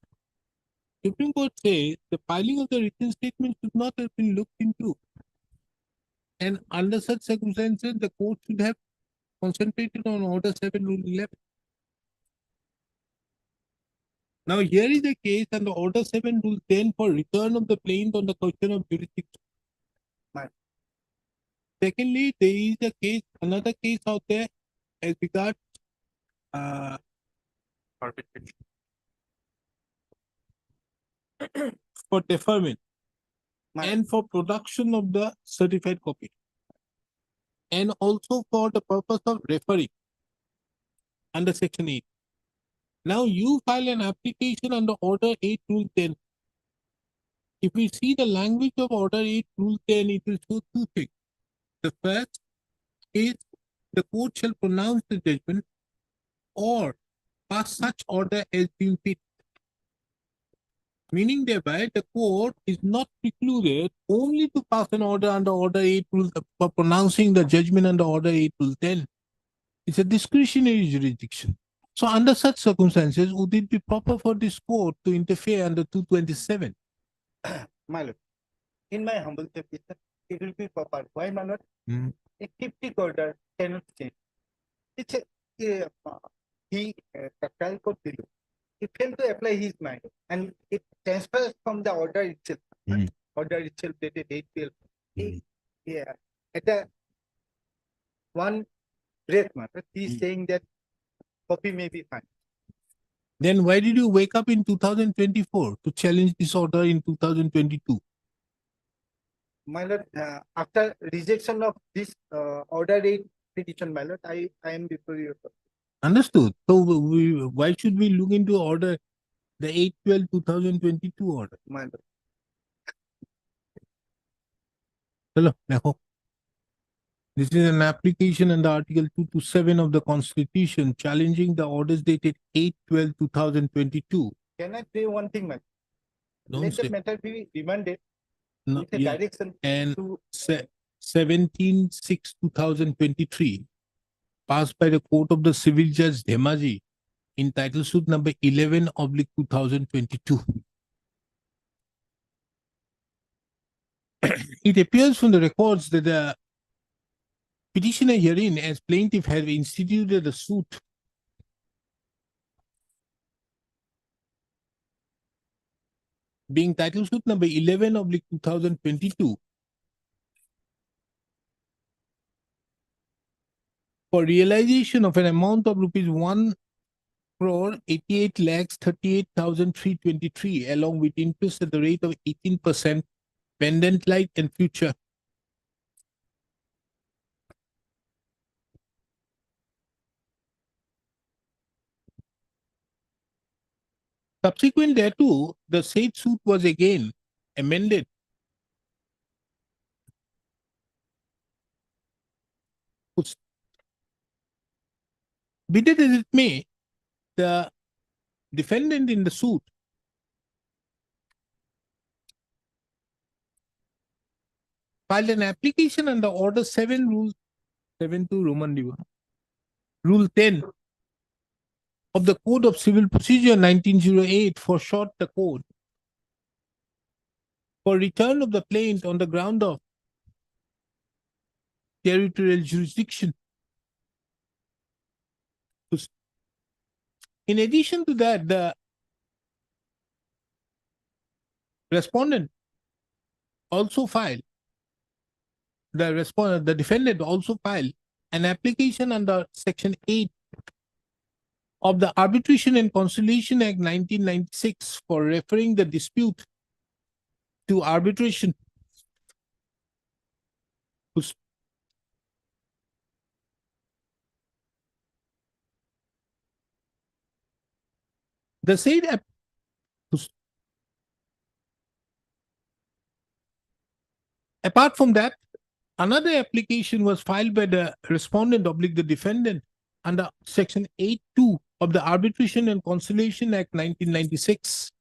Supreme Court says the filing of the written statement should not have been looked into. And under such circumstances, the court should have concentrated on Order 7, Rule 11. Now, here is a case under Order 7, Rule 10 for return of the plaintiff on the question of jurisdiction. Right. Secondly, there is a case, another case out there as regards Arbitration. for deferment Right. and for production of the certified copy, and also for the purpose of referring under Section 8. Now you file an application under Order 8 Rule 10. If we see the language of Order 8 Rule 10, it will show two things. The first is the court shall pronounce the judgment or pass such order as being fit. Meaning thereby the court is not precluded only to pass an order under Order 8 Rule for pronouncing the judgment under Order 8 Rule 10. It's a discretionary jurisdiction. So under such circumstances, would it be proper for this court to interfere under 227? my lord, in my humble submission, it will be proper. Why, my lord? Hmm. A cryptic order cannot change. It's the trial court below. He failed to apply his mind, and it transfers from the order itself. Order itself dated 8/12. Yeah, at the one breath, matter, he's saying that copy may be fine. Then why did you wake up in 2024 to challenge this order in 2022? My lord, after rejection of this order 8 petition, my lord, I am before you. Understood. So why should we look into order, the 8/12/2022 order? My lord. Hello, Neho. This is an application under Article 227 of the Constitution challenging the orders dated 8/12/2022. Can I say one thing, man? Don't Let say. the matter be remanded No, with a yeah. direction And to 17/6/2023 passed by the Court of the Civil Judge Dhemaji in title suit number 11/2022. It appears from the records that the petitioner herein as plaintiff have instituted a suit being title suit number 11 oblique 2022 for realization of an amount of rupees 1 crore 88 lakhs 38,323 along with interest at the rate of 18% pendent light and future. Subsequent thereto, the said suit was again amended be it as it may, the defendant in the suit filed an application under Order 7, Rule 7 to Roman numeral, Rule 10 of the Code of Civil Procedure 1908, for short the code, for return of the plaint on the ground of territorial jurisdiction. In addition to that, the respondent also filed, the defendant also filed an application under Section 8 of the Arbitration and Conciliation Act 1996 for referring the dispute to arbitration. The said apart from that, another application was filed by the respondent oblique the defendant under Section 8(2) of the Arbitration and Conciliation Act 1996.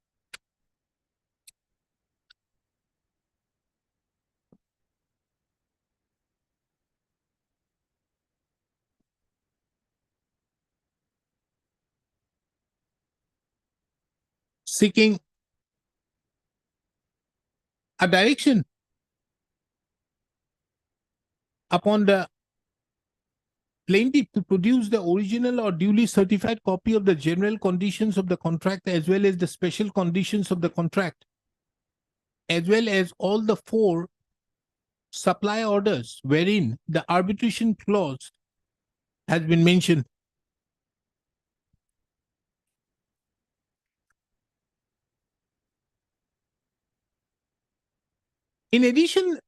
Seeking a direction upon the plaintiff to produce the original or duly certified copy of the general conditions of the contract as well as the special conditions of the contract, as well as all the 4 supply orders wherein the arbitration clause has been mentioned. In addition,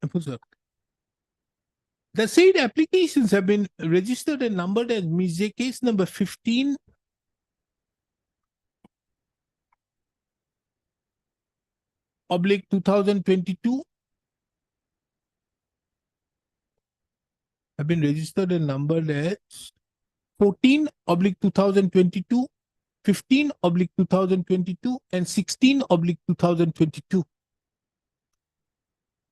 the said applications have been registered and numbered as Mise case number 15 oblique 2022 have been registered and numbered as 14 oblique 2022, 15 oblique 2022, and 16 oblique 2022.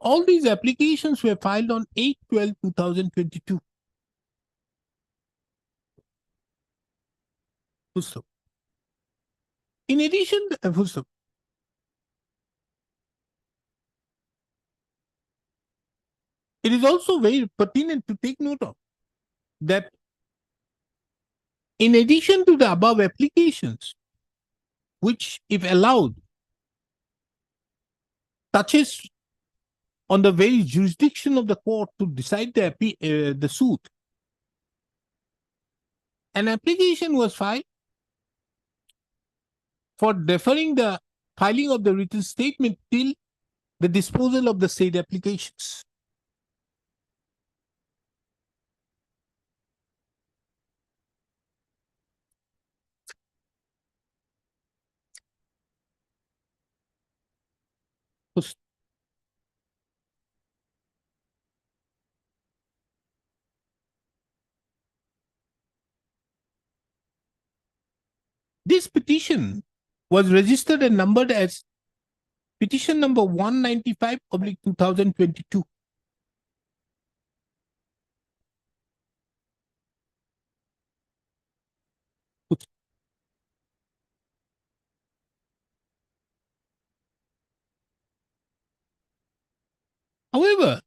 All these applications were filed on 8/12/2022. In addition, it is also very pertinent to take note of that in addition to the above applications, which, if allowed, touches on the very jurisdiction of the court to decide the suit, an application was filed for deferring the filing of the written statement till the disposal of the said applications. This petition was registered and numbered as petition number 195 oblique 2022. However,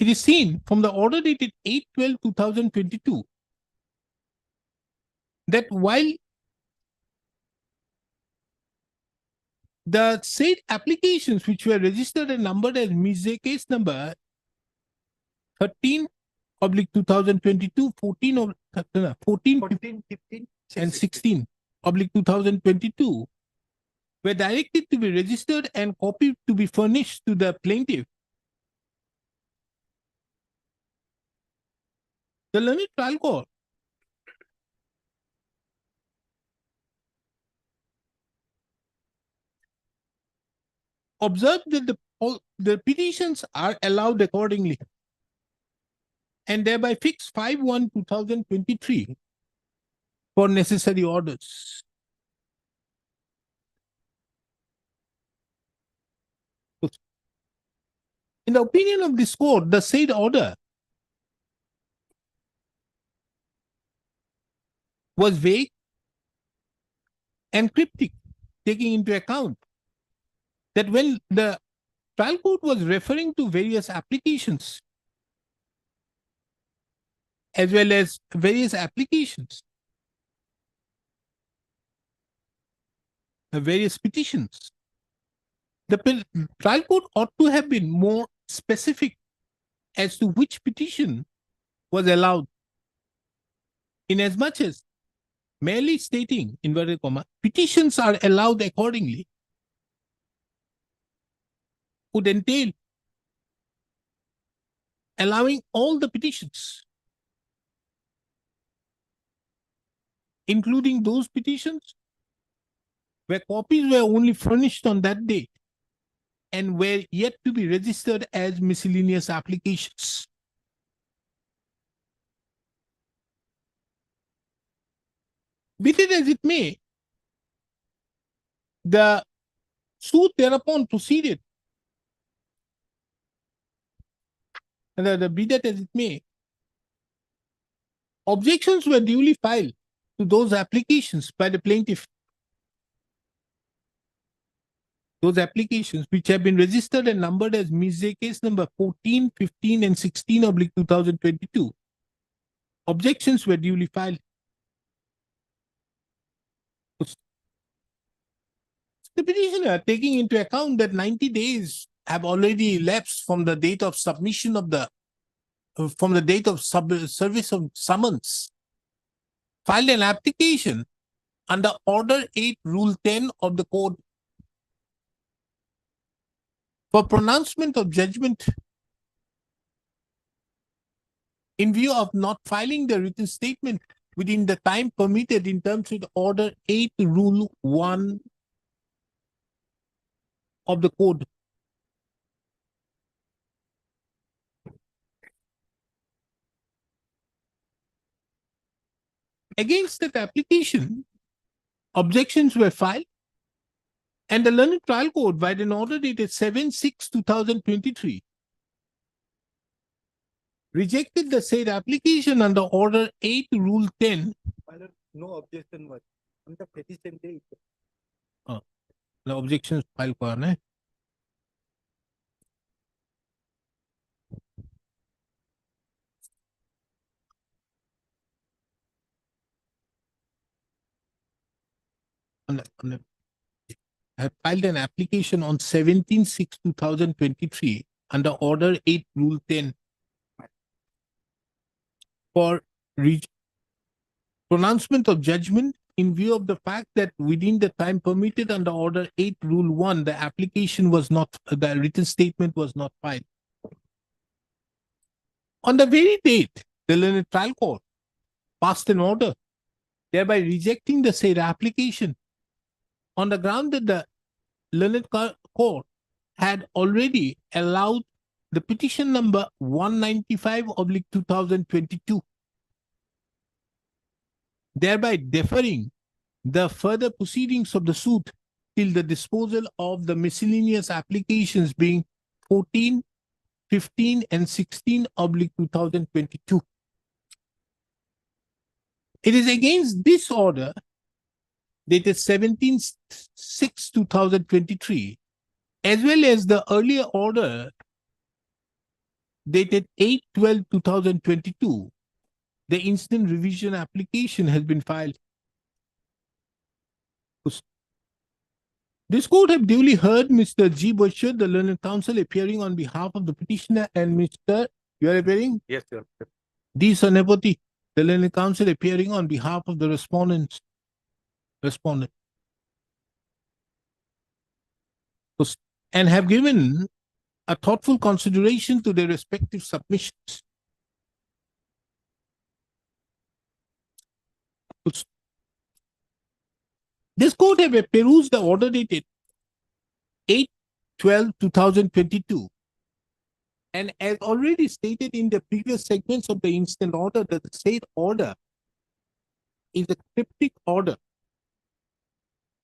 it is seen from the order dated 8/12/2022 that while the said applications which were registered and numbered as Mise case number 13/2022, 14, 15, and 16/2022 were directed to be registered and copied to be furnished to the plaintiff, the learned trial court observed that the petitions are allowed accordingly and thereby fixed 5/1/2023 for necessary orders. In the opinion of this court, the said order was vague and cryptic, taking into account that when the trial court was referring to various applications as well as various applications, various petitions, the trial court ought to have been more specific as to which petition was allowed, inasmuch as merely stating, inverted comma, petitions are allowed accordingly would entail allowing all the petitions, including those petitions where copies were only furnished on that date and were yet to be registered as miscellaneous applications. Be it as it may, the suit thereupon proceeded. And be that as it may, objections were duly filed to those applications by the plaintiff. Those applications which have been registered and numbered as Mise case number 14, 15, and 16/2022. Objections were duly filed. The petitioner, taking into account that 90 days have already elapsed from the date of submission of the service of summons, filed an application under Order 8, Rule 10 of the Code for pronouncement of judgment in view of not filing the written statement within the time permitted in terms with Order 8, Rule 1 of the Code. Against that application, objections were filed, and the learned trial court, by an order dated 7/6/2023, rejected the said application under Order 8, Rule 10. No objection was on the petition date. The objections filed करना है. Had filed an application on 17/6/2023 under Order 8, Rule 10 for pronouncement of judgment in view of the fact that within the time permitted under Order 8, Rule 1, the application was not, the written statement was not filed. On the very date, the learned trial court passed an order, thereby rejecting the said application on the ground that the learned court had already allowed the petition number 195/2022, thereby deferring the further proceedings of the suit till the disposal of the miscellaneous applications being 14, 15, and 16/2022. It is against this order dated 17/6/2023, as well as the earlier order dated 8/12/2022, the instant revision application has been filed. This court have duly heard Mr. G. Butcher, the learned counsel, appearing on behalf of the petitioner, and Mr. You are appearing? Yes, Your Lordship. D. Sonepati, the learned counsel, appearing on behalf of the respondent. And have given a thoughtful consideration to their respective submissions. This court have perused the order dated 8/12/2022, and as already stated in the previous segments of the instant order, that the said order is a cryptic order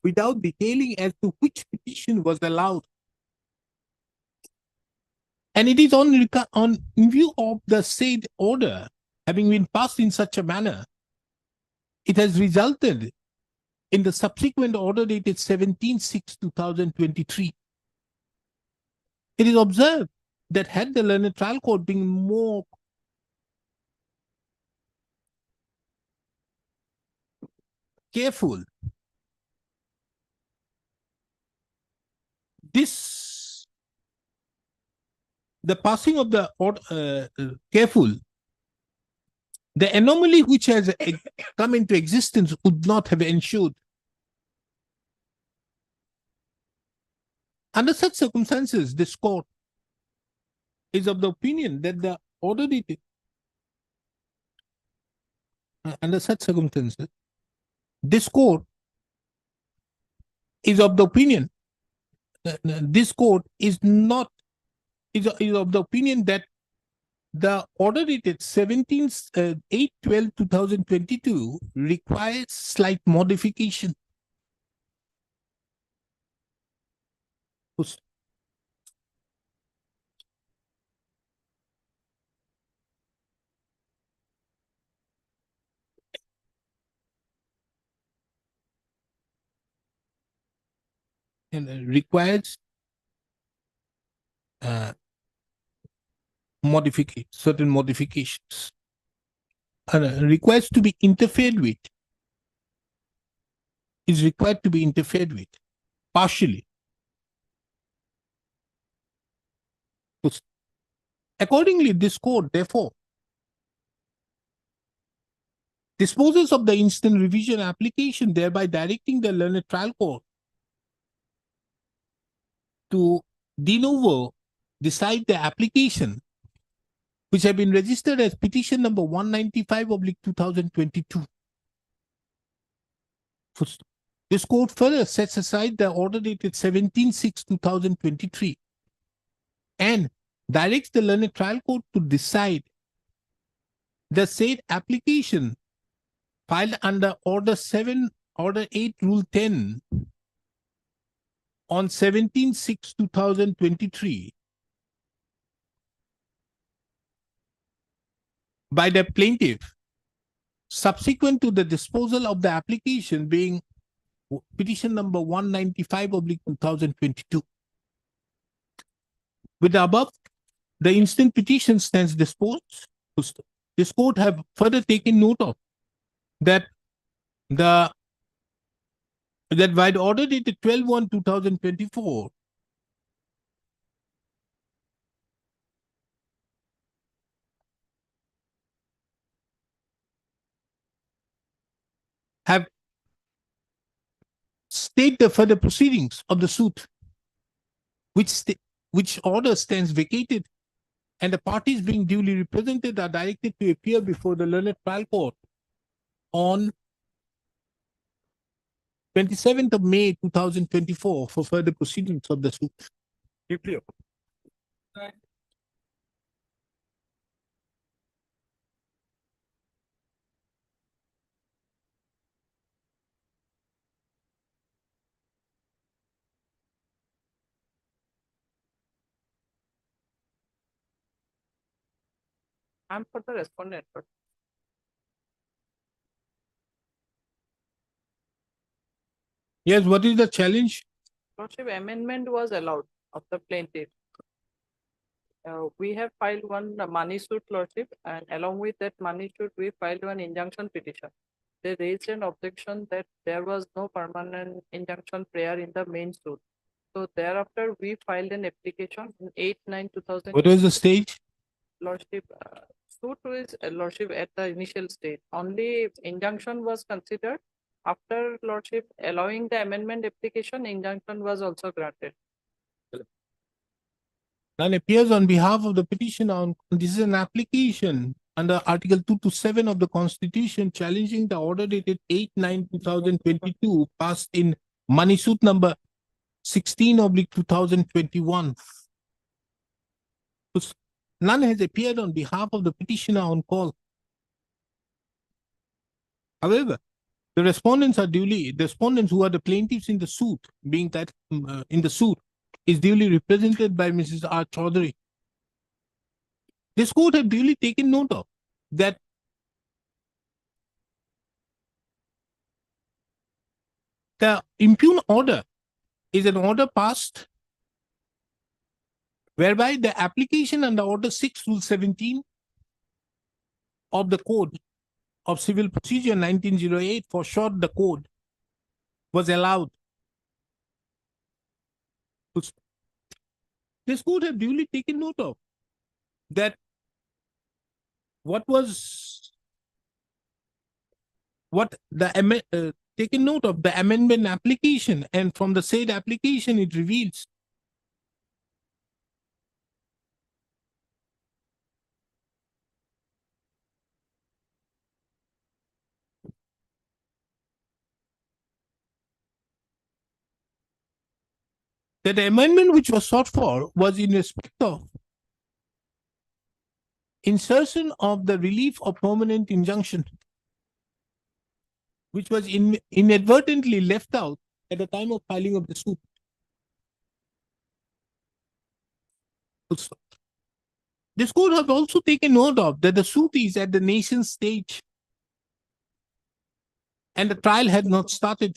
without detailing as to which petition was allowed. And it is in view of the said order having been passed in such a manner, it has resulted in the subsequent order dated 17/6/2023. It is observed that had the learned trial court been more careful, the passing of the order, the anomaly which has come into existence would not have ensued. Under such circumstances, this court is of the opinion that the order dated under such circumstances, this court is of the opinion this court is of the opinion that the order dated 8/12/2022 requires slight modification. And requires certain modifications. Requires to be interfered with. Is required to be interfered with partially. Accordingly, this court, therefore, disposes of the instant revision application, thereby directing the learned trial court to de novo decide the application, which have been registered as petition number 195/2022. This court further sets aside the order dated 17/6/2023 and directs the learned trial court to decide the said application filed under Order 8, Rule 10 on 17/6/2023 by the plaintiff, subsequent to the disposal of the application being petition number 195/2022. With the above, the instant petition stands disposed. This court have further taken note of that by the order dated 12/1/2024, have stayed the further proceedings of the suit, which order stands vacated, and the parties being duly represented are directed to appear before the learned trial court on 27th of May 2024 for further proceedings of the suit. Clear. I'm for the respondent, but Yes, what is the challenge? Lordship, amendment was allowed of the plaintiff. We have filed one money suit, Lordship, and along with that money suit, we filed one injunction petition. They raised an objection that there was no permanent injunction prayer in the main suit. So thereafter, we filed an application in 8/9/2000. What was the stage? Lordship, suit is Lordship at the initial stage. Only injunction was considered. After Lordship allowing the amendment application, injunction was also granted. None appears on behalf of the petitioner on this is an application under Article 227 of the Constitution challenging the order dated 8/9/2022 passed in money suit number 16/2021. None has appeared on behalf of the petitioner on call. However, the respondents who are the plaintiffs in the suit, being that in the suit, is duly represented by Mrs. R. Chaudhary. This court have duly taken note of that the impugn order is an order passed whereby the application under Order 6 Rule 17 of the Code of Civil Procedure 1908, for short the Code, was allowed. This court have duly taken note of that taken note of the amendment application, and from the said application it reveals that the amendment which was sought for was in respect of insertion of the relief of permanent injunction, which was inadvertently left out at the time of filing of the suit. This court has also taken note of that the suit is at the nascent stage and the trial had not started.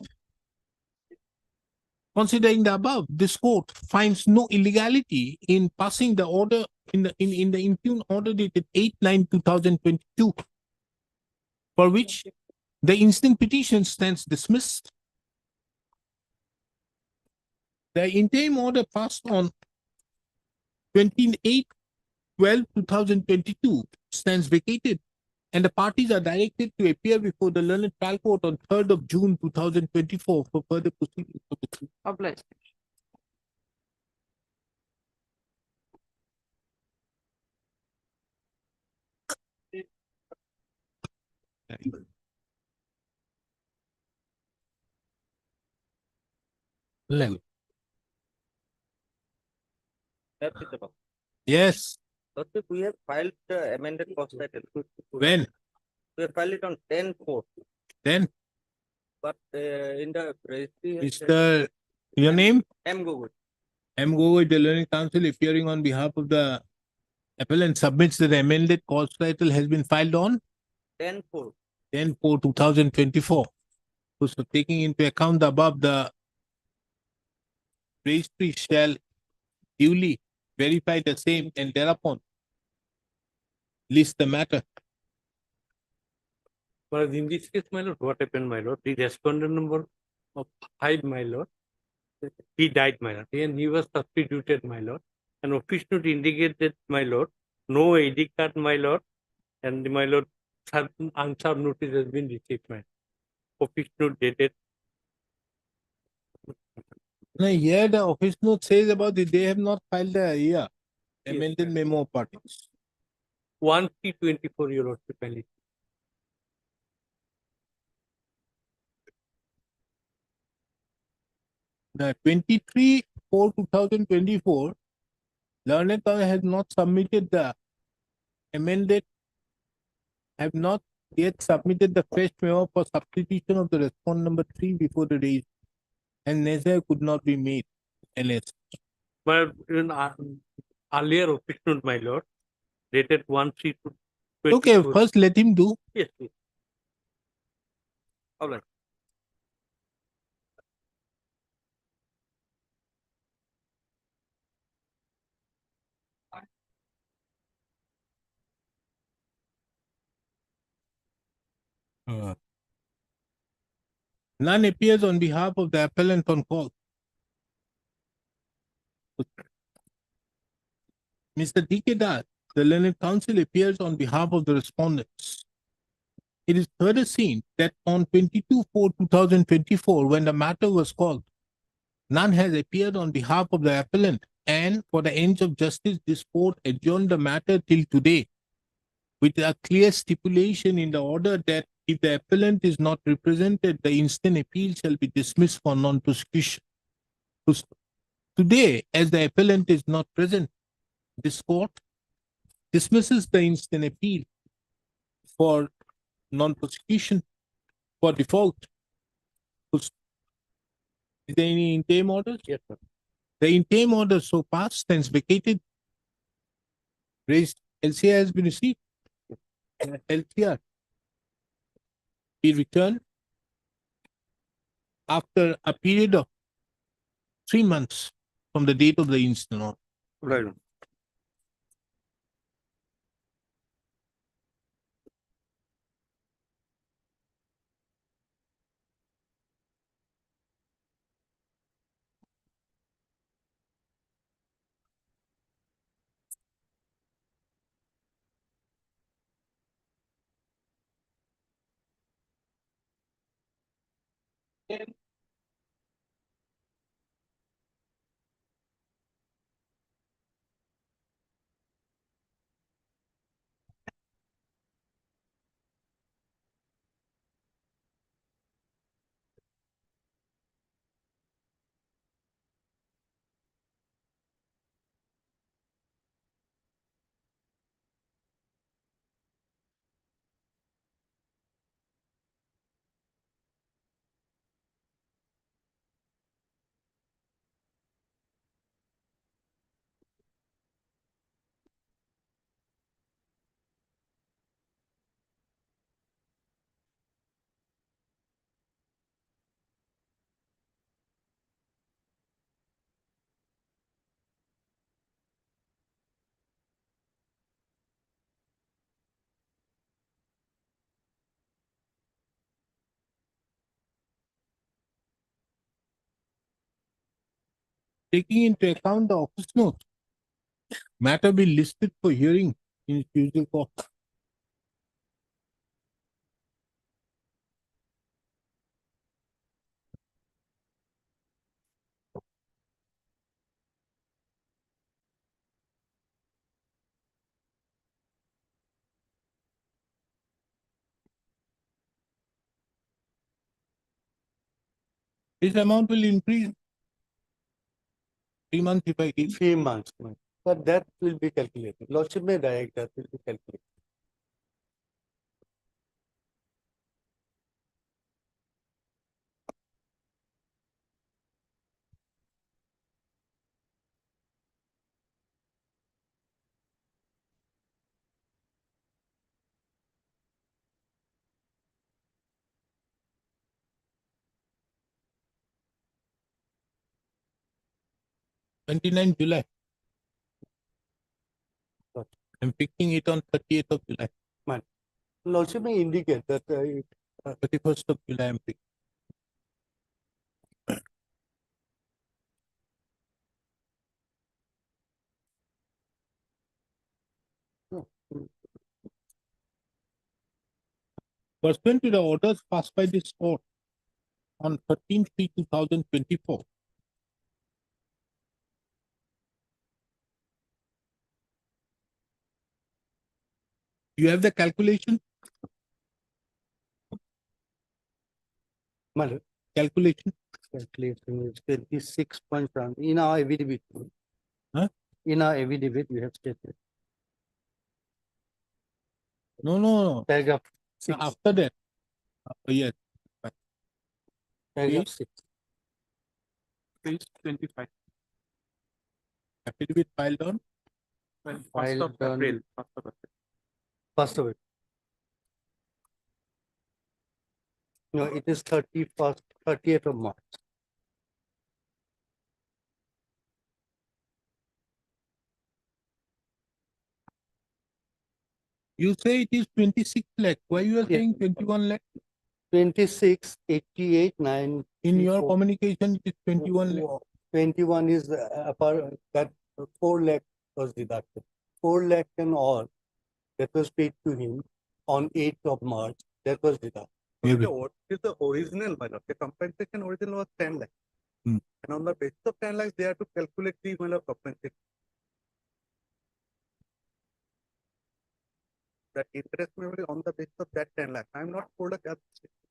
Considering the above, this court finds no illegality in passing the order in the impugn order dated 8/9/2022, for which the instant petition stands dismissed. The interim order passed on 28/12/2022 stands vacated, and the parties are directed to appear before the learned trial court on 3rd of June 2024 for further proceedings. Obliged. Level. That's it about. Yes. Lordship, we have filed the amended cost title. When? We have filed it on 10/4, Then? but in the registry. Mr. Your name? M. Gogol. M. Gogol, the learning counsel, appearing on behalf of the appellant, submits that the amended cause title has been filed on 10/4. 10/4/2024. So taking into account the above, the registry shall duly verify the same and thereupon list the matter. But in this case, my lord, what happened, my lord? The respondent number of 5, my lord, he died, my lord, and he was substituted, my lord. And office note indicated, my lord, no ID card, my lord, and my lord, answer notice has been received, my lord. Office note dated. Now, here the office note says about it, they have not filed the amended memo of parties. 1/3/24, your lordship, my lord. The 23/4/2024, learned counsel has not submitted the amended, have not yet submitted the fresh memo for substitution of the respondent number 3 before the date, and neither could not be made. NS. But in earlier office note, my lord, dated 1/3/24. Okay, first let him do. Yes, please. All right. None appears on behalf of the appellant on call. Mr. D.K. Das, the learned counsel, appears on behalf of the respondents. It is further seen that on 22/4/2024, when the matter was called, none has appeared on behalf of the appellant, and for the ends of justice, this court adjourned the matter till today, with a clear stipulation in the order that if the appellant is not represented, the instant appeal shall be dismissed for non-prosecution. Today, as the appellant is not present, this court dismisses the instant appeal for non-prosecution for default. Is there any interim orders? Yes, sir. The interim order so passed stands vacated. Raised LCR has been received. LCR be returned after a period of 3 months from the date of the instant order. Right. Taking into account the office note, matter be listed for hearing in its usual court. This amount will increase 3 months if I give. 3 months. But that will be calculated. Lordship may direct that will be calculated. July 29. Got I'm picking it on 30th of July. Lordship may indicate that 31st of July I'm picking. Pursuant to the orders passed by this court on 13/3/2024, you have the calculation? Madam, Calculation? calculation is 26 points from in our affidavit. Huh? In our affidavit, we have stated. No. Paragraph 6. After that. Yes. Paragraph Page? 6. Page 25. Affidavit filed on First Filed of on- April. 1st of April. First of it. No, it is 31st, 30th of March. You say it is 26 lakh. Why you are Yeah. saying 21 lakh? 26, 88, 9. In your communication, it is 21 lakh. 21 is that 4 lakh was deducted. 4 lakh and all that was paid to him on 8th of March. That was deducted. Maybe. What is the original, my lord? The compensation original was 10 lakh. Hmm. And on the basis of 10 lakhs, they have to calculate the compensation. That interest may be on the basis of that 10 lakh. I am not 4 lakh.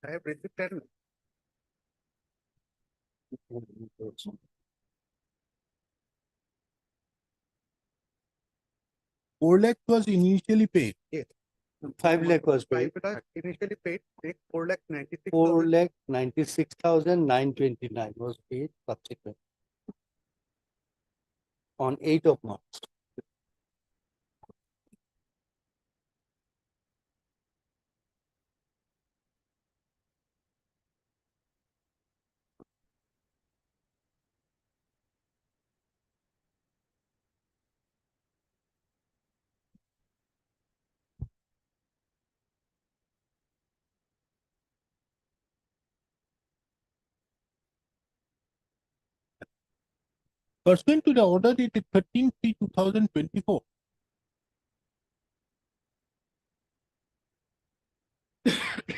I have received 10 lakh. 4 lakh was initially paid. 5 lakh was paid. 5 lakh initially paid, 4 lakh 96. 4 lakh 96,929 was paid subsequent on 8th of March. Pursuant to the order dated 13/3/2024,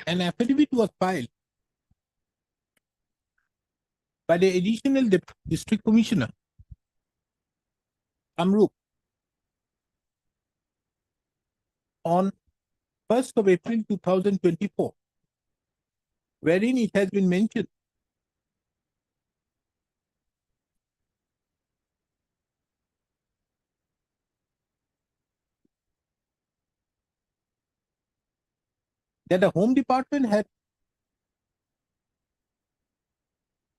an affidavit was filed by the additional district commissioner, Kamrup, on 1st of April 2024, wherein it has been mentioned that the Home Department had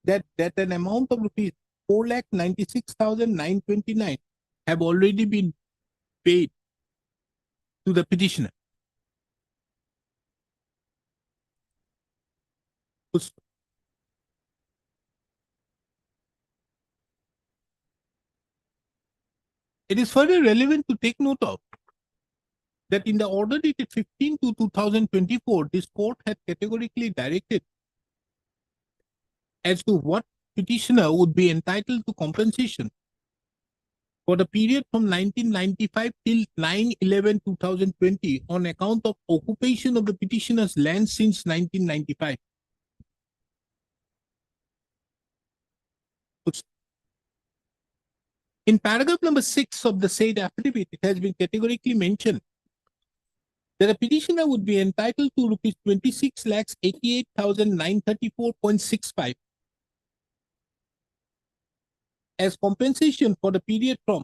that an amount of rupees 4,96,929 have already been paid to the petitioner. It is further relevant to take note of that in the order dated 15/2/2024, this court had categorically directed as to what petitioner would be entitled to compensation for the period from 1995 till 9/11/2020 on account of occupation of the petitioner's land since 1995. In paragraph number 6 of the said affidavit, it has been categorically mentioned that a petitioner would be entitled to rupees 26,88,934.65 as compensation for the period from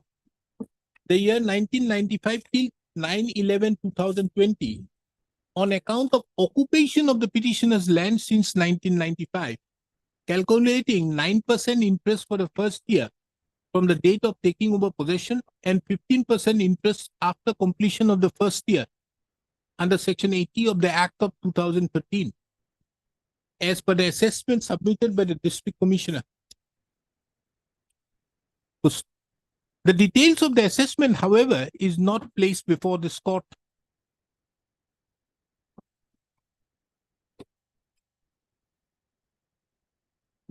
the year 1995 till 9/11/2020 on account of occupation of the petitioner's land since 1995, calculating 9% interest for the first year from the date of taking over possession and 15% interest after completion of the first year under Section 80 of the Act of 2013, as per the assessment submitted by the District Commissioner. The details of the assessment, however, is not placed before this court.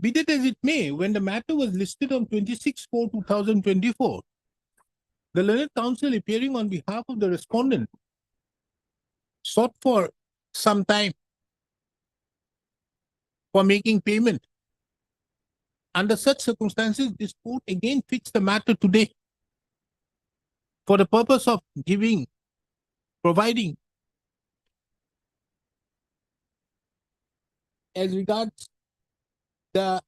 Be that as it may, when the matter was listed on 26/4/2024, the learned counsel appearing on behalf of the respondent sought for some time for making payment. Under such circumstances, this court again fixed the matter today for the purpose of providing as regards the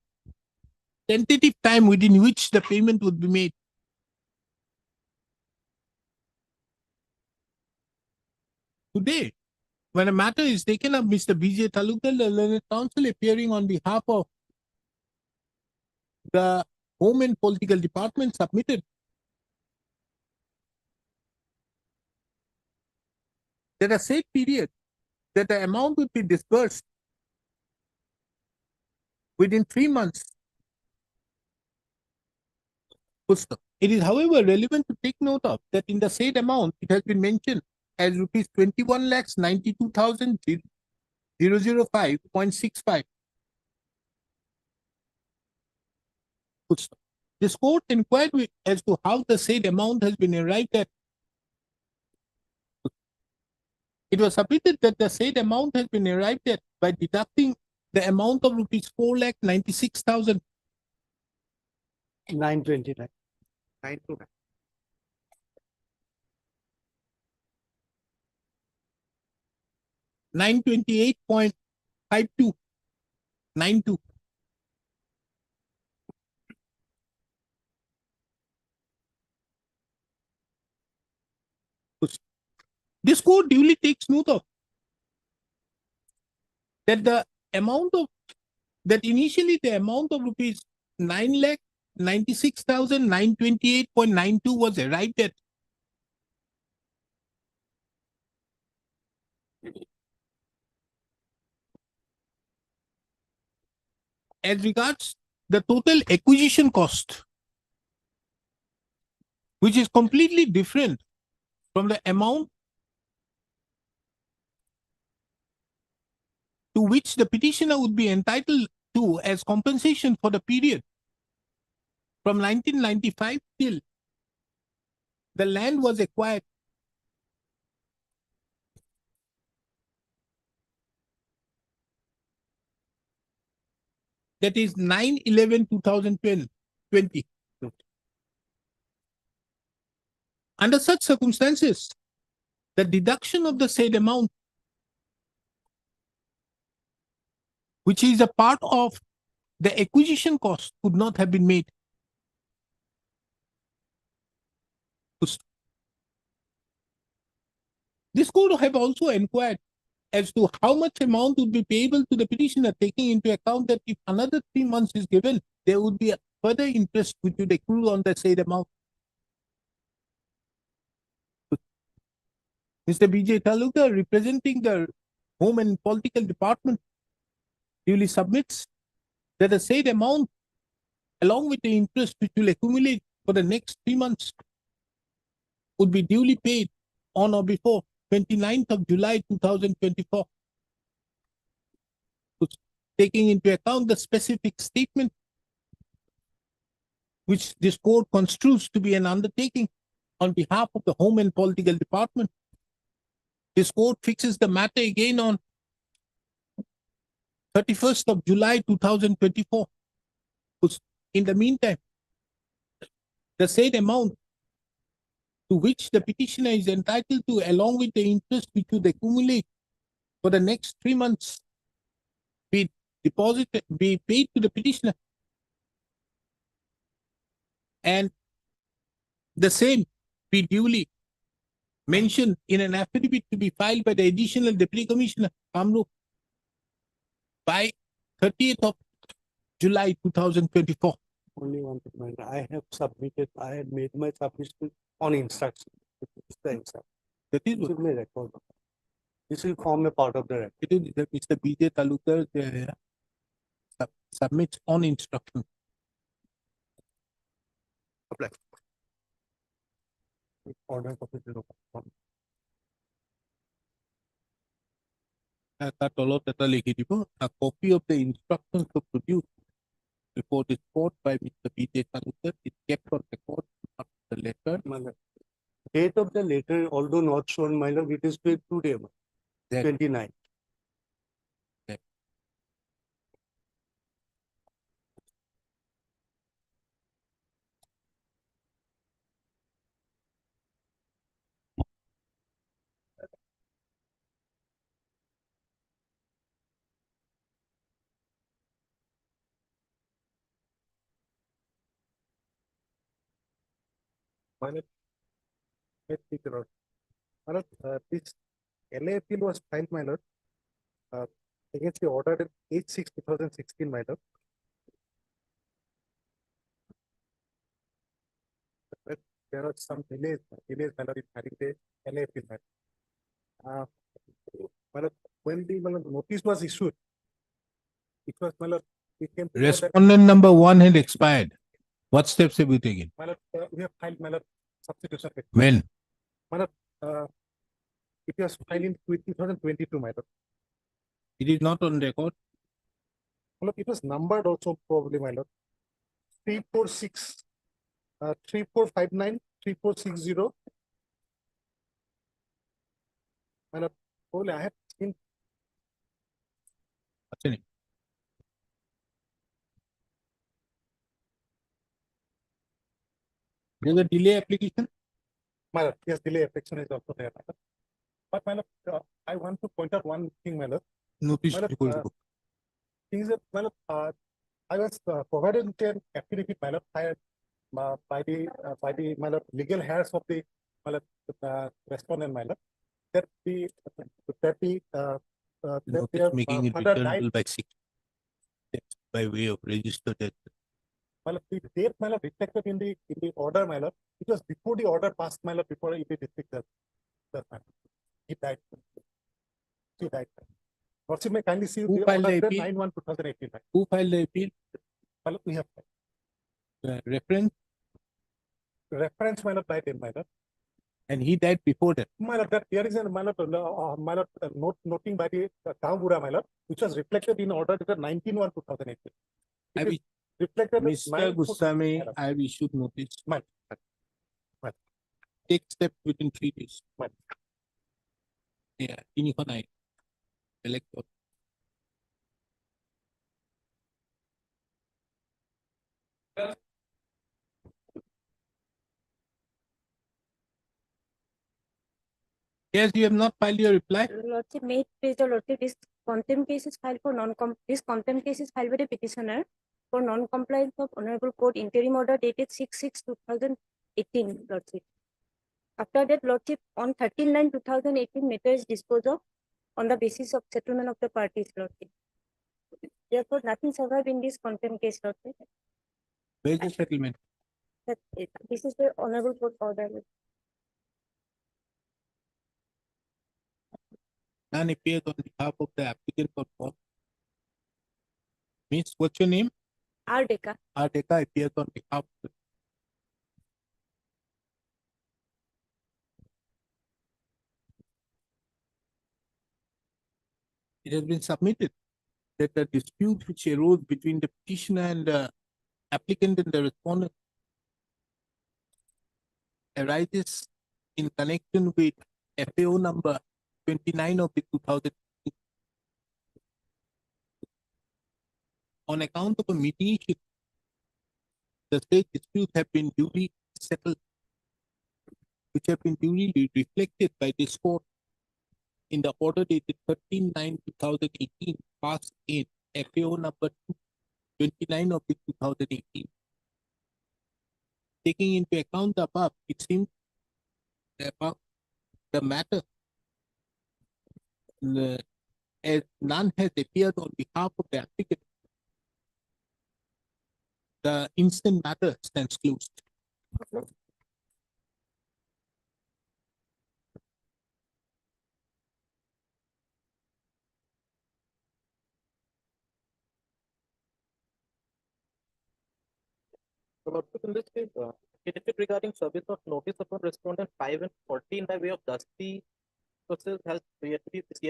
tentative time within which the payment would be made. Today, when a matter is taken up, Mr. B.J. Talukdar, the learned counsel appearing on behalf of the Home and Political Department, submitted that a said period that the amount would be disbursed within 3 months. It is, however, relevant to take note of that in the said amount, it has been mentioned as rupees 21,92,005.65. This court inquired as to how the said amount has been arrived at. It was submitted that the said amount has been arrived at by deducting the amount of rupees 4,96,000. 929. 929. 928.5292. This court duly takes note of that the amount of that initially the amount of rupees 9,96,928.92 was arrived at. As regards the total acquisition cost, which is completely different from the amount to which the petitioner would be entitled to as compensation for the period from 1995 till the land was acquired. That is 9/11/2020. Under such circumstances, the deduction of the said amount, which is a part of the acquisition cost, could not have been made. This court have also inquired as to how much amount would be payable to the petitioner, taking into account that if another 3 months is given, there would be a further interest which would accrue on the said amount. Mr. B.J. Taluka, representing the Home and Political Department, duly submits that the said amount, along with the interest which will accumulate for the next 3 months, would be duly paid on or before 29th of July 2024. Taking into account the specific statement which this court construes to be an undertaking on behalf of the Home and Political Department, this court fixes the matter again on 31st of July 2024. In the meantime, the said amount to which the petitioner is entitled to, along with the interest which would accumulate for the next 3 months, be paid to the petitioner, and the same be duly mentioned in an affidavit to be filed by the Additional Deputy Commissioner, Kamrup, by 30th of July 2024. Only one point. I have made my submission on instruction. That is This is my record. This will form a part of the record. it is that Mr. B.J. Talukar submits on instruction. Apply. Order copy 0. তার তলত এটা লিখি দিব, a copy of the instructions to produce before this court by Mr. B.J. Talukar is kept on record of the letter. Date of the letter, although not shown, my lord, it is today, That 29. Let's figure out. My lord, this LA appeal was filed, my lord, against the order in 8/6/2016, my lord. But there are some delays, my lord, in filing the LA appeal, my lord. My lord, when the notice was issued, it was, my lord, we came to know that, respondent number 1 had expired. What steps have you taken? my lord, we have filed, my lord, substitution. When? My lord, It was filed in 2022, my lord. It is not on record. My lord, it was numbered also probably, my lord. 346, 3459, 3460. My lord, probably I have seen. There's a delay application. My lord, yes, delay application is also there, my lord. But my lord, I want to point out one thing, my lord. Notice My lord, to go. thing is that, my lord, I was provided with an affidavit, my lord, by the my lord, legal heirs of the my lord, respondent, my lord, that the that Notice their making it father returnable died. by 6. That's by way of registered death. My lord, the date, my lord, reflected in the order, my lord. It was before the order passed, my lord, before it is district judge. He died. He died. Lordship may kindly see Who the filed order the appeal? 9/1/2018. Who filed the appeal? My lord, we have Reference, reference, my lord, by them, my lord. and he died before that. My lord, that there is a my lord, noting by the Kavura, my lord, which was reflected in order dated 19/1/2018. I It is wish, reflected Mr. 9 Goswami, I have issued notice. My Take steps within 3 days. My Yeah, ini ko na elect. Yes, you have not filed your reply. Lordship, may it please the Lordship, this contempt case is filed for this contempt case is filed by the petitioner for non-compliance of Honorable Court interim order dated 6/6/2018, Lordship. After that, Lordship, on 13/9/2018, matter is disposed of on the basis of settlement of the parties, Lordship. Therefore, nothing survived in this contempt case, Lordship. Where is the settlement? This is the Honorable Court order. None appears on behalf of the applicant for form. Miss, what's your name? Ardeka. Ardeka appears on behalf of the. It has been submitted that the dispute which arose between the petitioner and the applicant and the respondent arises in connection with FAO number 29 of the 2000. On account of a mediation, the state disputes have been duly settled, which have been duly reflected by this court in the order dated 13/9/2018, passed in FAO number 29 of the 2018. Taking into account the above, it seems about the matter as none has appeared on behalf of the applicant, the instant matter stands closed. In this case, it is regarding service of notice upon respondent 5 and 14 by way of dusty process has yet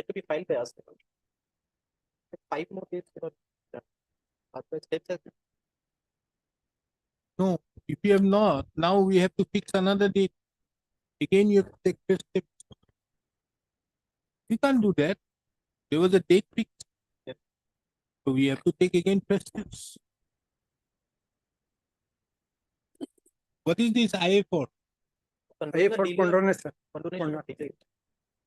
to be filed by us. 5 more days, steps has No, if you have not, now we have to fix another date. Again, you have to take first step. We can't do that. There was a date fixed. Yes. So we have to take again first steps. What is this IA for? IA for condonation.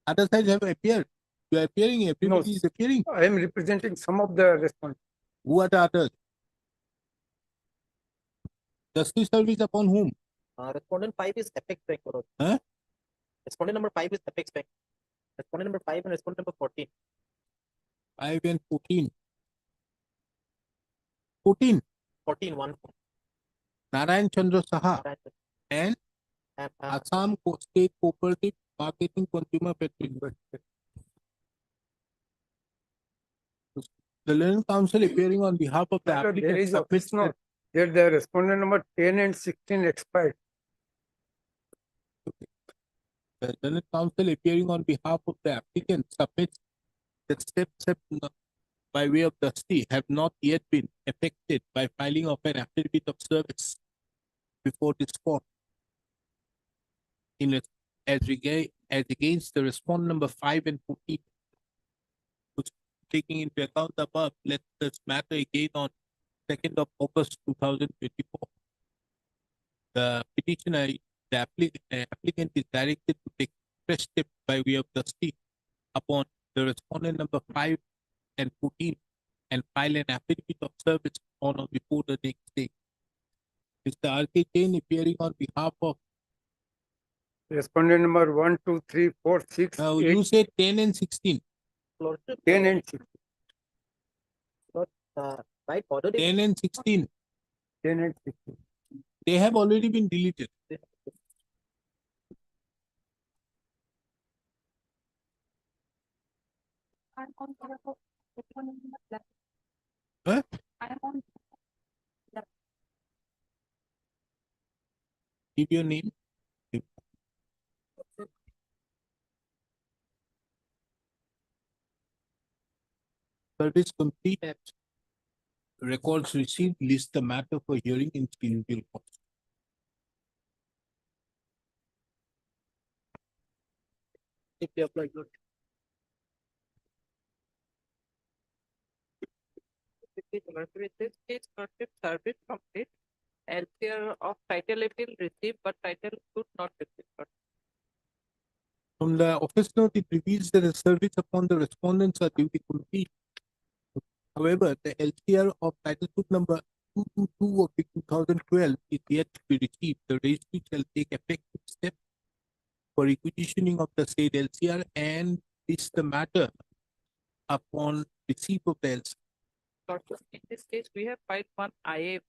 Other sides have appeared. You are appearing, everybody No, is appearing. I am representing some of the respondents. Who are the others? Justice service upon whom? Respondent 5 is Apex Bank. Huh? Respondent number 5 is Apex Bank. Respondent number 5 and respondent number 14. 5 and 14. 14. 14, 1. Narayan Chandra Saha and Assam State Cooperative Marketing Consumer Federation. The Learning Council appearing on behalf of the applicant. There is office note. There the respondent number 10 and 16 expired. The learned counsel appearing on behalf of the applicant submits that steps by way of trustee have not yet been effected by filing of an affidavit of service before this court. As against the respondent number 5 and 14, which, taking into account the above, let this matter again on 2nd of August 2024. The petitioner, the applicant is directed to take fresh step by way of trustee upon the respondent number 5 and 14 and file an affidavit of service on or before the next day. Mr. R.K. Jain appearing on behalf of Respondent number 1, 2, 3, 4, 6, now 8, you said 10 and 16. 10 and 6. By order, 10 and 16. 10 and 16. They have already been deleted. Huh? Give your name. Service complete. Records received, list the matter for hearing in individual court. if they apply good. With this case, lordship service complete. LCR of title appeal received, but title could not receive. From the office note, it reveals that the service upon the respondents are duly complete. However, the LCR of title suit number 222 of 2012 is yet to be received. The registry shall take effective steps for requisitioning of the said LCR and list the matter upon receipt of the LCR. In this case, we have filed one IA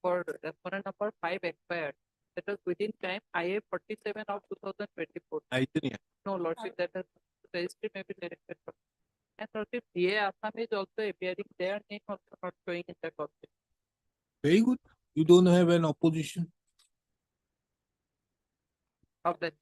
for respondent number 5 expired. That was within time IA 47 of 2024. No, lordship, that has registry may be directed for. And lordship, DA Assam is also appearing. Their name also not showing in the copy. Very good. You don't have an opposition. Of that.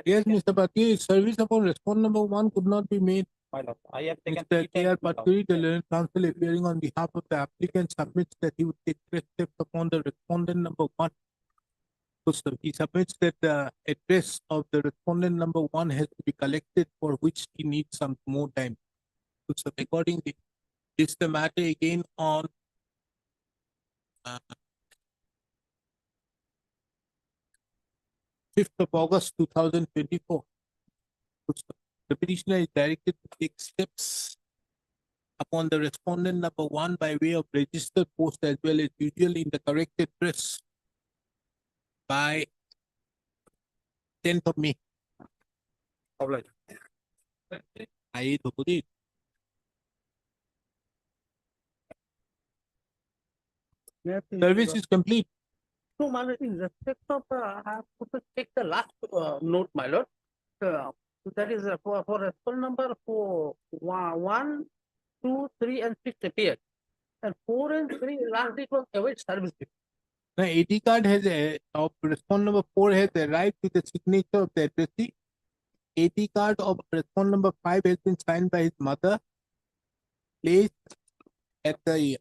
Yes, Mr. Bhatia, service upon respondent number 1 could not be made. I have taken Mr. K.R. Paturi, the learned counsel appearing on behalf of the applicant, submits that he would take fresh steps upon the respondent number 1. So he submits that the address of the respondent number 1 has to be collected, for which he needs some more time. So accordingly, this the matter again on 5th of August 2024. The petitioner is directed to take steps upon the respondent number 1 by way of registered post as well as usual in the correct address by 10th of May. Service is complete. So, my lord, in respect of, I have to take the last note, my lord. That is for respondent number 4, 1, 2, 3, and 6 appeared. And 4 and 3 last it was await service. The AD card has of respondent number 4 has arrived with the signature of the addressee. AD card of respondent number 5 has been signed by his mother, placed at the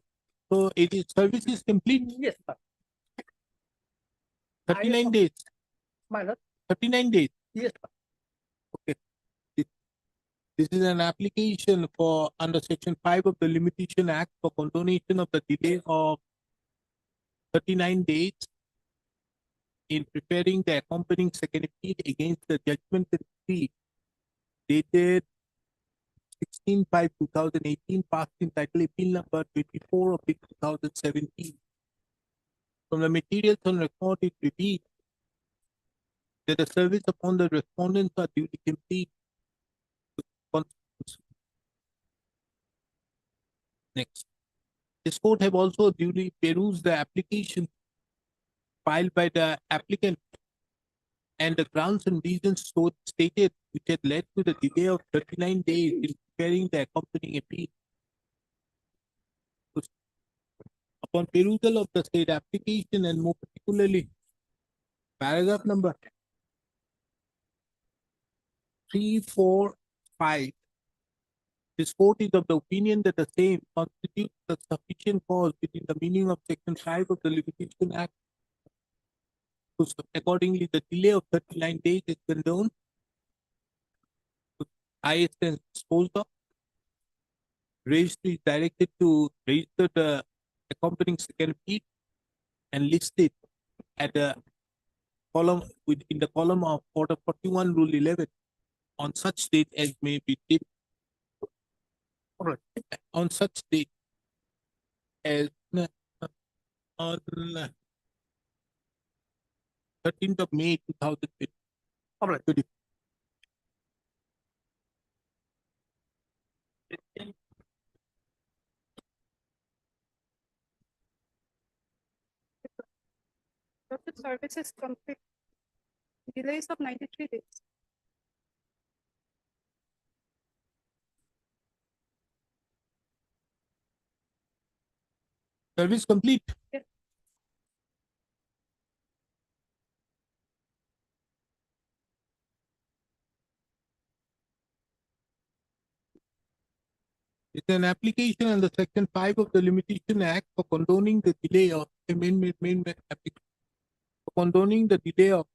so it is service is complete. Yes, sir. 39 days. My lord. 39 days. Yes, sir. Okay. This is an application for under Section 5 of the Limitation Act for condonation of the delay of 39 days in preparing the accompanying second appeal against the judgment and plea dated 16/5/2018, passed in title appeal number 24 of 2017. From the materials on record, it reveals that the service upon the respondents are duly complete. Next. This court have also duly perused the application filed by the applicant and the grounds and reasons so stated which had led to the delay of 39 days in preparing the accompanying appeal. upon perusal of the state application and more particularly paragraph number 3, 4, 5, this court is of the opinion that the same constitutes a sufficient cause within the meaning of section 5 of the Litigation Act. So accordingly, the delay of 39 days is condoned. Highest and disposed of. Registry is directed to register the accompanying second appeal and list it at the column within the column of Order 41 Rule 11 on such date as may be deemed. On such date as on 13th of May 2020. All right. Lordship, services complete. Delays of 93 days. Service complete. Yes. It's an application under Section 5 of the Limitation Act for condoning the delay of for condoning the delay of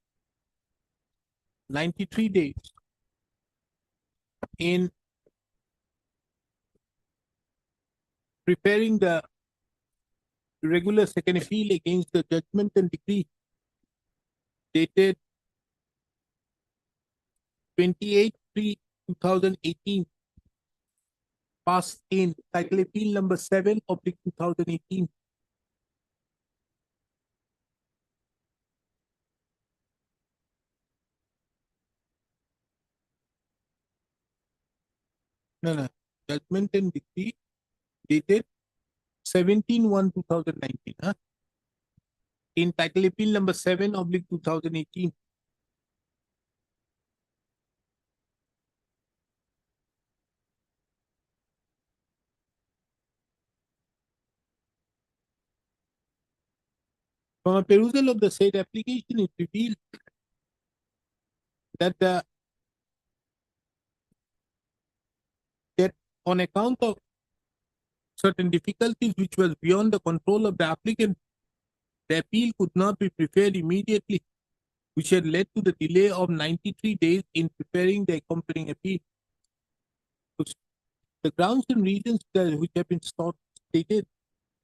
93 days in preparing the regular second appeal against the judgment and decree dated 28/3/2018, passed in title appeal number 7/2018. No, judgment and decree dated 17/1/2019. In title appeal number 7/2018. From a perusal of the said application, it revealed that that on account of certain difficulties which was beyond the control of the applicant, the appeal could not be prepared immediately, which had led to the delay of 93 days in preparing the accompanying appeal. The grounds and reasons which have been stated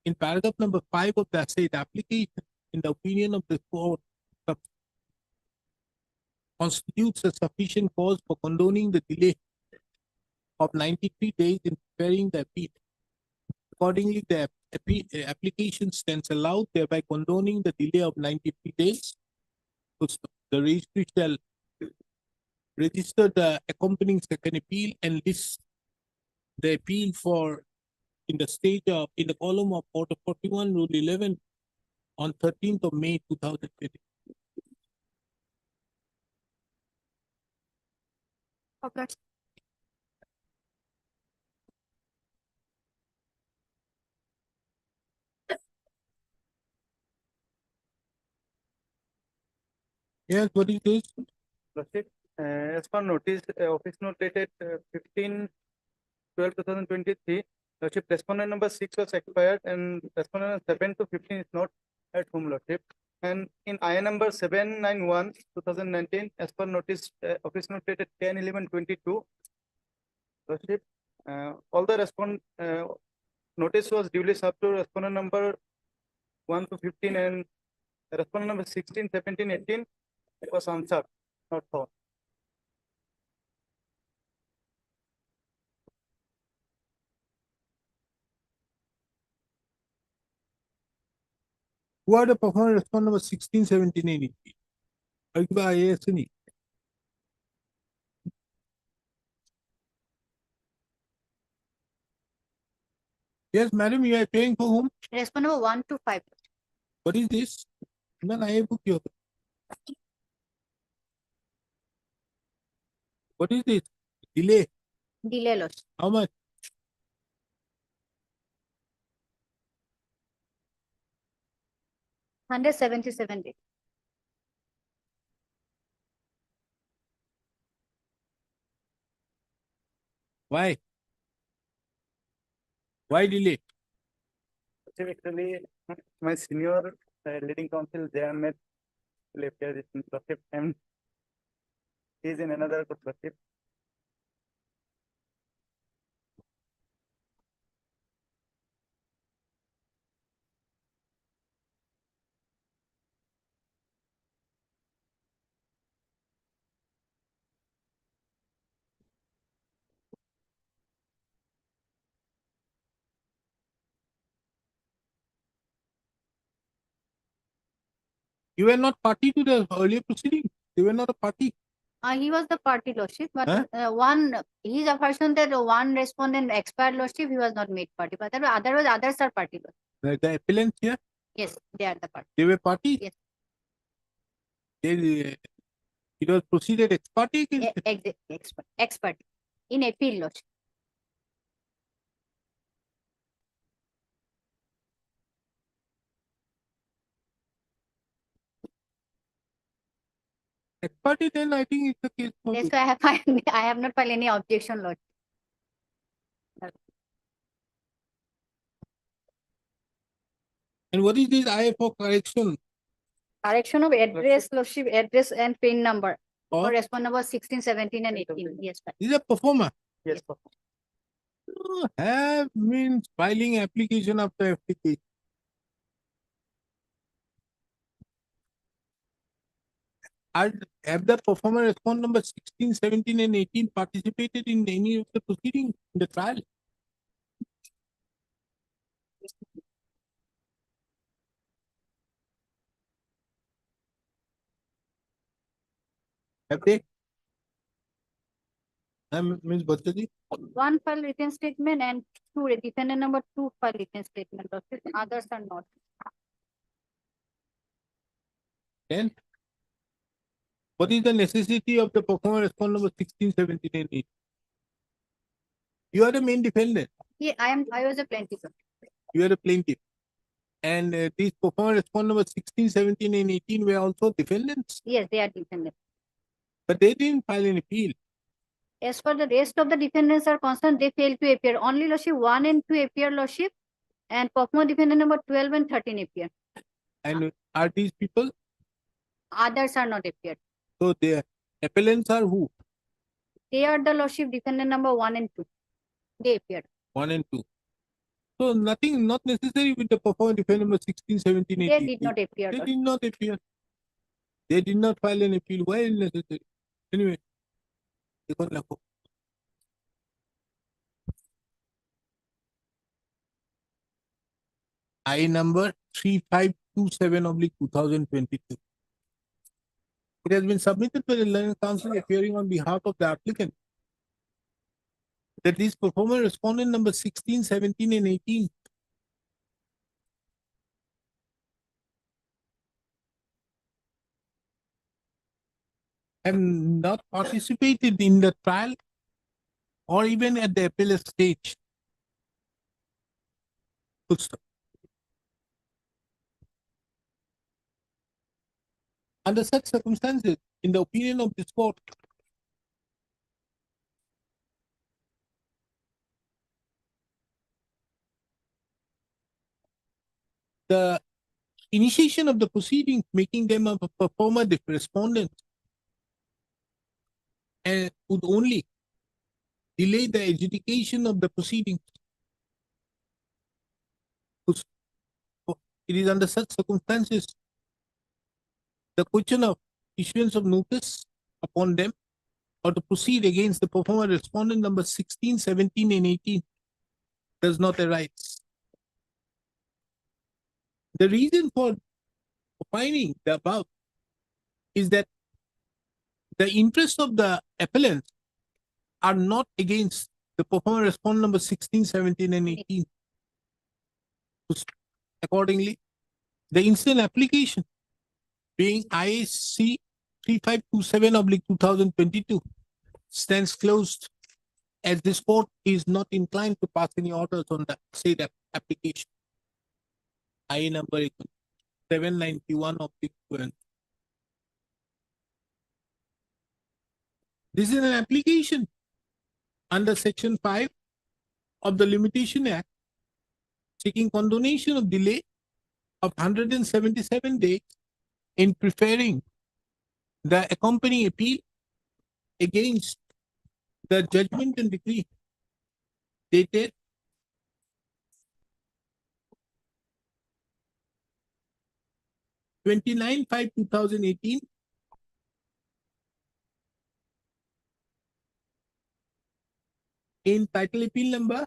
in paragraph number 5 of the said application, in the opinion of the court, constitutes a sufficient cause for condoning the delay of 93 days in preparing the appeal. Accordingly, the application stands allowed, thereby condoning the delay of 93 days. The registry shall register the accompanying second appeal and list the appeal for in the stage of in the column of Order 41 Rule 11 on 13th of May 2020. Okay. Yes, what is this? Lordship, as per notice, office note dated 15/12/2023, Lordship, respondent number 6 was expired and respondent number 7 to 15 is not at home, Lordship. And in IA number 791/2019, as per notice, office note dated 10/11/22, Lordship, all the notice was duly served to respondent number 1 to 15 and respondent number 16, 17, 18 was answered, not found. Who are the performer respondent number 16, 17, and 18? By IASNE. Yes, madam, you are paying for whom? Respondent number 1 to 5. What is this? Man, I book you. What is this? Delay. Delay, Lordship. How much? 177 days. Why? Why delay? Actually, my senior leading counsel, they are met left here in Lordship, and he is in another good Lordship. You were not party to the earlier proceeding. You were not a party. He was the party Lordship, but Huh? his assertion that one respondent expired Lordship, he was not made party. But otherwise, others are party Lordship. The appellants here, Yes, they are the party. they were party. Yes. They, it was proceeded ex parte against them. Expert in appeal Lordship. Ex parte, then I think it's the case for That's you. why I have not filed any objection Lordship. And what is this IFO correction? Correction of address Lordship, address and PIN number. Or Correspond number 16, 17 and 18. Yes, sir. is a performer? Yes, sir. Have means filing application after application. Have the performer respond number 16, 17 and 18 participated in any of the proceedings in the trial? Have they? Ms. Bhattaji? One file written statement and two defendant number 2 file written statement. Others are not. Then what is the necessity of the performer respond number 16, 17 and 18? You are the main defendant. Yeah, I was a plaintiff. You are a plaintiff. And these performer respond number 16, 17 and 18 were also defendants. Yes, they are defendants. But they didn't file an appeal. As for the rest of the defendants are concerned, they failed to appear. Only Lordship 1 and 2 appear Lordship, and performer defendant number 12 and 13 appear. And are these people? Others are not appeared. So their appellants are who? They are the Lordship defendant number 1 and 2. They appeared. 1 and 2. So nothing, not necessary with the performer defendant number 16, 17, 18. They did not appear. They Lordship. did not appear. They did not file an appeal. Why is it necessary? Anyway. I number 3527/2022. It has been submitted by the learned counsel appearing on behalf of the applicant that these performer respondent number 16, 17, and 18 have not participated in the trial or even at the appellate stage. Full stop. Under such circumstances, in the opinion of this court, the initiation of the proceedings, making them a performer respondent, would only delay the adjudication of the proceedings. It is under such circumstances the question of issuance of notice upon them or to proceed against the performer respondent number 16, 17, and 18 does not arise. The reason for finding the above is that the interests of the appellants are not against the performer respondent number 16, 17, and 18. Accordingly, the instant application being IAC 3527/2022 stands closed as this court is not inclined to pass any orders on the said application. I number 791 of the 12. This is an application under Section 5 of the Limitation Act seeking condonation of delay of 177 days in preferring the accompanying appeal against the judgment and decree dated 29/5/2018 in title appeal number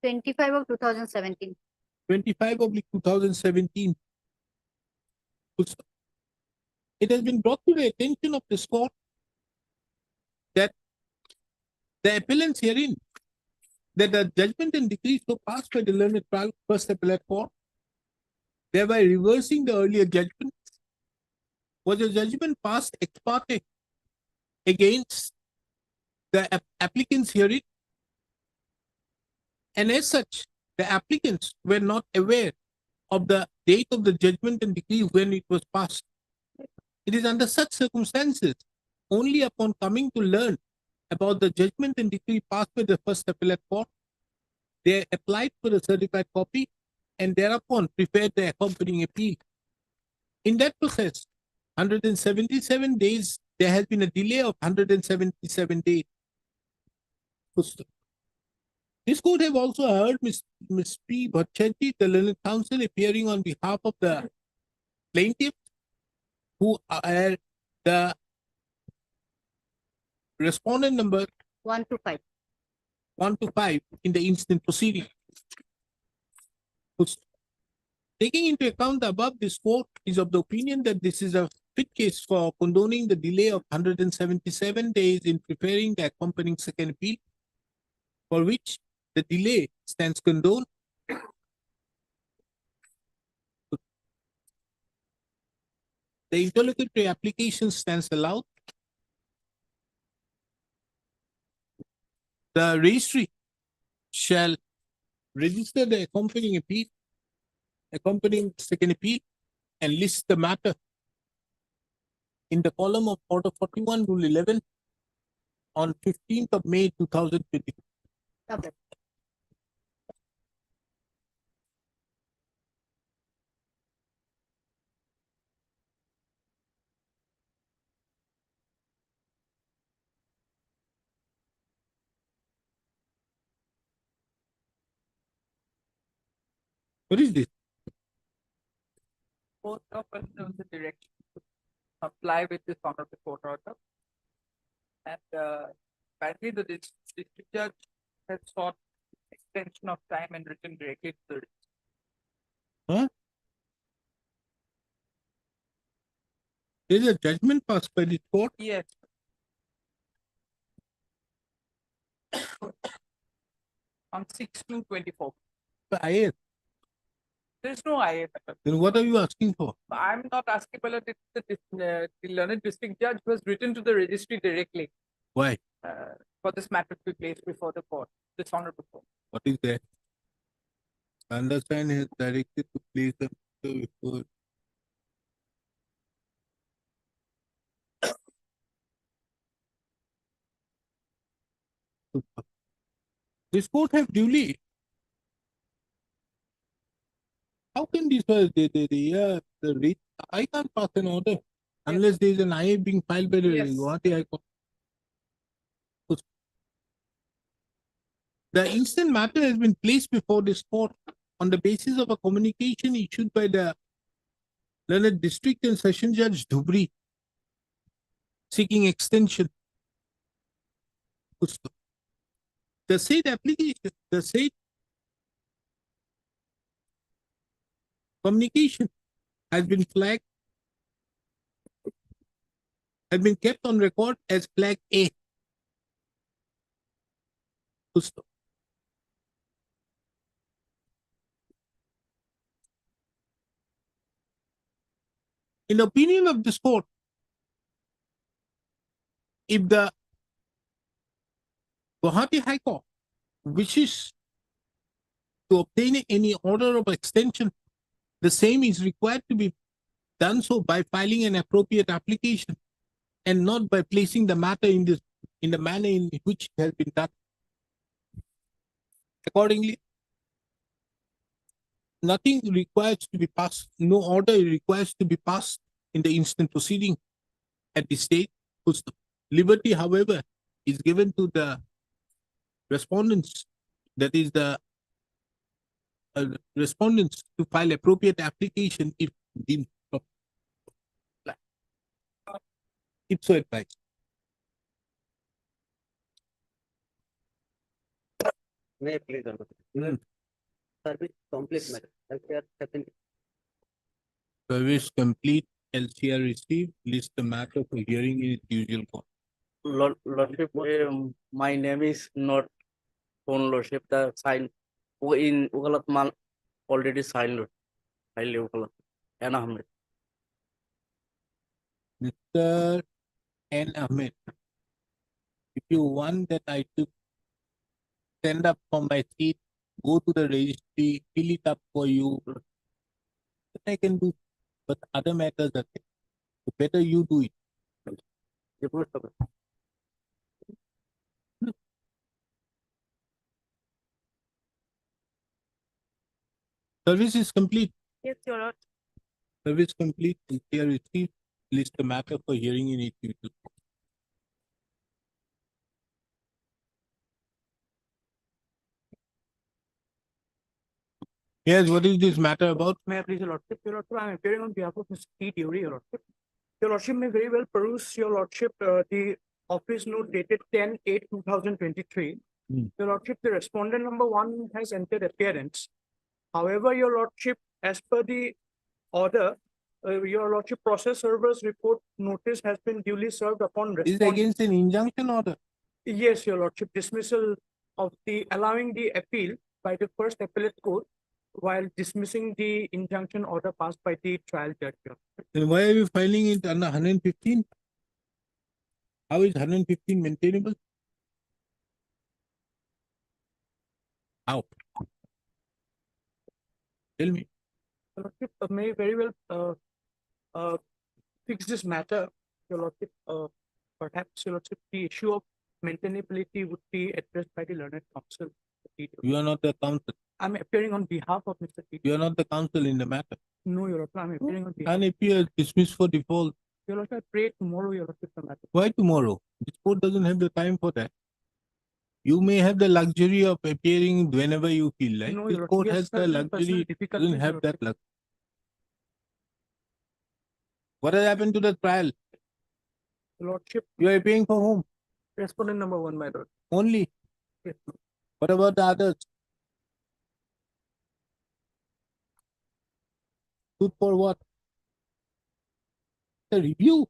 25 of 2017. 25/2017. It has been brought to the attention of this court that the appellants herein, that the judgment and decree so passed by the learned trial first appellate court, thereby reversing the earlier judgment, was a judgment passed ex parte against the applicants herein, and as such, the applicants were not aware of the date of the judgment and decree when it was passed. It is under such circumstances, only upon coming to learn about the judgment and decree passed by the first appellate court, they applied for a certified copy and thereupon prepared the accompanying appeal. In that process, 177 days, there has been a delay of 177 days. This court have also heard Ms. P. Bhattacharjee, the learned counsel, appearing on behalf of the plaintiff, who are the respondent number 1 to 5. 1 to 5 in the instant proceeding. Taking into account the above, this court is of the opinion that this is a fit case for condoning the delay of 177 days in preparing the accompanying second appeal, for which the delay stands condoned. The interlocutory application stands allowed. The registry shall register the accompanying appeal, accompanying second appeal, and list the matter in the column of Order 41, Rule 11 on 15th of May 2020. Okay. What is this? Both of us know the direction to comply with this honorable court order. And apparently the district judge has sought extension of time and written directly to the registry. Huh? There is a judgment passed by the court. Yes. On 6/2/24. IAS. There is no IA. Then what are you asking for? I'm not asking whether the learned district judge was written to the registry directly Why? for this matter to be placed before the court, this honorable court. What is that? Understand is directed to place the matter before. This court have duly. How can this was the I can't pass an order unless there is an IA being filed by the Yes. Guwahati High Court. The instant matter has been placed before this court on the basis of a communication issued by the learned district and session judge Dhubri seeking extension. The said application, the said communication has been flagged, has been kept on record as flag A. In the opinion of this court, if the Guwahati High Court wishes to obtain any order of extension, the same is required to be done so by filing an appropriate application and not by placing the matter in the manner in which it has been done. Accordingly, nothing requires to be passed, no order requires to be passed in the instant proceeding at this stage. Liberty, however, is given to the respondents, that is the respondents, to file appropriate application if deemed proper. If so advised. May I please service complete matter. LCR second. Service complete, LCR received, list the matter for hearing in its usual court. Lordship, my name is not phone Lordship. The sign in Ugalat Mal already signed. Highly Ugalat. And Ahmed. Mr. N. Ahmed, if you want that I to stand up from my seat, go to the registry, fill it up for you, that I can do. But other matters are there. So better you do it. Service is complete. Yes, Your Lord. Service complete. LCR received, list the matter for hearing in its usual court. Yes, what is this matter about? May I please, Your Lordship? Your Lordship, I am appearing on behalf of Mr. T. Dury, Your Lordship. Your Lordship may very well peruse, Your Lordship, the office note dated 10/8/2023. Your Lordship, the respondent number 1 has entered appearance. However, Your Lordship, as per the order, Your Lordship, process server's report notice has been duly served upon This is respondent. against an injunction order. Yes, Your Lordship, dismissal of the allowing the appeal by the first appellate court while dismissing the injunction order passed by the trial judge. Your Lordship. Then why are you filing it under 115? How is 115 maintainable? How? Tell me. Your Lordship, may very well fix this matter, Your Lordship. Perhaps, Your Lordship, the issue of maintainability would be addressed by the learned counsel. You are not the counsel. I'm appearing on behalf of Mr. T. You are not the counsel in the matter. No, Your Lordship, I'm appearing on behalf. And if you are dismissed for default, Your Lordship, I pray tomorrow, Your Lordship, the matter. why tomorrow? This court doesn't have the time for that. You may have the luxury of appearing whenever you feel like. No, This Your court Lordship, has the certain luxury, personal doesn't difficulties, have Your that luxury. What has happened to the trial? Your Lordship, You are appearing for whom? respondent number 1, my lord. Only. Yes. What about the others? Suit for what? The review.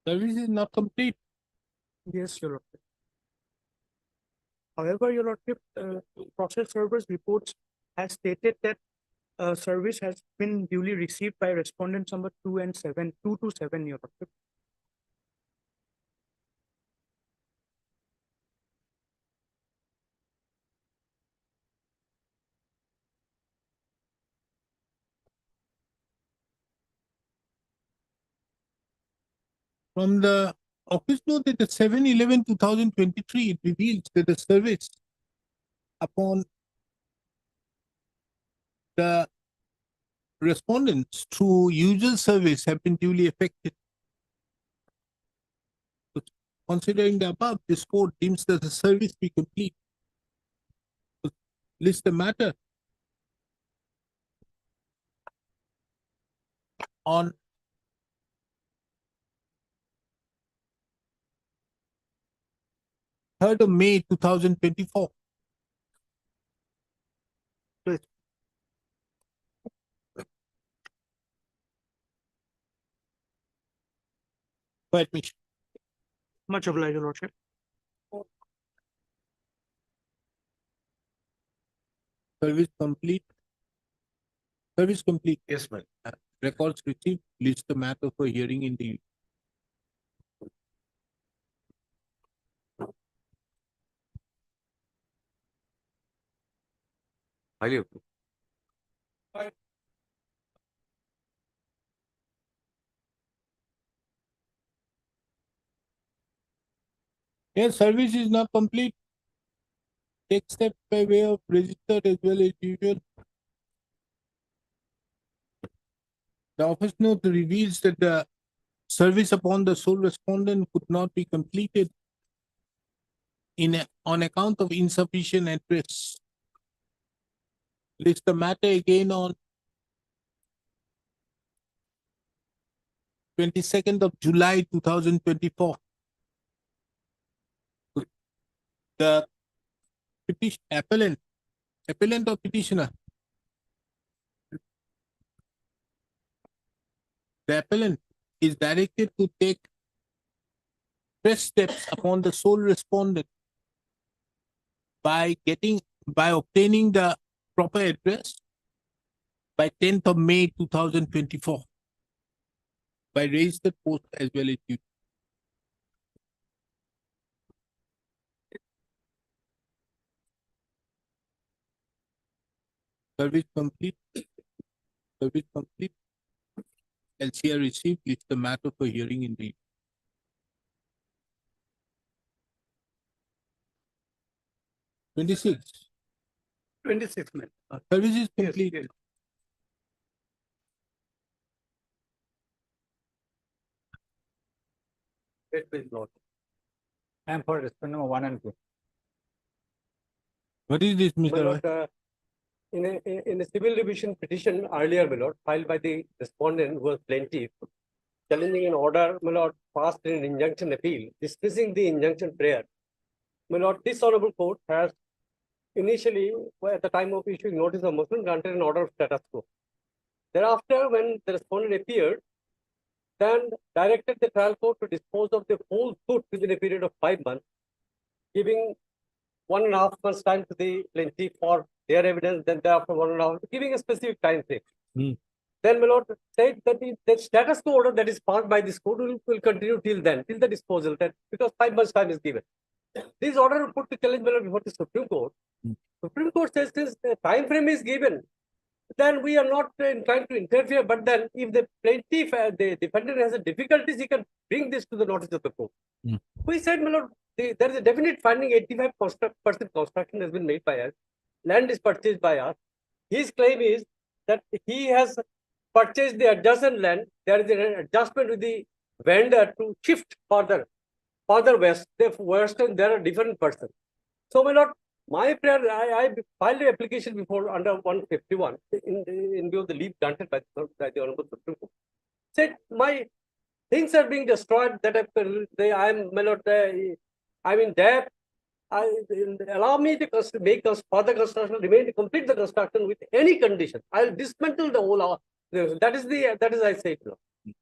Service is not complete. Yes, Your Lordship. However, Your Lordship, process server's reports has stated that service has been duly received by respondents number 2 and 7, 2 to 7, Your Lordship. From the office note at the 7/11/2023, it reveals that the service upon the respondents through usual service have been duly effected. Considering the above, this court deems that the service be complete. List the matter on May 3rd, 2024. Please. For admission. Much obliged, Your Lordship. Service complete. Service complete. Yes, ma'am. Records received. List the matter for hearing in the Highly approved. Yes, service is not complete. Take steps by way of registered as well as usual. The office note reveals that the service upon the sole respondent could not be completed on account of insufficient address. List the matter again on 22nd of July 2024. The appellant or petitioner. The appellant is directed to take fresh steps upon the sole respondent by obtaining the proper address by 10th of May 2024 by registered post as well as you. Service complete. Service complete. LCR received. List the matter for hearing in the 26. 26 minutes. Service is complete. Yes. Wait, please, Lord. I am for respondent number 1 and 2. What is this, Mr. My Roy? Lord, in a civil revision petition earlier, my Lord, filed by the respondent who was plaintiff, challenging an order, my Lord, passed in an injunction appeal, dismissing the injunction prayer. My Lord, this honorable court has initially, at the time of issuing notice of motion, granted an order of status quo. Thereafter, when the respondent appeared, then directed the trial court to dispose of the whole suit within a period of 5 months, giving 1.5 months time to the plaintiff for their evidence, then thereafter 1.5, giving a specific time frame. Then, my Lord, said that the status quo order that is passed by this court will continue till then, till the disposal, that because 5 months time is given. This order put to challenge, my Lord, before the Supreme Court. Supreme Court says since the time frame is given, then we are not trying to interfere. But then, if the plaintiff, the defendant has a difficulties, he can bring this to the notice of the court. We said, my Lord, there is a definite finding 85% construction has been made by us. Land is purchased by us. His claim is that he has purchased the adjacent land. There is an adjustment with the vendor to shift further west. The western, there are different persons. So, my Lord, my prayer, I filed an application before under 151 in view of the leave granted by the Honorable Supreme Court. Said my things are being destroyed. That I am, my Lord, I'm in debt. Allow me to make further construction, remain to complete the construction with any condition. I'll dismantle the whole. That is I say. So,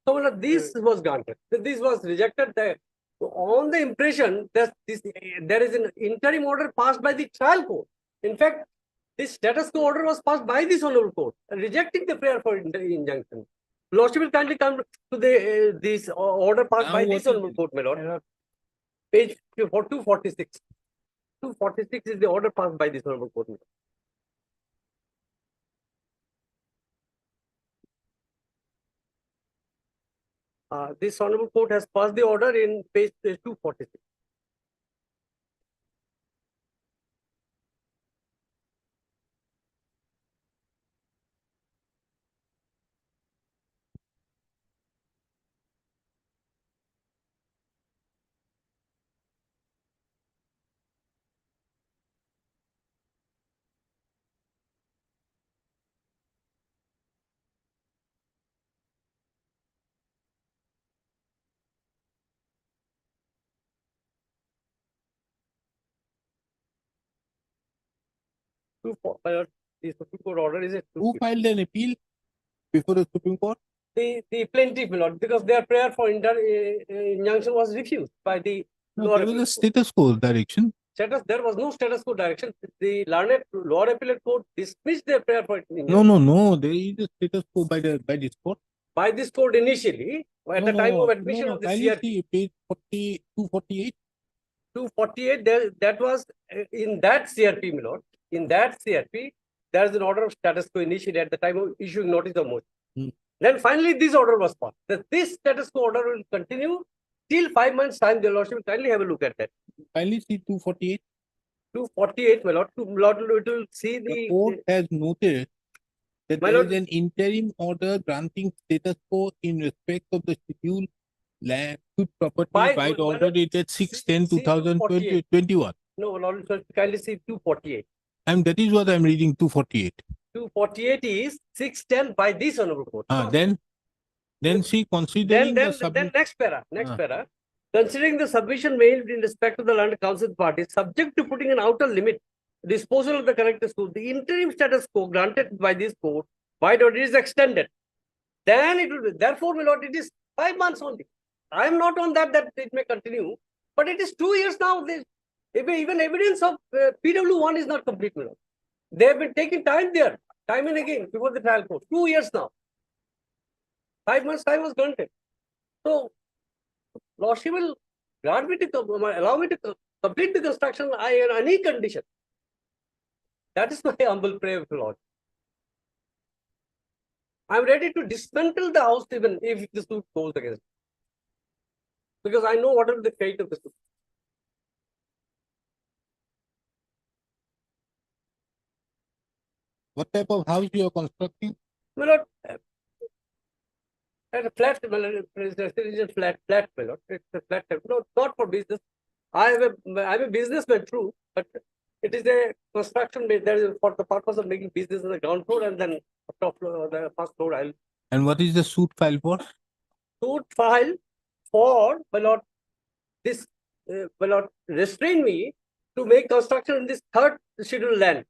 my Lord, this was granted. This was rejected. On the impression that there is an interim order passed by the trial court. In fact, This status quo order was passed by this honorable court, rejecting the prayer for injunction. Lordship will kindly come to the this order passed Now by what this is honorable court, my lord. Page 246. 246 is the order passed by this honorable court. This honorable court has passed the order in page 246. The Supreme Court order is Who filed an appeal before the Supreme Court? the plaintiff, my lord, because their prayer for injunction was refused by the No, there was a status quo direction. There was no status quo direction. The learned lower appellate court dismissed their prayer for No, no, no. There is a status quo by this court. by this court initially at the time of admission of the CRP. Page 248. 248, that was in that CRP, my lord. In that CRP, there is an order of status quo initially at the time of issuing notice of motion. Then finally, this order was passed. That this status quo order will continue till 5 months' time. The lordship will kindly have a look at that. Finally, see 248. 248, my lord. It will see the court has noted that there is an interim order granting status quo in respect of the scheduled land property by the order dated 6/10/2021. No, Lord, kindly see 248. And that is what I'm reading, 248. 248 is 610 by this honorable court. Then see, considering then next para. Considering the submission made in respect to the land council party, subject to putting an outer limit, disposal of the corrected school, the interim status quo granted by this court, by the order is extended. Then it will be, therefore, my lord, it is 5 months only. I am not on that it may continue, but it is 2 years now. Even evidence of PW1 is not complete, my lord. They have been taking time there, time and again, before the trial court. 2 years now. 5 months time was granted. So, lordship will allow me to complete the construction on any condition. That is my humble prayer, Lord. I am ready to dismantle the house even if the suit goes against me. Because I know what is the fate of the suit. What type of house you are constructing? My lord, at a flat, my lord, it's a flat, my lord. It's a flat, no, not for business. I'm a businessman, true, but it is a construction made there for the purpose of making business on the ground floor and then top floor, the first floor. And what is the suit file for? Suit file for, my lord, this, my lord, restrain me to make construction in this third scheduled land.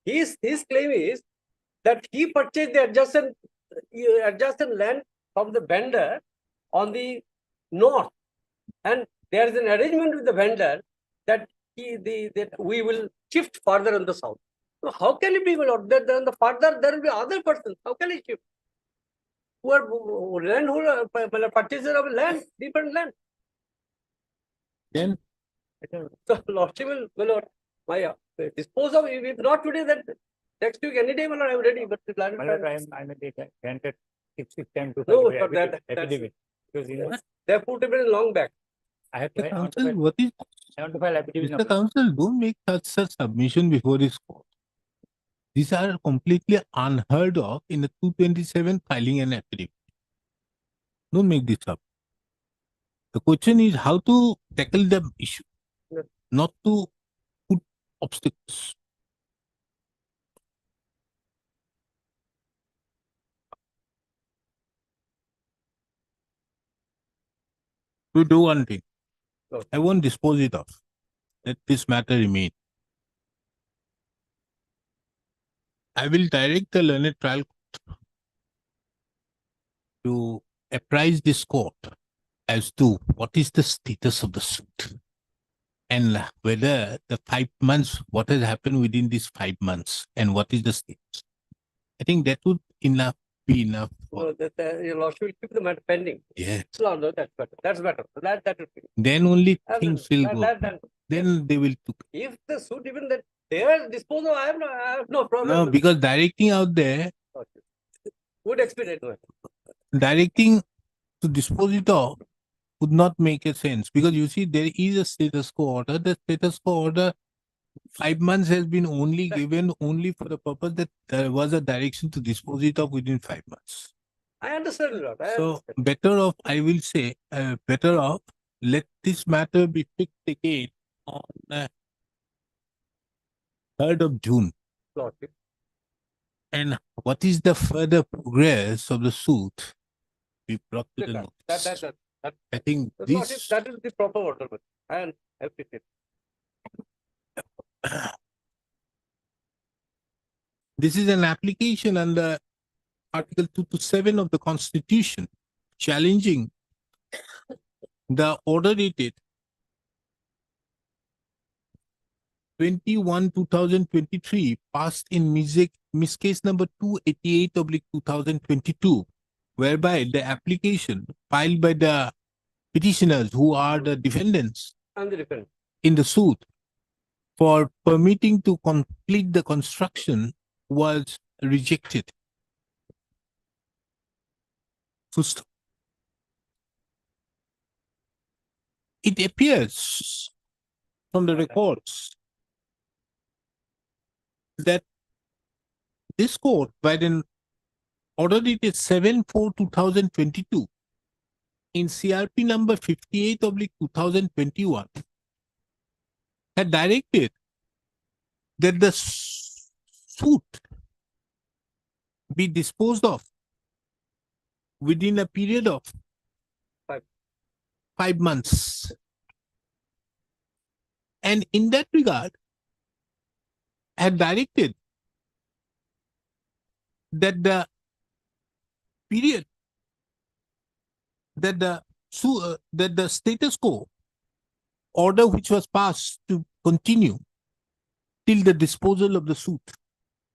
His claim is that he purchased the adjacent land from the vendor on the north, and there is an arrangement with the vendor that we will shift further on the south. So how can it be, my lord, that on the further there will be other persons? How can he shift? Who are purchaser of land, different land? Then, so lordship will, my lord, dispose of, if not today, then next week, any day, my lord, I am ready. But the plan I may be granted 6 to no, for that, because they have put it in long back. I have the council, what is? I want to file affidavit. Mr. Counsel, don't make such submission before this court. These are completely unheard of in a 227 filing an affidavit. Don't make this up. The question is how to tackle the issue, not to put obstacles. We do one thing. I won't dispose it off. Let this matter remain. I will direct the learned trial court to apprise this court as to what is the status of the suit. and whether the 5 months, what has happened within these 5 months, and what is the status. I think that would be enough. So that your lordship will keep the matter pending. Yeah. So no, that's better. That's better. That will be. Then only Absolutely. things will go. Then they will. If the suit even that they are disposed of, I have no problem. No, because directing out there, Would expedite it. directing to dispose it off would not make a sense, because you see there is a status quo order. The status quo order 5 months has been only given only for the purpose that there was a direction to dispose it of within 5 months. I understand, Lord. So better off, I will say, better off let this matter be fixed again on 3rd of June. Lordship. And what is the further progress of the suit? We brought to the notice. I think this. That is the proper order. And I appreciate This is an application under Article 2 to 7 of the Constitution, challenging the order dated 21/2023 passed in Miss Case number 288/2022, whereby the application filed by the petitioners, who are the defendants and the defendant in the suit, for permitting to complete the construction was rejected. First, it appears from the records that this court, by the order dated 7/4/2022, in CRP number 58/2021, had directed that the suit be disposed of within a period of 5 months. And in that regard, had directed that the period that the status quo order which was passed to continue till the disposal of the suit.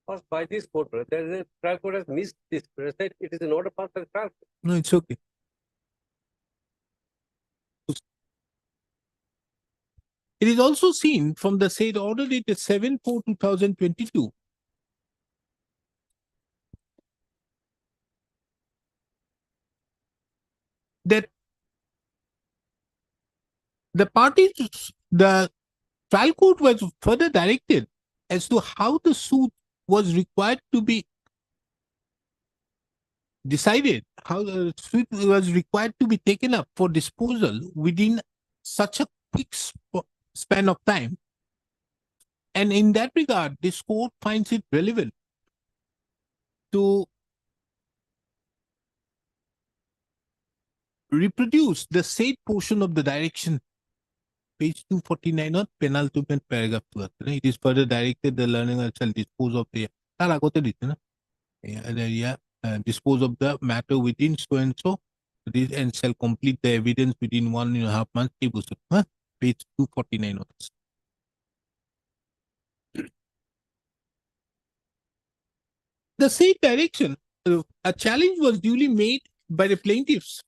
Because by this court, there is a trial court has missed this. Said it is an order passed by the trial court. No, it's okay. It is also seen from the said order dated 7/4/2022 that the trial court was further directed as to how the suit was required to be decided, how the suit was required to be taken up for disposal within such a quick span of time. And in that regard, this court finds it relevant to reproduce the said portion of the direction, page 249 of penultimate paragraph 2. It is further directed the learner shall dispose of the dispose of the matter within so and so, and shall complete the evidence within 1.5 months. Page 249 of this. The said direction, a challenge was duly made by the plaintiffs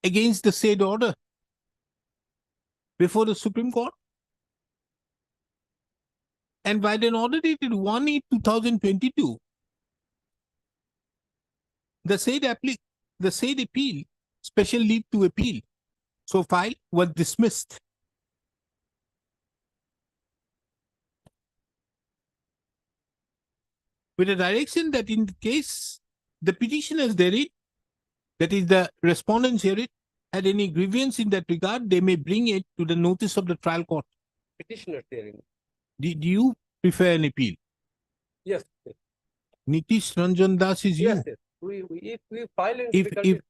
against the said order before the Supreme Court, and by an order dated 1/8/2022, the said appeal, special leave to appeal, so filed, was dismissed. With a direction that in case the petitioners therein, that is the respondents herein, had any grievance in that regard, they may bring it to the notice of the trial court. Petitioners therein. Do you prefer an appeal? Yes. Nitish Ranjan Das is you. Yes, yes. If we file in the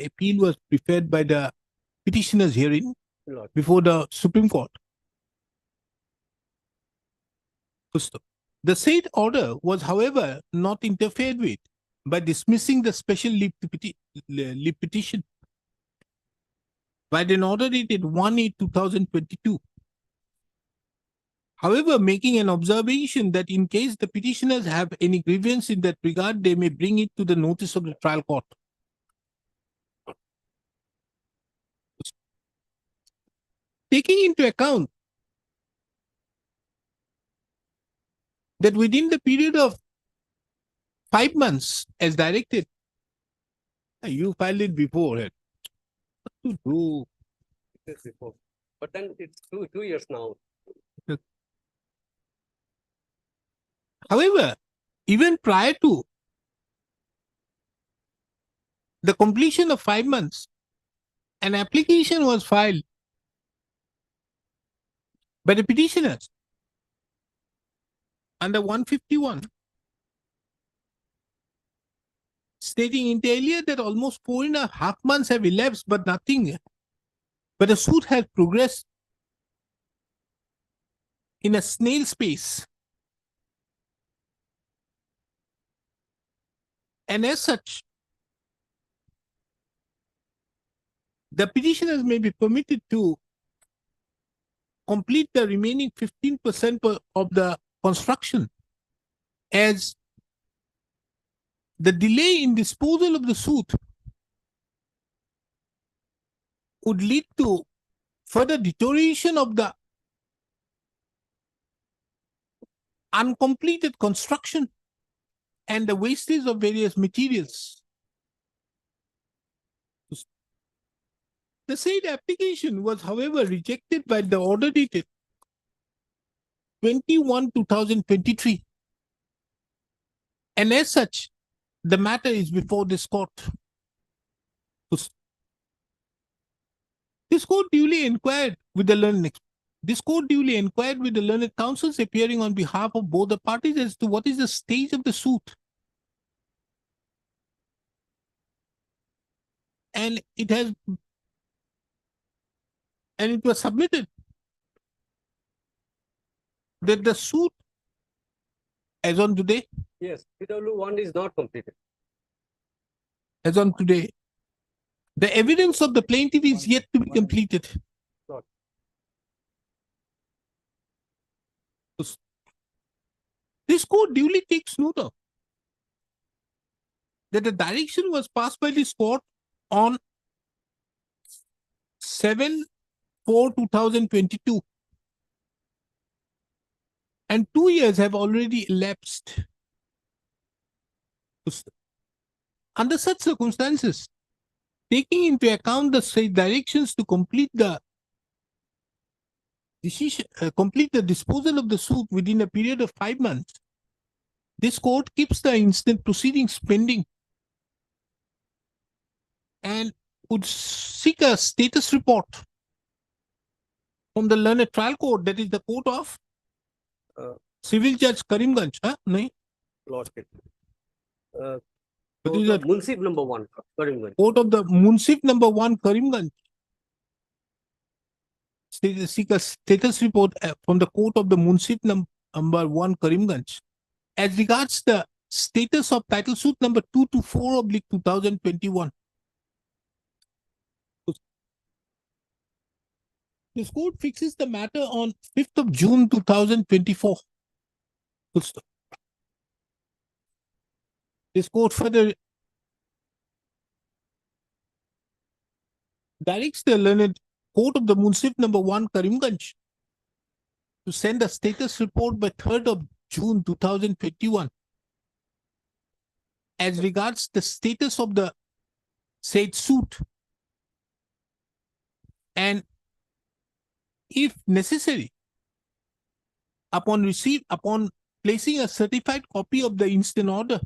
appeal was preferred by the petitioners herein Lord. Before the Supreme Court. The said order was, however, not interfered with by dismissing the special leave petition. by an order dated 1/8/2022. However, making an observation that in case the petitioners have any grievance in that regard, they may bring it to the notice of the trial court. Taking into account that within the period of 5 months as directed, you filed it before. What to do? Yes, before. But then it's 2 years now. However, even prior to the completion of 5 months, an application was filed by the petitioners under 151, stating inter alia that almost 4.5 months have elapsed, but nothing, but the suit has progressed in a snail's pace. And as such, the petitioners may be permitted to complete the remaining 15% of the construction, as the delay in disposal of the suit would lead to further deterioration of the uncompleted construction and the wastage of various materials. The said application was, however, rejected by the order dated 21/2023, and as such, the matter is before this court. This court duly inquired with the learned counsels appearing on behalf of both the parties as to what is the stage of the suit. And it was submitted that the suit as on today, Yes, PW1 is not completed. as on today, the evidence of the plaintiff is yet to be completed. This court duly takes note of that the direction was passed by this court on 7/4/2022, and 2 years have already elapsed. Under such circumstances, taking into account the said directions to complete the disposal of the suit within a period of 5 months, this court keeps the instant proceedings pending and would seek a status report from the learned trial court, that is the court of Civil Judge Karimganj. Lost it. What is that? Munsif number 1, Karimganj. Court of the Munsif number 1, Karimganj. Seek a status report from the court of the Munsif number 1, Karimganj, as regards the status of title suit number 224/2021. This court fixes the matter on 5th of June 2024. This court further directs the learned court of the Munsif number 1, Karimganj, to send a status report by 3rd of June 2021 as regards the status of the said suit, and if necessary, upon placing a certified copy of the instant order,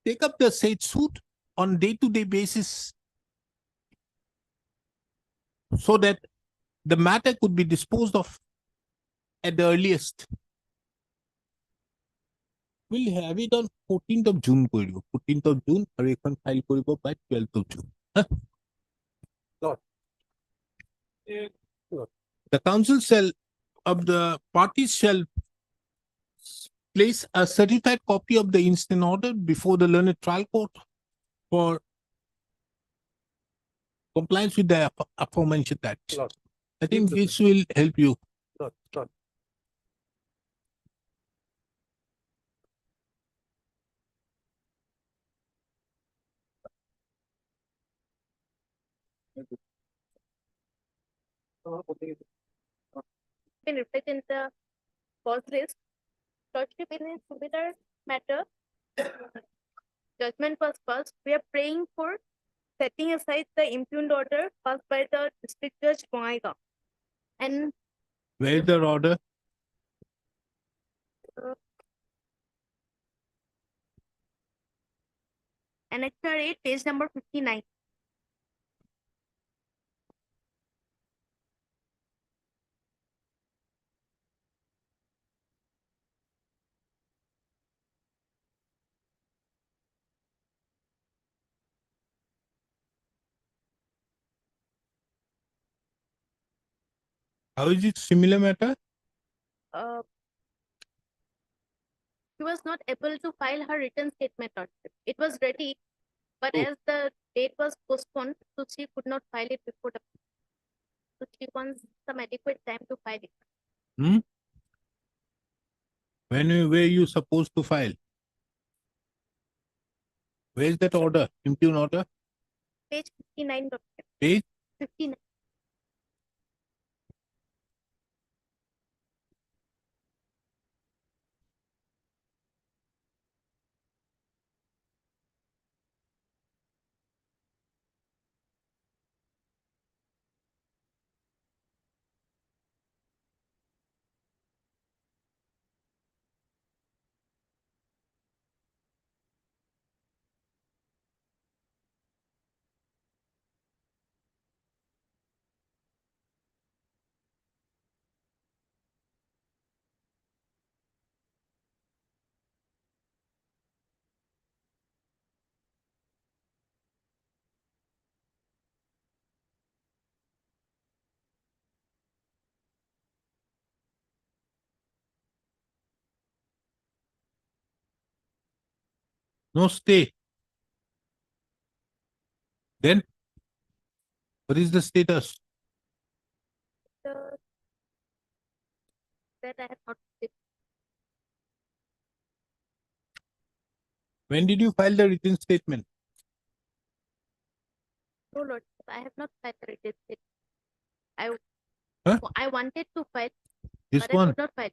take up the said suit on day-to-day basis so that the matter could be disposed of at the earliest. We'll have it on 14th of June. 14th of June, or you can file by 12th of June. The council of the parties shall place a certified copy of the instant order before the learned trial court for compliance with the aforementioned acts. Lord. I think this will help you. Lord, Lord. Been reflected in the first list. Lordship in a similar matter, judgment was passed. We are praying for setting aside the impugned order passed by the district judge Bongaigaon. And Where is the order? Annexure 8, page number 59. How is it similar matter? She was not able to file her written statement. Lordship. It was ready, but Oh. as the date was postponed, so she could not file it before the. So she wants some adequate time to file it. Hmm? When were you supposed to file? Where is that order? Impugn order? Page 59. Lordship. Page? 59. No stay. Then, what is the status? The, that I have not. When did you file the written statement? No, Lordship, I have not filed the written statement. Huh? I wanted to file, This but I one? could not file.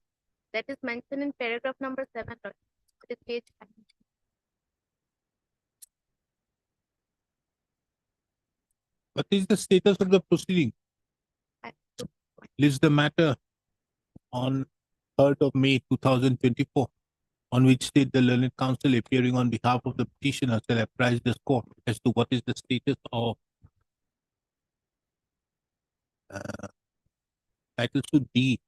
That is mentioned in paragraph number 7. Lordship. It is page 5. What is the status of the proceeding? List the matter on 3rd of May 2024, on which date the learned counsel appearing on behalf of the petitioner shall apprise the court as to what is the status of title suit D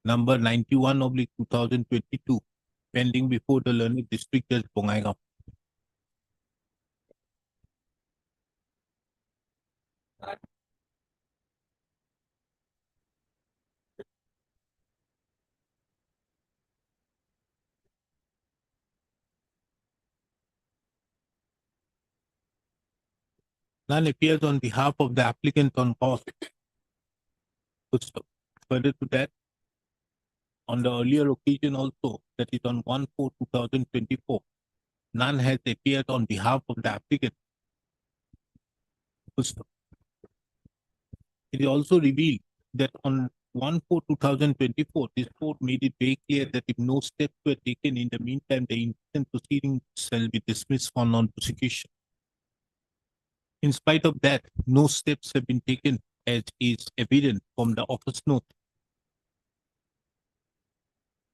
number 91/2022 pending before the learned district judge Bongaigaon. None appears on behalf of the applicant on cause. Further to that, on the earlier occasion also, that is on 1/4/2024, none has appeared on behalf of the applicant. It is also revealed that on 1/4/2024, this court made it very clear that if no steps were taken in the meantime, the instant proceeding shall be dismissed for non-prosecution. In spite of that, no steps have been taken, as is evident from the office note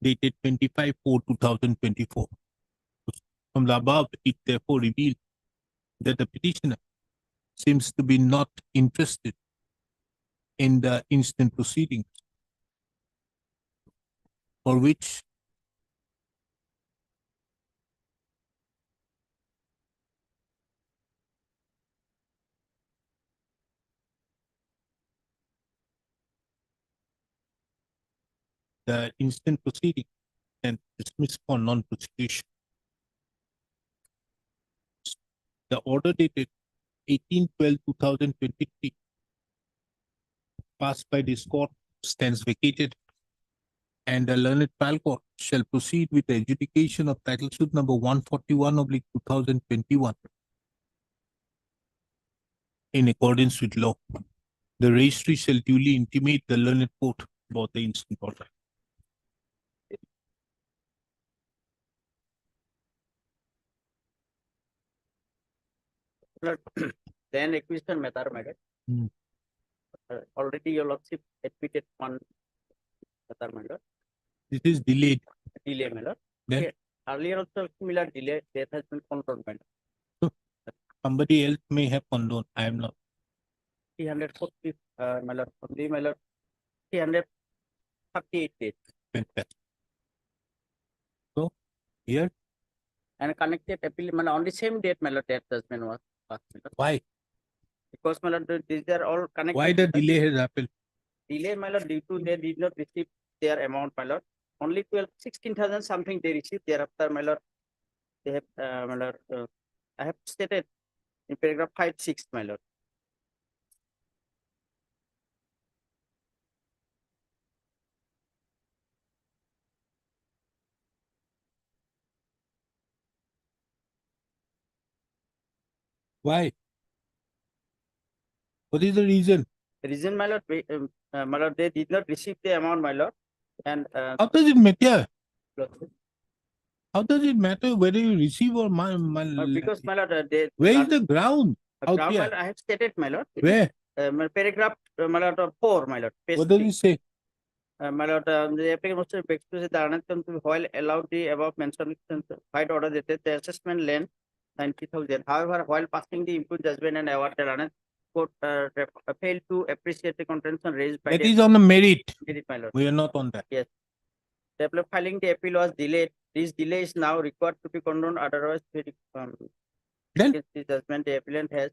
dated 25/4/2024. From the above, it therefore revealed that the petitioner seems to be not interested in the instant proceedings, for which the instant proceeding and dismissed for non-prosecution. The order dated 18/12/2023, passed by this court, stands vacated, and the learned trial court shall proceed with the adjudication of title suit number 141/2021 in accordance with law. The registry shall duly intimate the learned court about the instant order. Then acquisition matter, madam. Already your lordship admitted one matter, madam. This is delayed. Delay, madam. Then Okay. Earlier also similar delay, that has been controlled, madam. somebody else may have condoned. I am not. 340, my lord, only my lord, 338 days. Fantastic. So here, And connected appeal, my lord, on the same date, my lord, that judgment was passed, my lord. why? Because, my lord, these are all connected. Why the delay has happened? Delay, my lord, due to they did not receive their amount, my lord. Only 16,000 something they received. Thereafter, my lord, they have, my lord, I have stated in paragraph 5(6), my lord. Why? What is the reason? The reason, my lord, my lord, they did not receive the amount, my lord. And How does it matter? How does it matter whether you receive or because, my lord, they. Where is the ground? Out Ground, my here. lord, I have stated, my lord. Where? My paragraph, my lord, 4, my lord. Page What does 3. it say? My lord, the applicant must express the Anathem to while allowed the above mentioned fight order that the assessment length 90,000. However, while passing the input judgment and award, the Anat court failed to appreciate the contention raised by That the is on the merit. my lord. We are not on that. Yes. The filing the appeal was delayed. This delay is now required to be condoned. Otherwise, Then the judgment the appellant has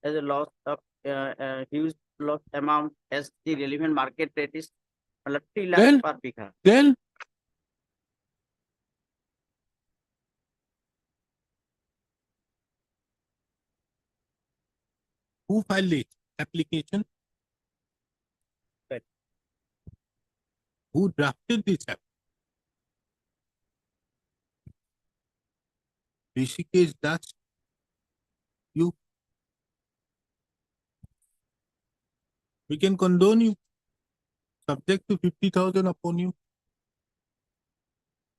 a loss of huge loss amount as the relevant market rate is 3 lakhs per bigha. Then who filed the application? Right. Who drafted this app? Rishikesh Das, you. We can condone you, subject to 50,000 upon you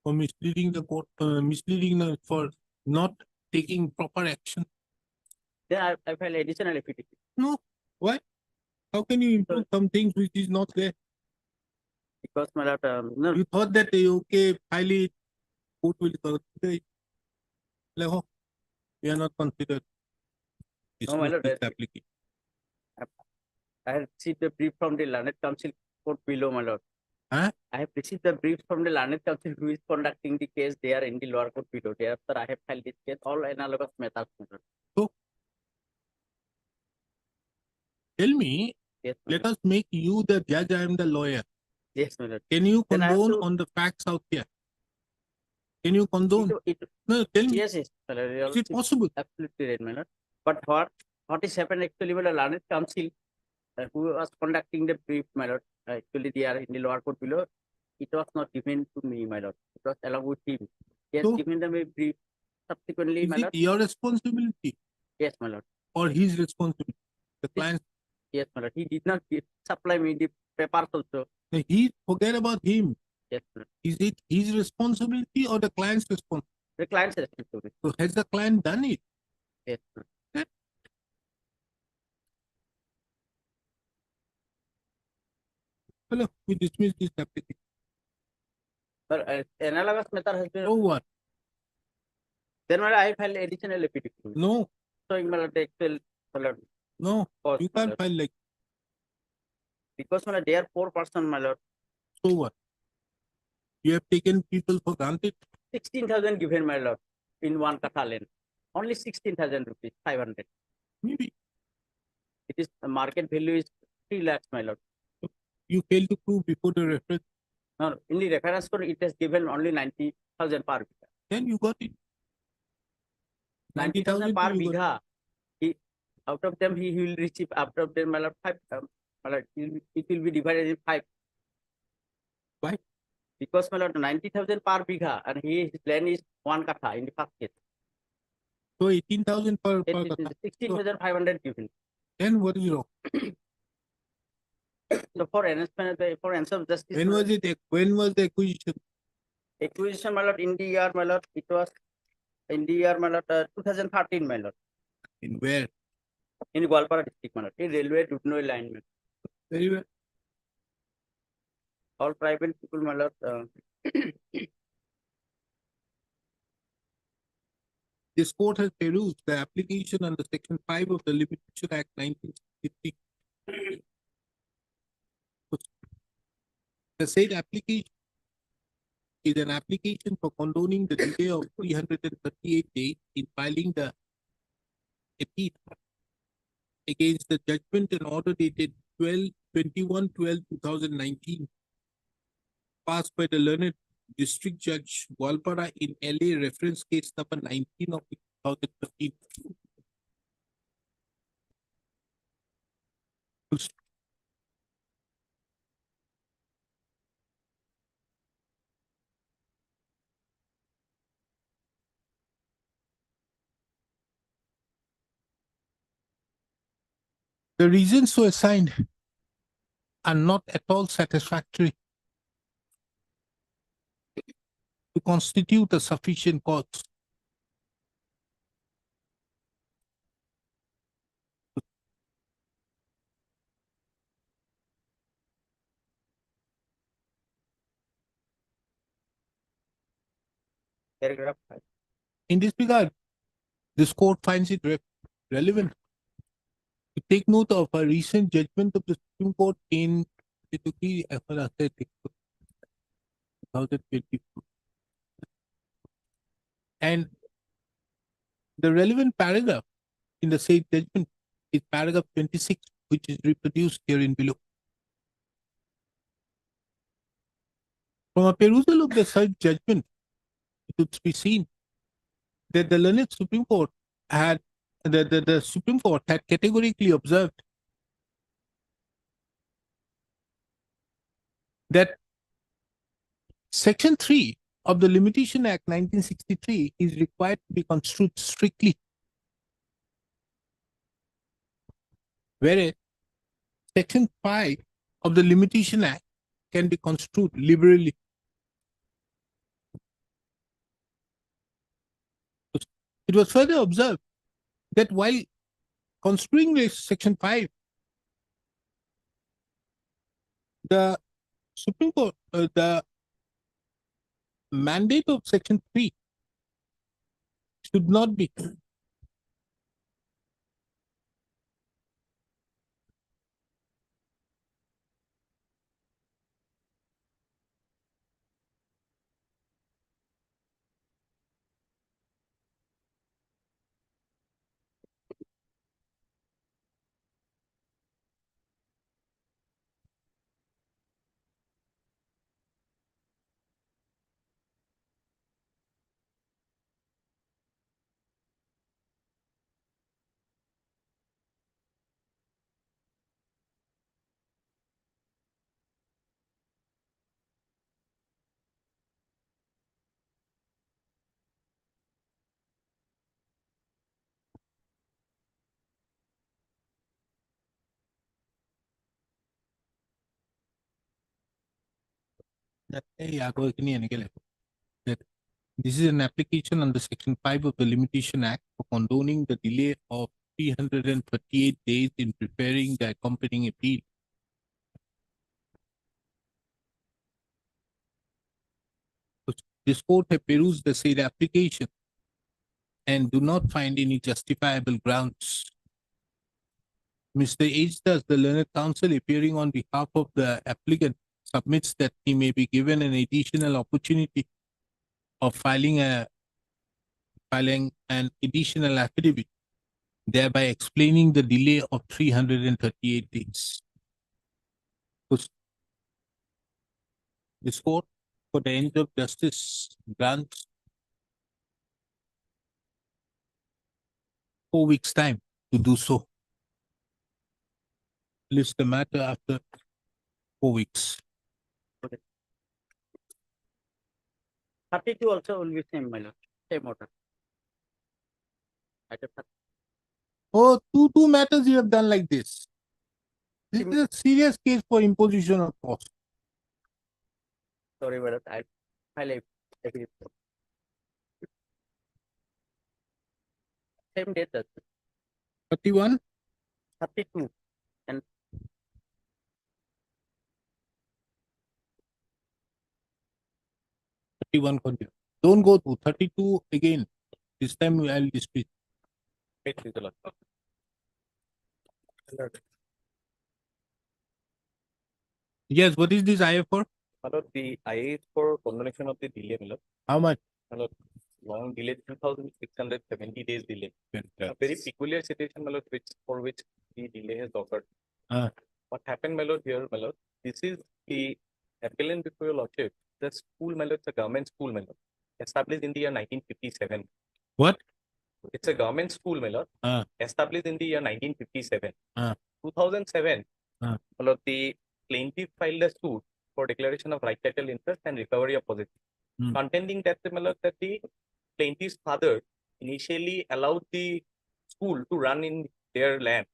for misleading the court, for not taking proper action. Then I file additional affidavit. No, why? How can you improve some things which is not there? Because, my lord, no. You thought that okay, file it, court will consider it. Like, oh, we are not considered. No, my lord, this application. I have received the brief from the Learned Council court below, my lord. Huh? I have received the brief from the Learned Council who is conducting the case there in the lower court below. Thereafter, I have filed this case, all analogous methods, my lord. So, tell me, yes, let us make you the judge, I am the lawyer. Yes, my lord. Can you Then I have condone to- on the facts out here? Can you condone? No, tell me. Yes, my lord. Is it possible? Absolutely right, my lord. But what is happened actually, my lord, Learned Council who was conducting the brief, my lord, actually they are in the lower court below. It was not given to me, my lord. It was along with him. He has So, given them a brief. Subsequently, is my it lord. your responsibility Yes, my lord. or his responsibility? The client. Yes, my lord. He did not supply me the papers also. He forget about him. Yes, my lord. Is it his responsibility or the client's responsibility? The client's responsibility. So has the client done it? Yes, my lord. Well, we dismiss this application. But analogous method has been. So what? Then, my lord, I filed additional affidavit. No. So, my lord, the actual, my lord. No, Cost, you my can't lord. file like. Because, my lord, they are 4%, my lord. So what? You have taken people for granted. 16,000 given, my lord, in one kata land. Only 16,000 rupees, 500. Maybe. It is, the market value is 3 lakhs, my lord. You failed to prove before the reference. No, in the reference code, it has given only 90,000 per bigha. Then you got it. 90,000 per bigha. Out of them, he will receive after of them, my lord, five. My lord, it will be divided in five. Why? Because my lord, 90,000 per bigha, and his land is 1 katha in the first case. So 18,000 per It is katha. 16,500 given. Then what is wrong? So for enhancement, for answer of justice. When was it? When was the acquisition? Acquisition, my lord, in the year, my lord, it was in the year, my lord, 2013, my lord. In where? In Gwalpara district, my lord. In railway Dudno alignment. Very well. All private people, my lord. This court has perused the application under Section 5 of the Limitation Act 1963. The said application is an application for condoning the delay of 338 days in filing the appeal against the judgment and order dated 21/12/2019 passed by the learned District Judge Gwalpara in LA, reference case number 19 of 2015. The reasons so assigned are not at all satisfactory to constitute a sufficient cause. Paragraph 5. In this regard, this court finds it relevant to take note of a recent judgment of the Supreme Court in 2024. And the relevant paragraph in the said judgment is paragraph 26, which is reproduced here in below. From a perusal of the said judgment, it would be seen that the learned Supreme Court had the Supreme Court had categorically observed that Section 3 of the Limitation Act 1963 is required to be construed strictly, whereas Section 5 of the Limitation Act can be construed liberally. It was further observed that while construing this Section 5, the Supreme Court, the mandate of Section 3 should not be that this is an application under Section 5 of the Limitation Act for condoning the delay of 338 days in preparing the accompanying appeal. This court has perused the said application and do not find any justifiable grounds. Mr. H. Thus, the learned counsel appearing on behalf of the applicant, submits that he may be given an additional opportunity of filing an additional affidavit, thereby explaining the delay of 338 days. This court, for the end of justice, grants 4 weeks' time to do so. list the matter after 4 weeks. 32 also will be same, my lord. Same order. Item 30. Oh, two matters you have done like this. This is a serious case for imposition of cost. Sorry, my lord. I'll agree. Same date, that's it. 31, 32. And 31 continue. Don't go to 32 again. This time I'll dismiss. Wait, please, Lord. Yes, what is this IF for? My lord, the IA is for condonation of the delay, my lord. How much? My lord, long delay, 2,670 days delay. A very peculiar situation, my lord, for which the delay has occurred. What happened, my lord, here, my lord, this is the appellant before your lordship. The school, my lord, it's a government school, my lord, established in the year 1957. What? It's a government school, my lord, established in the year 1957. 2007, my lord, the plaintiff filed a suit for declaration of right title interest and recovery of possession, contending that, my lord, that the plaintiff's father initially allowed the school to run in their land,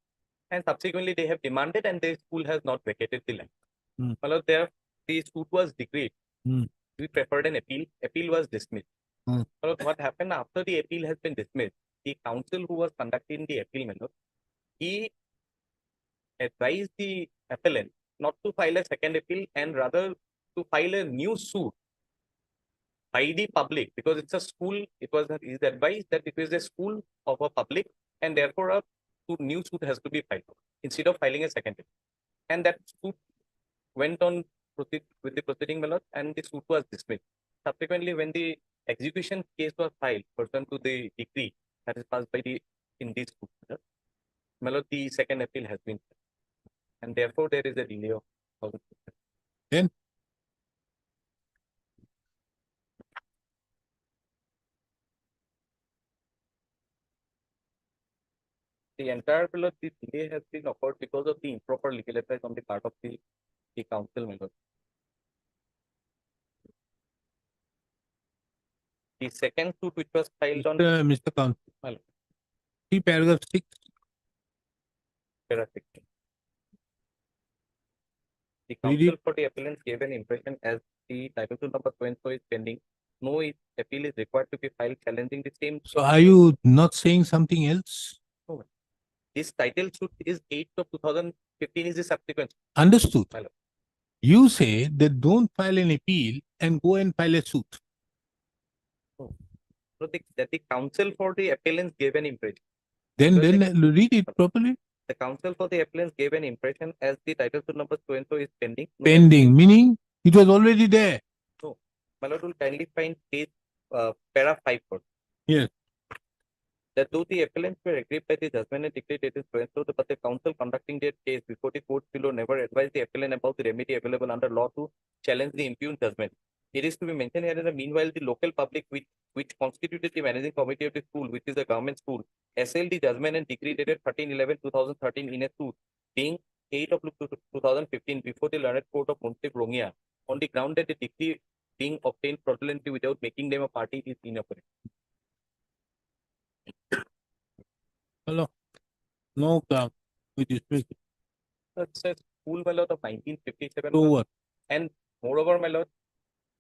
and subsequently they have demanded and the school has not vacated the land. My lord, there the suit was decreed. We preferred an appeal. Appeal was dismissed. My lord, what happened after the appeal has been dismissed? The counsel who was conducting the appeal, my lord, he advised the appellant not to file a second appeal and rather to file a new suit by the public, because it's a school. It was his advice that it is a school of a public and therefore a new suit has to be filed instead of filing a second appeal. And that suit went on with the proceeding, my lord, and the suit was dismissed. Subsequently, when the execution case was filed pursuant to the decree that is passed by the in this suit, my lord, the second appeal has been filed. And therefore there is a delay of 1,000. Then the entire bill of the delay has been occurred because of the improper legal advice on the part of the council, my lord. The second suit which was filed on Mr. Counsel. See paragraph 6. paragraph 6. The counsel for the appellant gave an impression as the title suit number 24 is pending. No appeal is required to be filed challenging the same. So are you not saying something else? No. This title suit is 8th of 2015 is the subsequent. Understood. You say that don't file an appeal and go and file a suit. No. So that the counsel for the appellant gave an impression. Then read it properly. The counsel for the appellant gave an impression as the title suit number 24 is pending. Pending, meaning it was already there. No. My lord will kindly find page para 5 first. Yes. That though the appellants were aggrieved by the judgment and decree dated so, but the counsel conducting their case before the court below never advised the appellant about the remedy available under law to challenge the impugned judgment. It is to be mentioned here that meanwhile the local public which constituted the managing committee of the school, which is a government school, assailed the judgment and decree dated 13/11/2013 in a suit being 8 of 2015 before the learned court of Munsif Rongia on the ground that the decree being obtained fraudulently without making them a party is inappropriate. Hello. No, we dismiss it. It's a school, my lord, of 1957. So what? And moreover, my lord,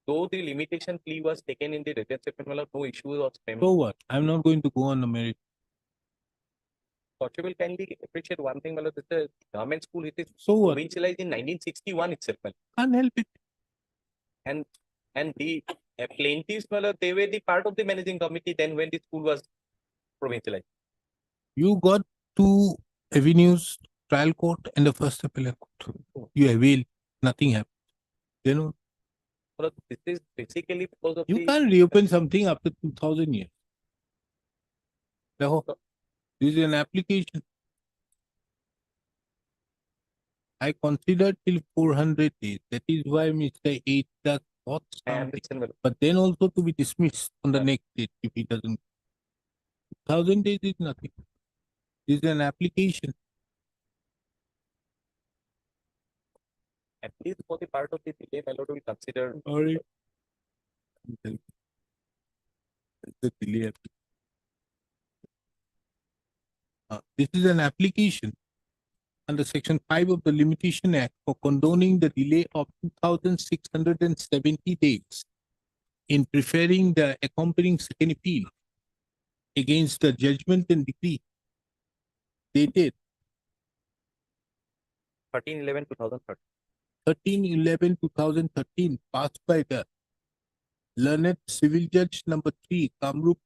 though the limitation plea was taken in the regency, my lord, no issue was framed. So what? I'm not going to go on the merit. Lordship will kindly appreciate one thing, my lord, it's a government school. It is so what? provincialized in 1961 itself. Can't help it. And the plaintiffs, my lord, they were the part of the managing committee then when the school was provincialized. You got 2 avenues, trial court and the first appellate court. You avail, nothing happened. Then well, this is basically because of you can't reopen something after 2000 years. This is an application. I considered till 400 days. That is why Mr. 8 does not something. But then also to be dismissed on the next date if he doesn't. 1000 days is nothing. This is an application. At least for the part of the delay, my lord, we consider. Sorry. The delay. This is an application under Section 5 of the Limitation Act for condoning the delay of 2,670 days in preferring the accompanying second appeal against the judgment and decree dated 13/11/2013. 13/11/2013 passed by the learned civil judge number 3, Kamrup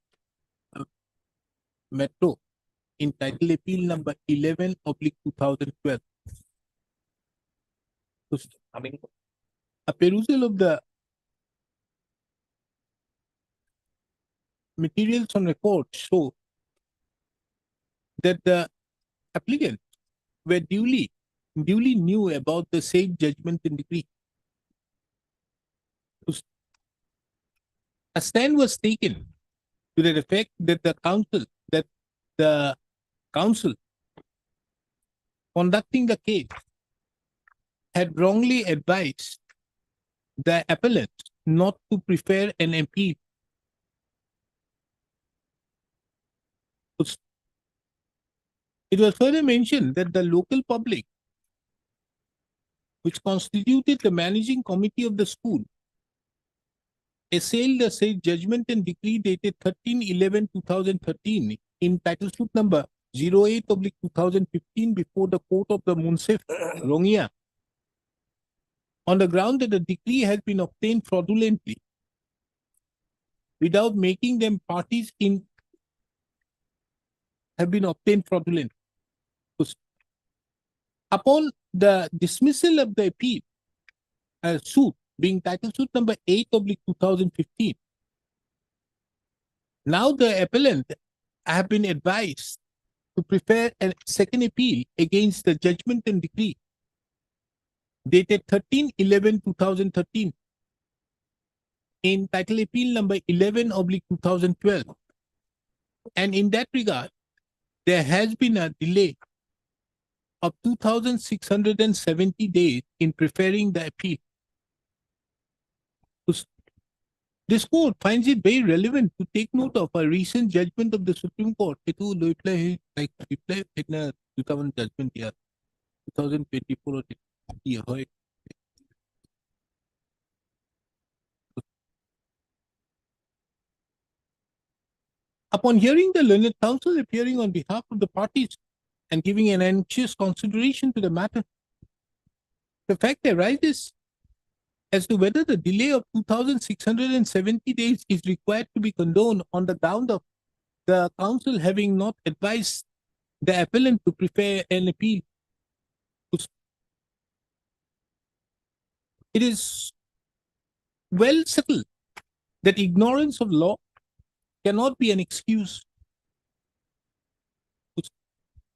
Metro, in title appeal number 11/2012. A perusal of the materials on record show that the applicant were duly knew about the said judgment and decree. A stand was taken to the effect that the counsel conducting the case had wrongly advised the appellant not to prefer an appeal. It was further mentioned that the local public, which constituted the managing committee of the school, assailed the said judgment and decree dated 13/11/2013 in title suit number 08/2015 before the court of the Munsif, Rongia, on the ground that the decree has been obtained fraudulently without making them parties in have been obtained fraudulently. Upon the dismissal of the appeal suit being title suit number 8/2015, now the appellant have been advised to prepare a second appeal against the judgment and decree dated 13/11/2013 in title appeal number 11/2012. And in that regard, there has been a delay of 2,670 days in preparing the appeal. This court finds it very relevant to take note of a recent judgment of the Supreme Court. Itu reply in 2000 judgment year 2024 year. Upon hearing the learned counsel appearing on behalf of the parties and giving an anxious consideration to the matter, the fact arises as to whether the delay of 2,670 days is required to be condoned on the ground of the counsel having not advised the appellant to prepare an appeal. It is well settled that ignorance of law cannot be an excuse.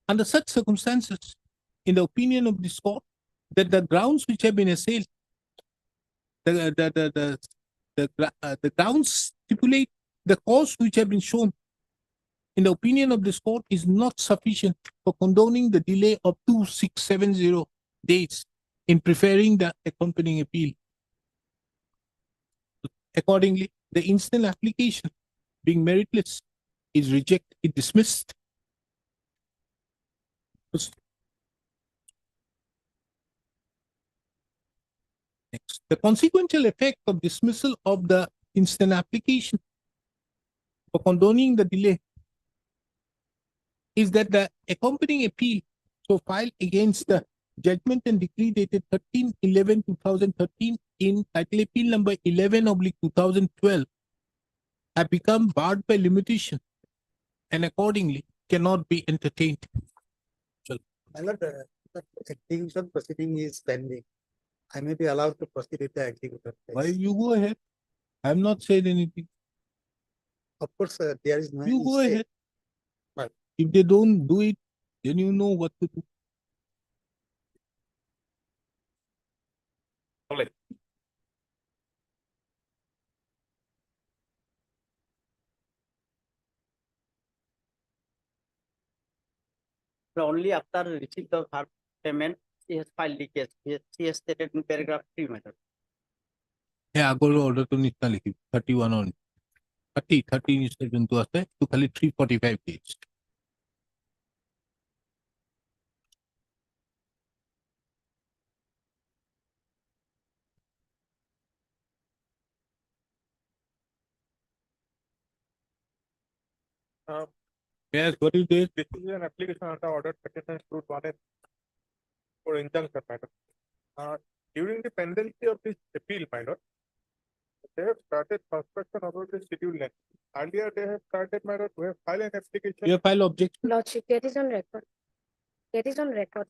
Under such circumstances, in the opinion of this court, that the grounds which have been assailed, the grounds stipulate the cause which have been shown, in the opinion of this court, is not sufficient for condoning the delay of 2,670 days in preparing the accompanying appeal. Accordingly, the instant application, being meritless, is dismissed. Next, the consequential effect of dismissal of the instant application for condoning the delay is that the accompanying appeal, so filed against the judgment and decree dated 13/11/2013 in title appeal number 11/2012, have become barred by limitation and accordingly cannot be entertained. My lord, the execution proceeding is pending. I may be allowed to proceed with the execution. Why you go ahead? I have not said anything. Of course, there is no. You go say. ahead. Right. If they don't do it, then you know what to do. Only after receipt of her payment, he has filed the case. He has stated in paragraph 3, my lord. Yeah, আগৰ অৰ্ডাৰটো নিচিনা লিখিব 31 30 নিচিনা যোনটো আছে তো খালি 345 days. Yes, what is this? This is an application under order petition route 1 for injunction, my lord. During the pendency of this appeal, my lord, they have started construction about the schedule length. Earlier, they have started, my lord, we have filed an application. You have filed objection. Lordship, that is on record. That is on record.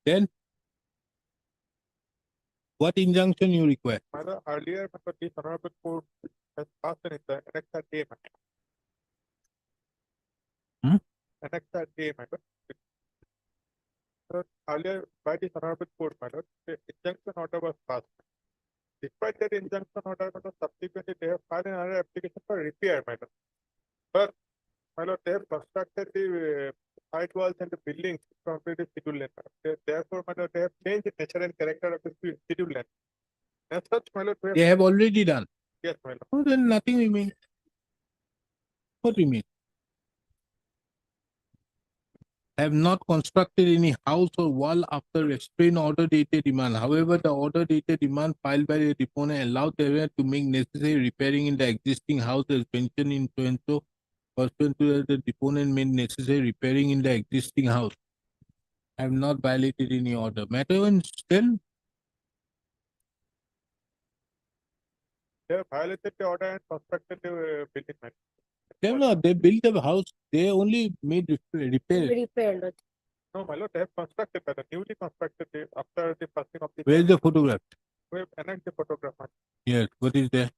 Then what injunction you require? My lord, earlier, my lord, this honorable court has passed an annexed day, my lord. Annexed day, my lord. So earlier, by this honorable court, my lord, the injunction order was passed. Despite that injunction order, my lord, subsequently they have filed another application for repair, my lord. But, my lord, they have constructed the side walls and the buildings from the schedule length. Therefore, my lord, they have changed the nature and character of the schedule length. As such, my lord, They have already done. Yes, my lord. Oh, then nothing remains. What remains? Have not constructed any house or wall after restraint order dated demand. However, the order dated demand filed by the deponent allowed the owner to make necessary repairing in the existing house as mentioned in so pursuant to the deponent made necessary repairing in the existing house. Have not violated any order. Matter when still They have violated the order and constructed the building, my lord. they not. They built a house. They only made repair. Repair, Lord. No, my lord, they have constructed by the newly constructed after the passing of the. Where is the photograph? We have annexed the photograph. my lord. Yes. What is there?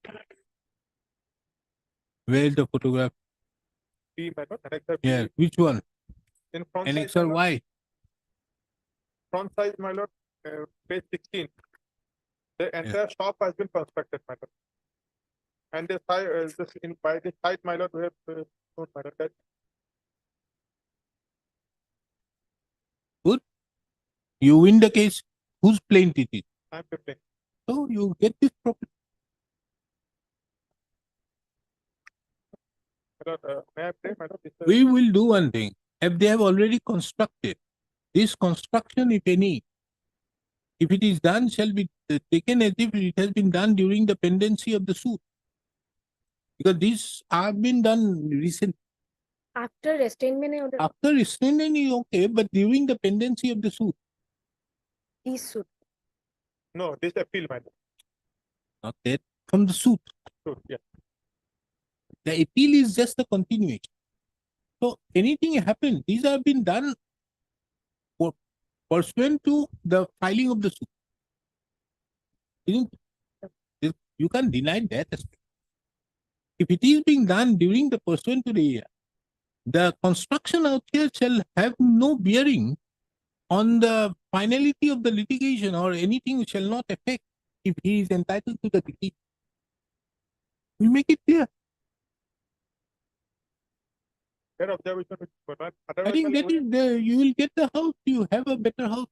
Where is the photograph? B, my lord, annexure B. Yes. Which one? In front side, Annexure my lord. Y. Front side, my lord, page 16. The entire shop has been constructed, my lord. And the side, by the side, my lord, we have shown, my lord, that Good. You win the case. Whose plaintiff it is? I'm 15. So you get this property. My lord, may I pray, my lord? This, We will do one thing. If they have already constructed, this construction, if any, if it is done, shall be taken as if it has been done during the pendency of the suit. Because these have been done recently. After restraint order, After restraint is okay, but during the pendency of the suit. this suit. no, this appeal, my lord. Not that from the suit. Sure, yeah. The appeal is just a continuation. So anything happened, these have been done pursuant to the filing of the suit. Isn't it? You can't deny that. If it is being done during the pursuant to the construction out here shall have no bearing on the finality of the litigation or anything shall not affect if he is entitled to the petition. We make it clear. Fair observation, but not I otherwise, think my that lord, is the, you will get the house, you have a better house.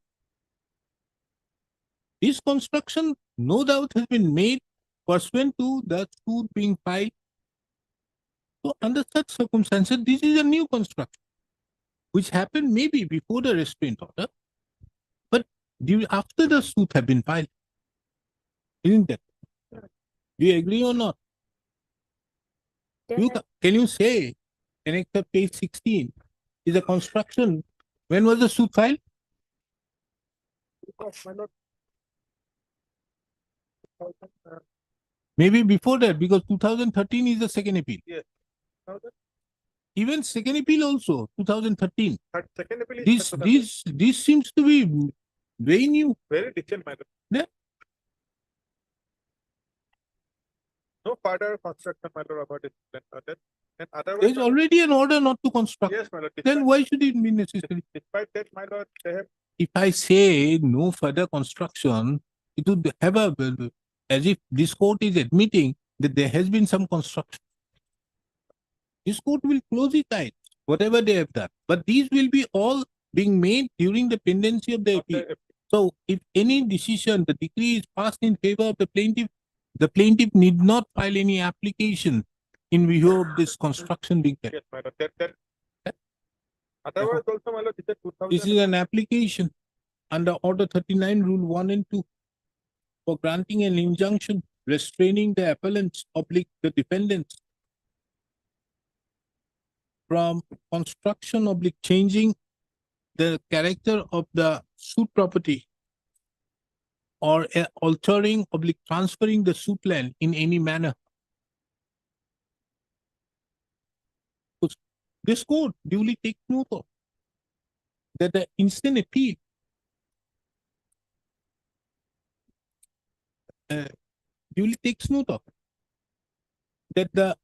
This construction, no doubt, has been made pursuant to the suit being filed. So under such circumstances, this is a new construction, which happened maybe before the restraint order, but after the suit have been filed. Isn't that? Do you agree or not? Can you say, annexure page 16 is a construction? When was the suit filed? my lord, Maybe before that, because 2013 is the second appeal. yes. Now the Even second appeal also, 2013. second appeal is This seems to be very new. very recent, my lord. Yeah. No further construction, my lord, about it. Then otherwise, There is already an order not to construct. yes, my lord. Then why should it be necessary? Despite that, my lord, they have If I say no further construction, it would have as if this court is admitting that there has been some construction. This court will close its eyes, whatever they have done. But these will be all being made during the pendency of the appeal. So if any decision, the decree is passed in favor of the plaintiff need not file any application in view of this construction being done. Yes, my lord. Otherwise, also, my lord, This is an application under Order 39, Rule 1 and 2 for granting an injunction restraining the appellants oblique the defendants from construction oblique changing the character of the suit property or altering oblique transferring the suit land in any manner. This court duly takes note of that the instant appeal duly takes note of that the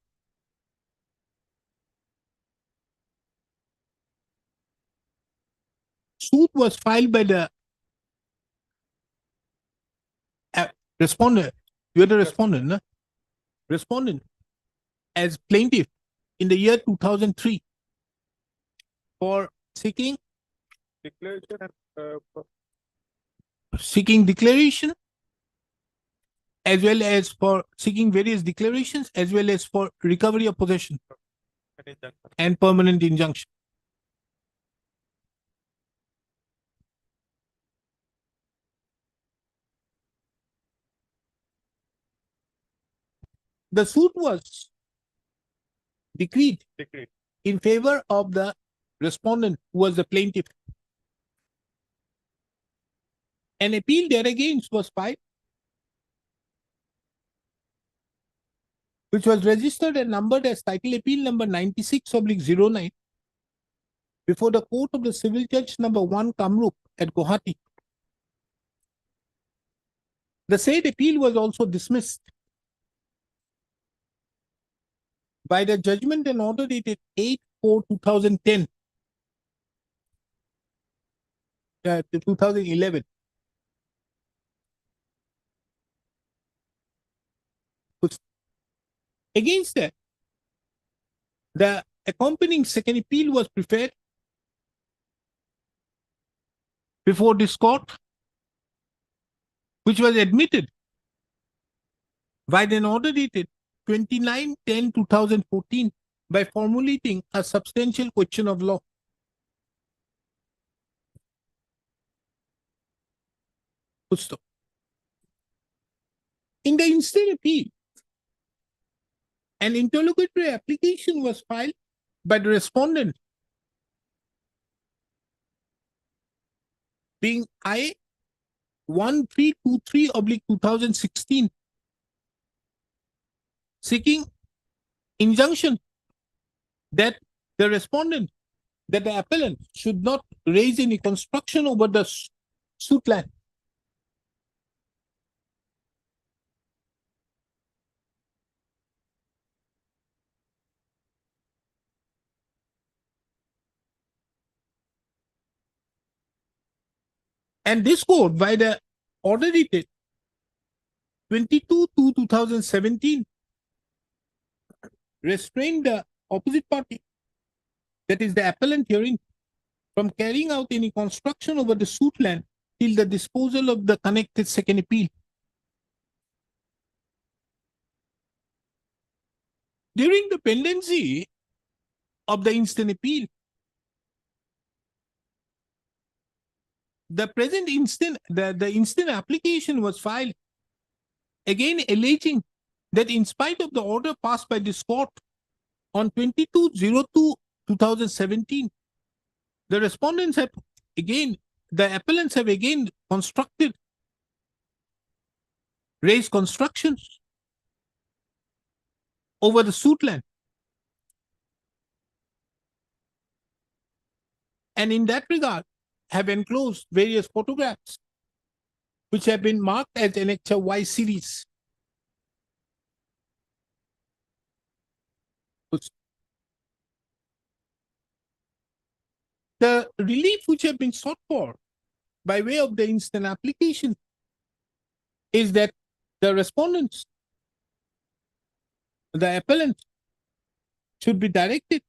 suit was filed by the respondent. You are the respondent, no? Respondent as plaintiff in the year 2003 for seeking declaration as well as for seeking various declarations as well as for recovery of possession and permanent injunction. The suit was decreed in favor of the respondent who was the plaintiff. An appeal thereagainst was filed, which was registered and numbered as title appeal number 96/09 before the court of the civil judge number 1 Kamrup at Guwahati. The said appeal was also dismissed by the judgment and order dated 8/4/2010 to 2011. Against that, the accompanying second appeal was preferred before this court, which was admitted by an order dated 29/10/2014 by formulating a substantial question of law. In the instant appeal, an interlocutory application was filed by the respondent, being I-1323/2016, seeking injunction that the respondent, that the appellant should not raise any construction over the suit land. And this court, by the order dated 22/2/2017, restrained the opposite party, that is the appellant hearing, from carrying out any construction over the suit land till the disposal of the connected second appeal. During the pendency of the instant appeal, the instant application was filed, again alleging that in spite of the order passed by this court on 22/02/2017, the respondents have again, the appellants have again raised constructions over the suit land. And in that regard, have enclosed various photographs which have been marked as Annexure Y series. The relief which have been sought for by way of the instant application is that the respondents, the appellant, should be directed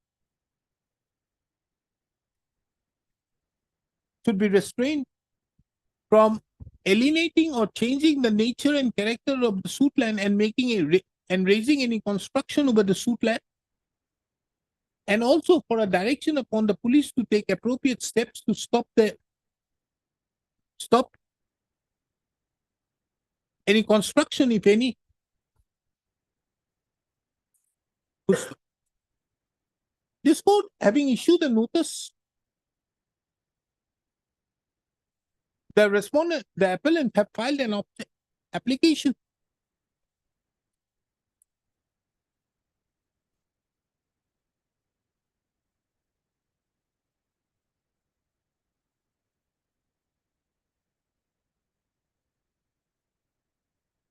should be restrained from alienating or changing the nature and character of the suit land and making and raising any construction over the suit land, and also for a direction upon the police to take appropriate steps to stop any construction, if any. This court, having issued a notice, the appellant have filed an application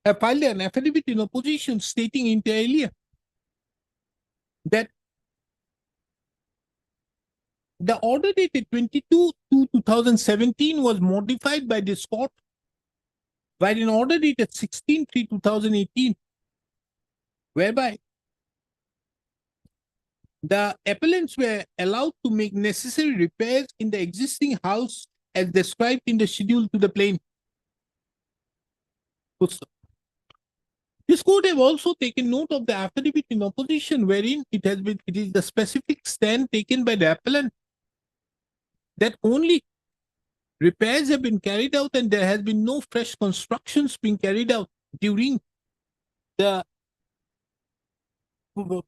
have filed an affidavit in opposition stating inter alia that the order dated 22/2/2017 was modified by this court by an order dated 16/3/2018, whereby the appellants were allowed to make necessary repairs in the existing house as described in the schedule to the plaintiff. This court have also taken note of the affidavit in opposition, wherein it is the specific stand taken by the appellant that only repairs have been carried out and there has been no fresh constructions being carried out during the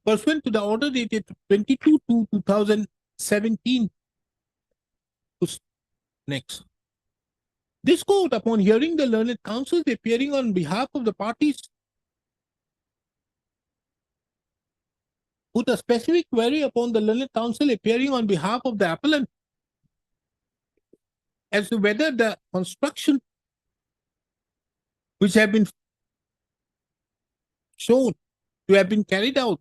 pursuant to the order dated 22/2/2017. Next. This court, upon hearing the learned counsels appearing on behalf of the parties, put a specific query upon the learned counsel appearing on behalf of the appellant as to whether the construction which have been shown to have been carried out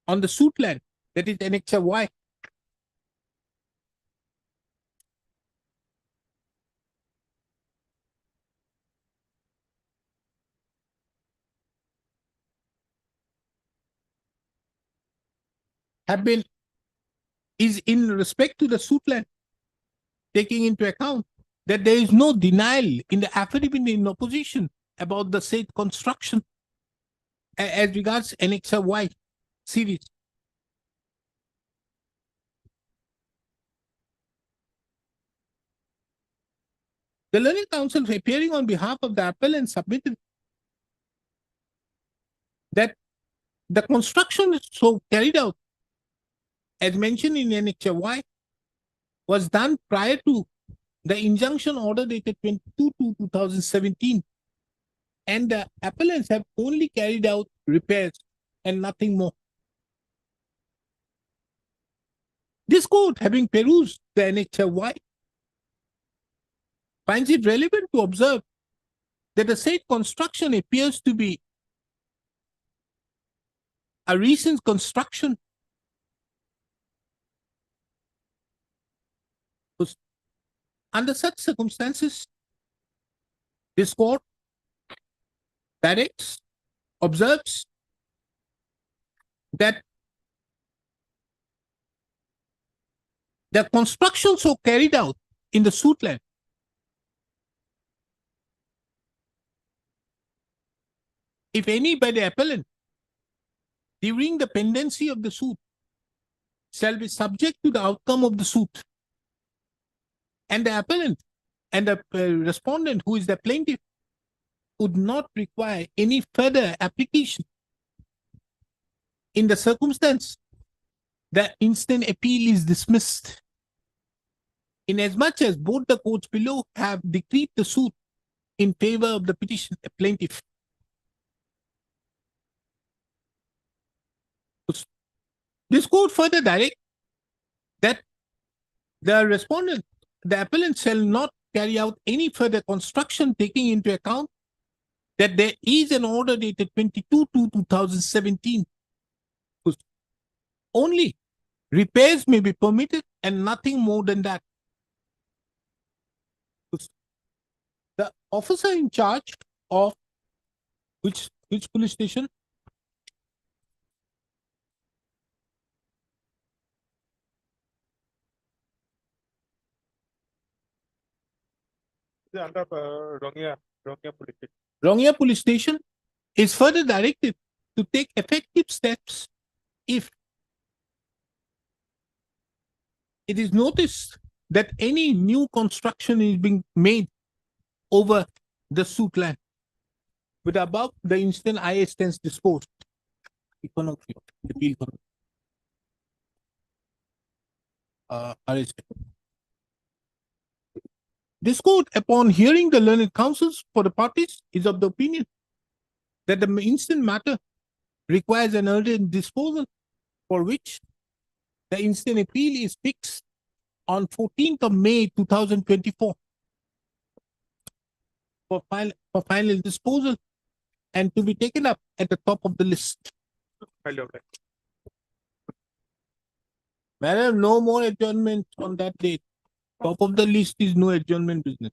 on the suit land, that is Annexure Y, is in respect to the suit land, taking into account that there is no denial in the affidavit in opposition about the said construction as regards Annexure Y series. The learned counsel appearing on behalf of the appellant submitted that the construction so carried out as mentioned in Annexure Y was done prior to the injunction order dated 22/2/2017, and the appellants have only carried out repairs and nothing more. This court, having perused the Annexure Y, finds it relevant to observe that the said construction appears to be a recent construction under such circumstances. This court directs, observes that the construction so carried out in the suit land if any by the appellant during the pendency of the suit shall be subject to the outcome of the suit, and the appellant and the respondent, who is the plaintiff, would not require any further application. In the circumstance, the instant appeal is dismissed, inasmuch as both the courts below have decreed the suit in favor of the petition plaintiff. This court further directs that the respondent, the appellant, shall not carry out any further construction, taking into account that there is an order dated 22/2/2017. Only repairs may be permitted and nothing more than that. The officer in charge of which police station? Under Rongya police station. Rongya Police Station is further directed to take effective steps if it is noticed that any new construction is being made over the suit land. With above the instant IA stands disposed. Appeal. This court, upon hearing the learned counsels for the parties, is of the opinion that the instant matter requires an urgent disposal, for which the instant appeal is fixed on 14th of May 2024 for final disposal and to be taken up at the top of the list. Madam, no more adjournment on that date. Top of the list is no adjournment business.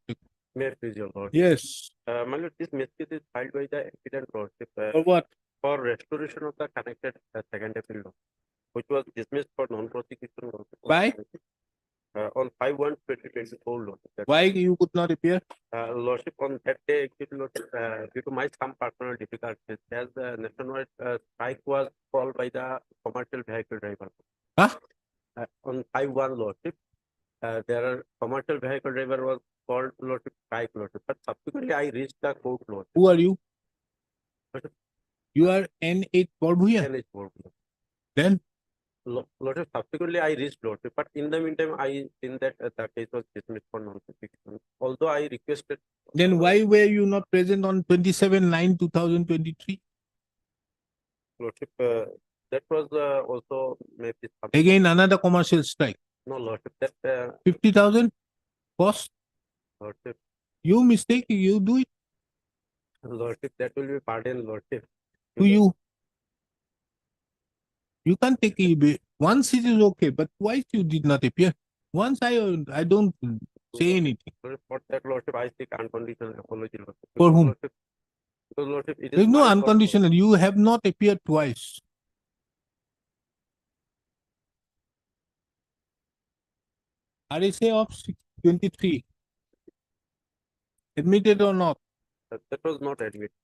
May I please, your lord? Yes. My lord, this message is filed by the applicant lordship. For what? For restoration of the connected second appeal law, which was dismissed for non-prosecution. Why? On 5/1/2024 lordship. Why you could not appear? Lordship, on that day, actually, lordship, due to my some personal difficulties, as the nationwide strike was called by the commercial vehicle driver. Huh? On 5/1 lordship, there are commercial vehicle driver was called lordship strike lordship, but subsequently I reached the court lordship. Who are you? You are N8 Borbhuya. N8 Borbhuya. Then? Lordship, subsequently I reached lordship, but in the meantime I seen that the case was dismissed for non-prosecution. Although I requested. Then why were you not present on 27/9/2023? Lordship, that was also maybe. Again, another commercial strike. No, lordship, that 50,000 cost. lordship, You mistake, you do it. lordship, that will be pardon, lordship. To you. You can't take it. Once it is okay, but twice you did not appear. Once I don't say anything. For that, lordship, I seek unconditional apology, lordship. For whom? Lordship, because, lordship, it is There is no my fault, unconditional. You have not appeared twice. RSA of 23. Admitted or not? That was not admitted.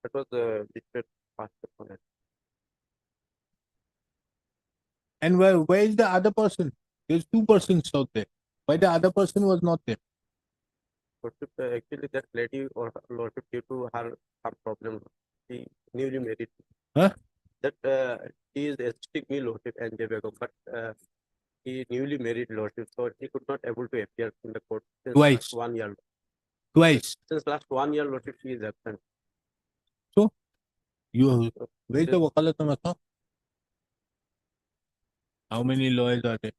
That was dispute passed upon it. And where is the other person? There's two persons out there. Why the other person was not there? Lordship, actually, that lady or lordship, due to her some problem, she newly married. Huh? That she is assisting me, lordship, and Jebego, but he newly married, lordship, so he could not able to appear in the court since Twice. last 1 year. Twice. Since last 1 year, lordship, she is absent. So, where's the wakalat of account? How many lawyers are there?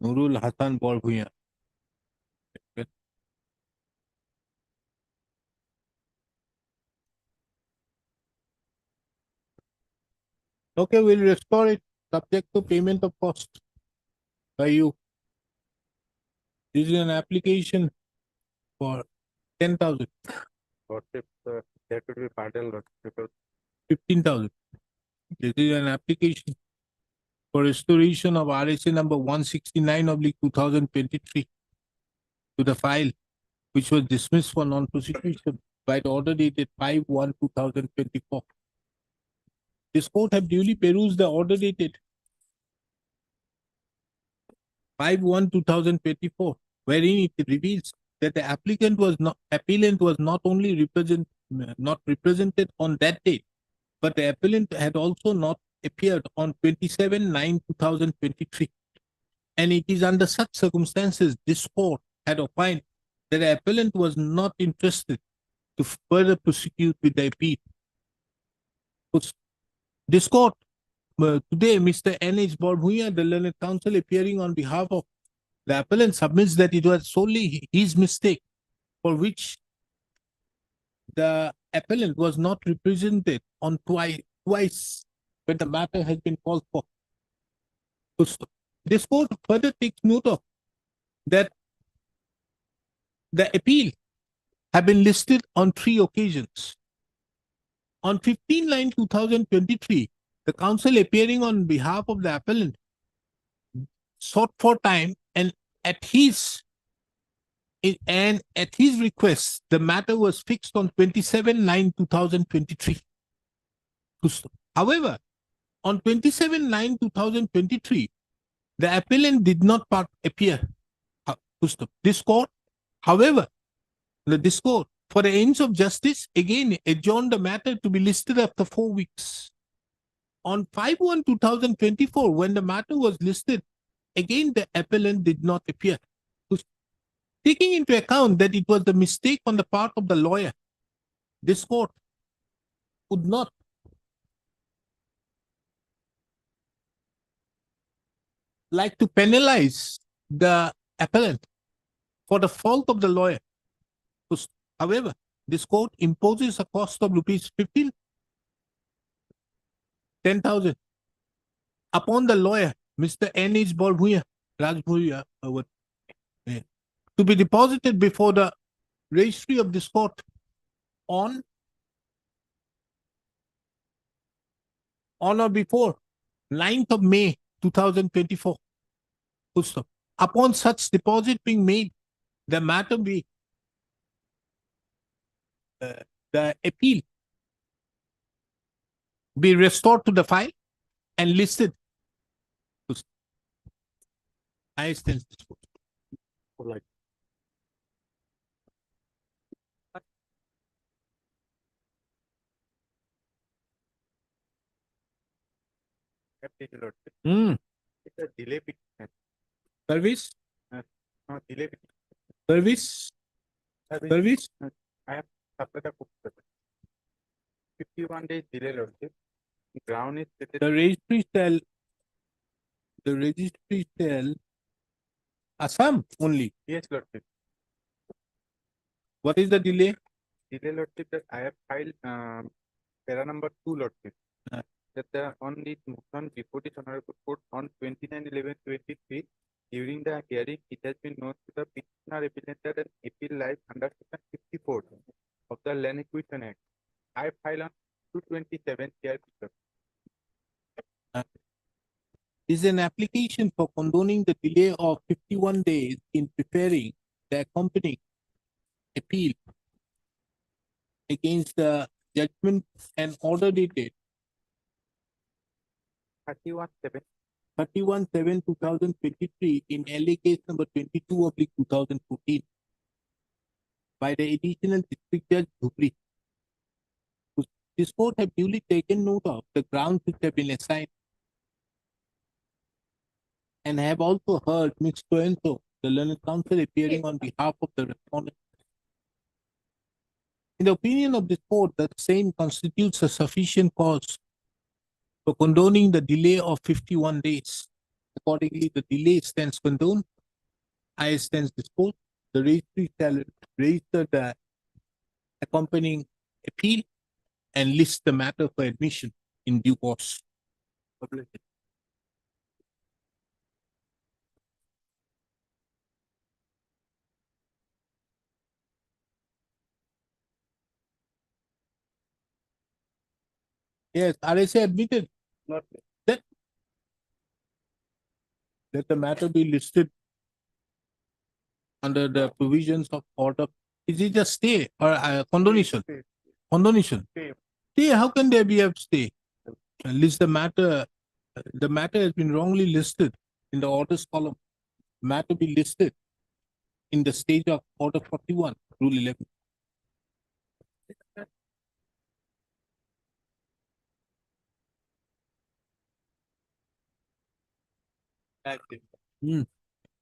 Nurul Hasan Borbhuya. Okay, we'll restore it subject to payment of cost by you. This is an application for 10,000. Lordship, that would be pardon, lordship, because 15,000. This is an application for restoration of RSA number 169/2023 to the file, which was dismissed for non-prosecution by the order dated 5/1/2024. This court have duly perused the order dated 5/1/2024, wherein it reveals that the applicant was not only not represented on that date, but the appellant had also not appeared on 27/9/2023. And it is under such circumstances this court had opined that the appellant was not interested to further prosecute with the appeal. This court, today, Mr. N.H. Borbhuya, the learned counsel appearing on behalf of the appellant, submits that it was solely his mistake for which the appellant was not represented on twice when the matter has been called for. This court further takes note of that the appeal have been listed on 3 occasions. On 15/9/2023, the counsel appearing on behalf of the appellant sought for time and at his request, the matter was fixed on 27/9/2023. However, on 27/9/2023, the appellant did not appear. This court, however, this court, for the ends of justice, again adjourned the matter to be listed after 4 weeks. On 5/1/2024, when the matter was listed, again the appellant did not appear. Taking into account that it was the mistake on the part of the lawyer, this court would not like to penalize the appellant for the fault of the lawyer. However, this court imposes a cost of rupees 10,000 upon the lawyer, Mr. N.H. Rajbhuya, to be deposited before the registry of this court on or before 9th of May 2024. Upon such deposit being made, the matter be the appeal be restored to the file and listed. I stand this court. Right. It's a delay petition. Service? No, delay petition. Service? Service? I have submitted a 51 days delay, Lordship. The ground is stated. The registry tell Assam only. Yes, Lordship. What is the delay? Delay, Lordship, that I have filed para number 2, Lordship. That on the motion before this honorable court on 29/11/23, during the hearing, it has been known to the petitioner appellant that an appeal lies under section 54 of the Land Acquisition Act. I filed on 2/27 here. Is an application for condoning the delay of 51 days in preparing the accompanying appeal against the judgment and order dated 31/7/2023 in LA case number 22/2014 by the additional district judge Dhupri. This court have duly taken note of the grounds which have been assigned and have also heard Ms. Coenso, the learned counsel, appearing on behalf of the respondent. In the opinion of this court, the same constitutes a sufficient cause for condoning the delay of 51 days. Accordingly, the delay stands condoned. I stand this court. The registry shall register the accompanying appeal and list the matter for admission in due course. Yes, RSA admitted. Not That let the matter be listed under the provisions of order. Is it a stay or a condonation? Condonation. Stay. How can there be a stay? List the matter. The matter has been wrongly listed in the orders column. Matter be listed in the stage of order 41, rule 11.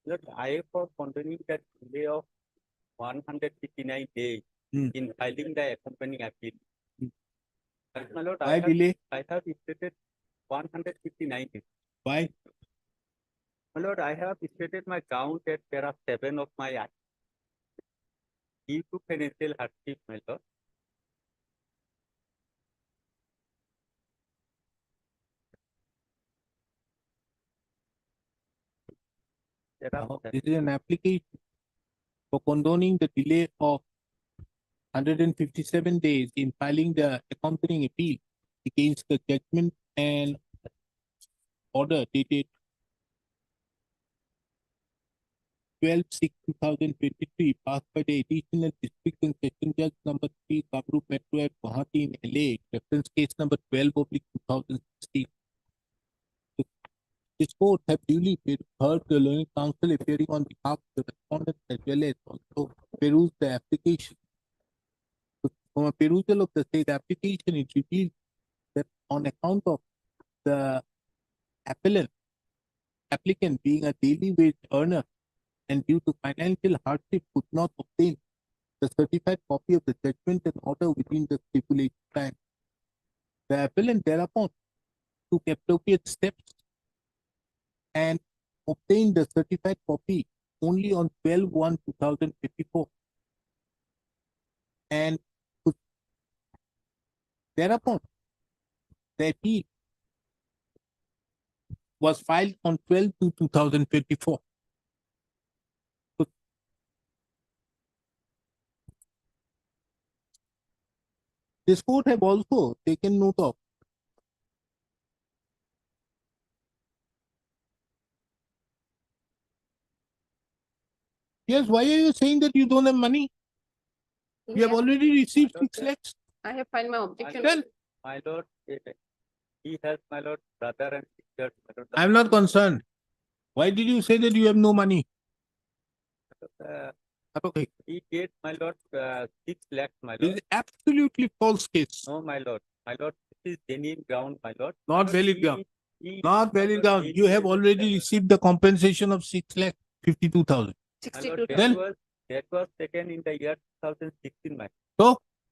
Look, I for continuing that delay of 159 days in filing the accompanying appeal. But, my lord, Why delay? I have stated 159 days. Why? My lord, I have stated my count at para 7 of my act. Due to financial hardship, my lord. This is an application for condoning the delay of 157 days in filing the accompanying appeal against the judgment and order dated 12/6/2023 passed by the Additional District and Session Judge number 3, Kabru Metro at Guwahati in LA, reference case number 12/2016. This court have duly heard the learned counsel appearing on behalf of the respondent as well as also perused the application. From a perusal of the state application, it reveals that on account of the applicant being a daily wage earner and due to financial hardship could not obtain the certified copy of the judgment and order within the stipulated time. The appellant thereupon took appropriate steps and obtained the certified copy only on 12/1/2024. And thereupon, the appeal was filed on 12/2/2024. This court have also taken note of yes, why are you saying that you don't have money? You have already received 6 lakhs. I have filed my objection. Well, My lord, he has, my lord, brother and sister. My lord, I am not concerned. Why did you say that you have no money? He gave, my lord, 6 lakhs, my This lord. is absolutely false case. No, my lord. My lord, this is genuine ground, my lord. Not My lord, valid ground. he- Not my valid lord, ground. You have already received the compensation of 6,52,000. My lord, Then that was taken in the year 2016, my lord. so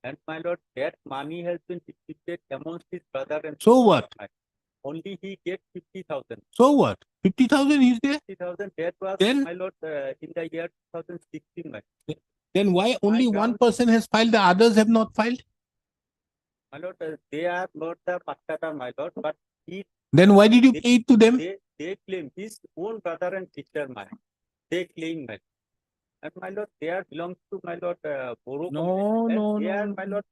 And my lord, that money has been distributed amongst his brother and So sister, what? my lord. Only he gets 50,000. so what? 50,000 is there? 50,000, that was, Then- my lord, in the year 2016, my lord. Then why only one ground- person has filed, the others have not filed? My lord, they are not the Pakkata, my lord, but Then why did you they- pay it to them? they claim his own brother and sister, my lord. They claim, my lord. And my lord, they are belongs to my lord, Boro No, community, and no, they no, are, no. my lord,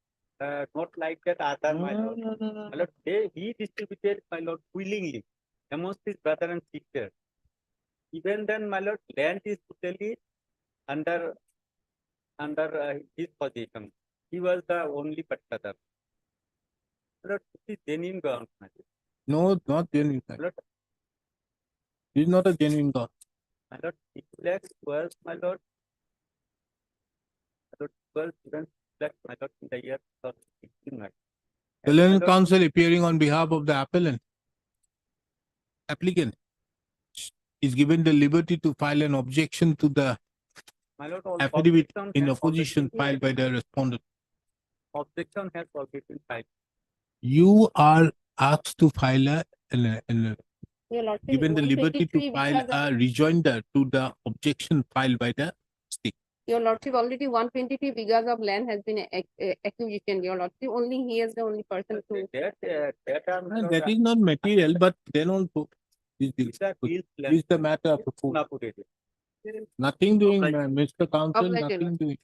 not like that other, my No, lord. no, no, no. My lord, he distributed, my lord, willingly amongst his brother and sister. Even then, my lord, land is totally under his possession. He was the only Pakkata. My lord, this is genuine ground, my lord. No, not genuine. My lord, This is not a genuine ground. my lord, 6 lakhs was, my lord, was given 6 lakhs, my lord, in the year 2016, my lord. The And, my learned lord, counsel appearing on behalf of the applicant is given the liberty to file an objection to the my lord, all affidavit objection in has opposition already filed by the respondent. Objection has already been filed. You are asked to file Your Lordship, given the liberty to 123 file because a rejoinder to the objection filed by the state. Your Lordship, already 123 bighas of land has been acquisition. Your Lordship, only he is the only person to. That is not material, but then also this is the matter of the court. Nothing doing, Mr. Counsel, Obliged, Your nothing doing.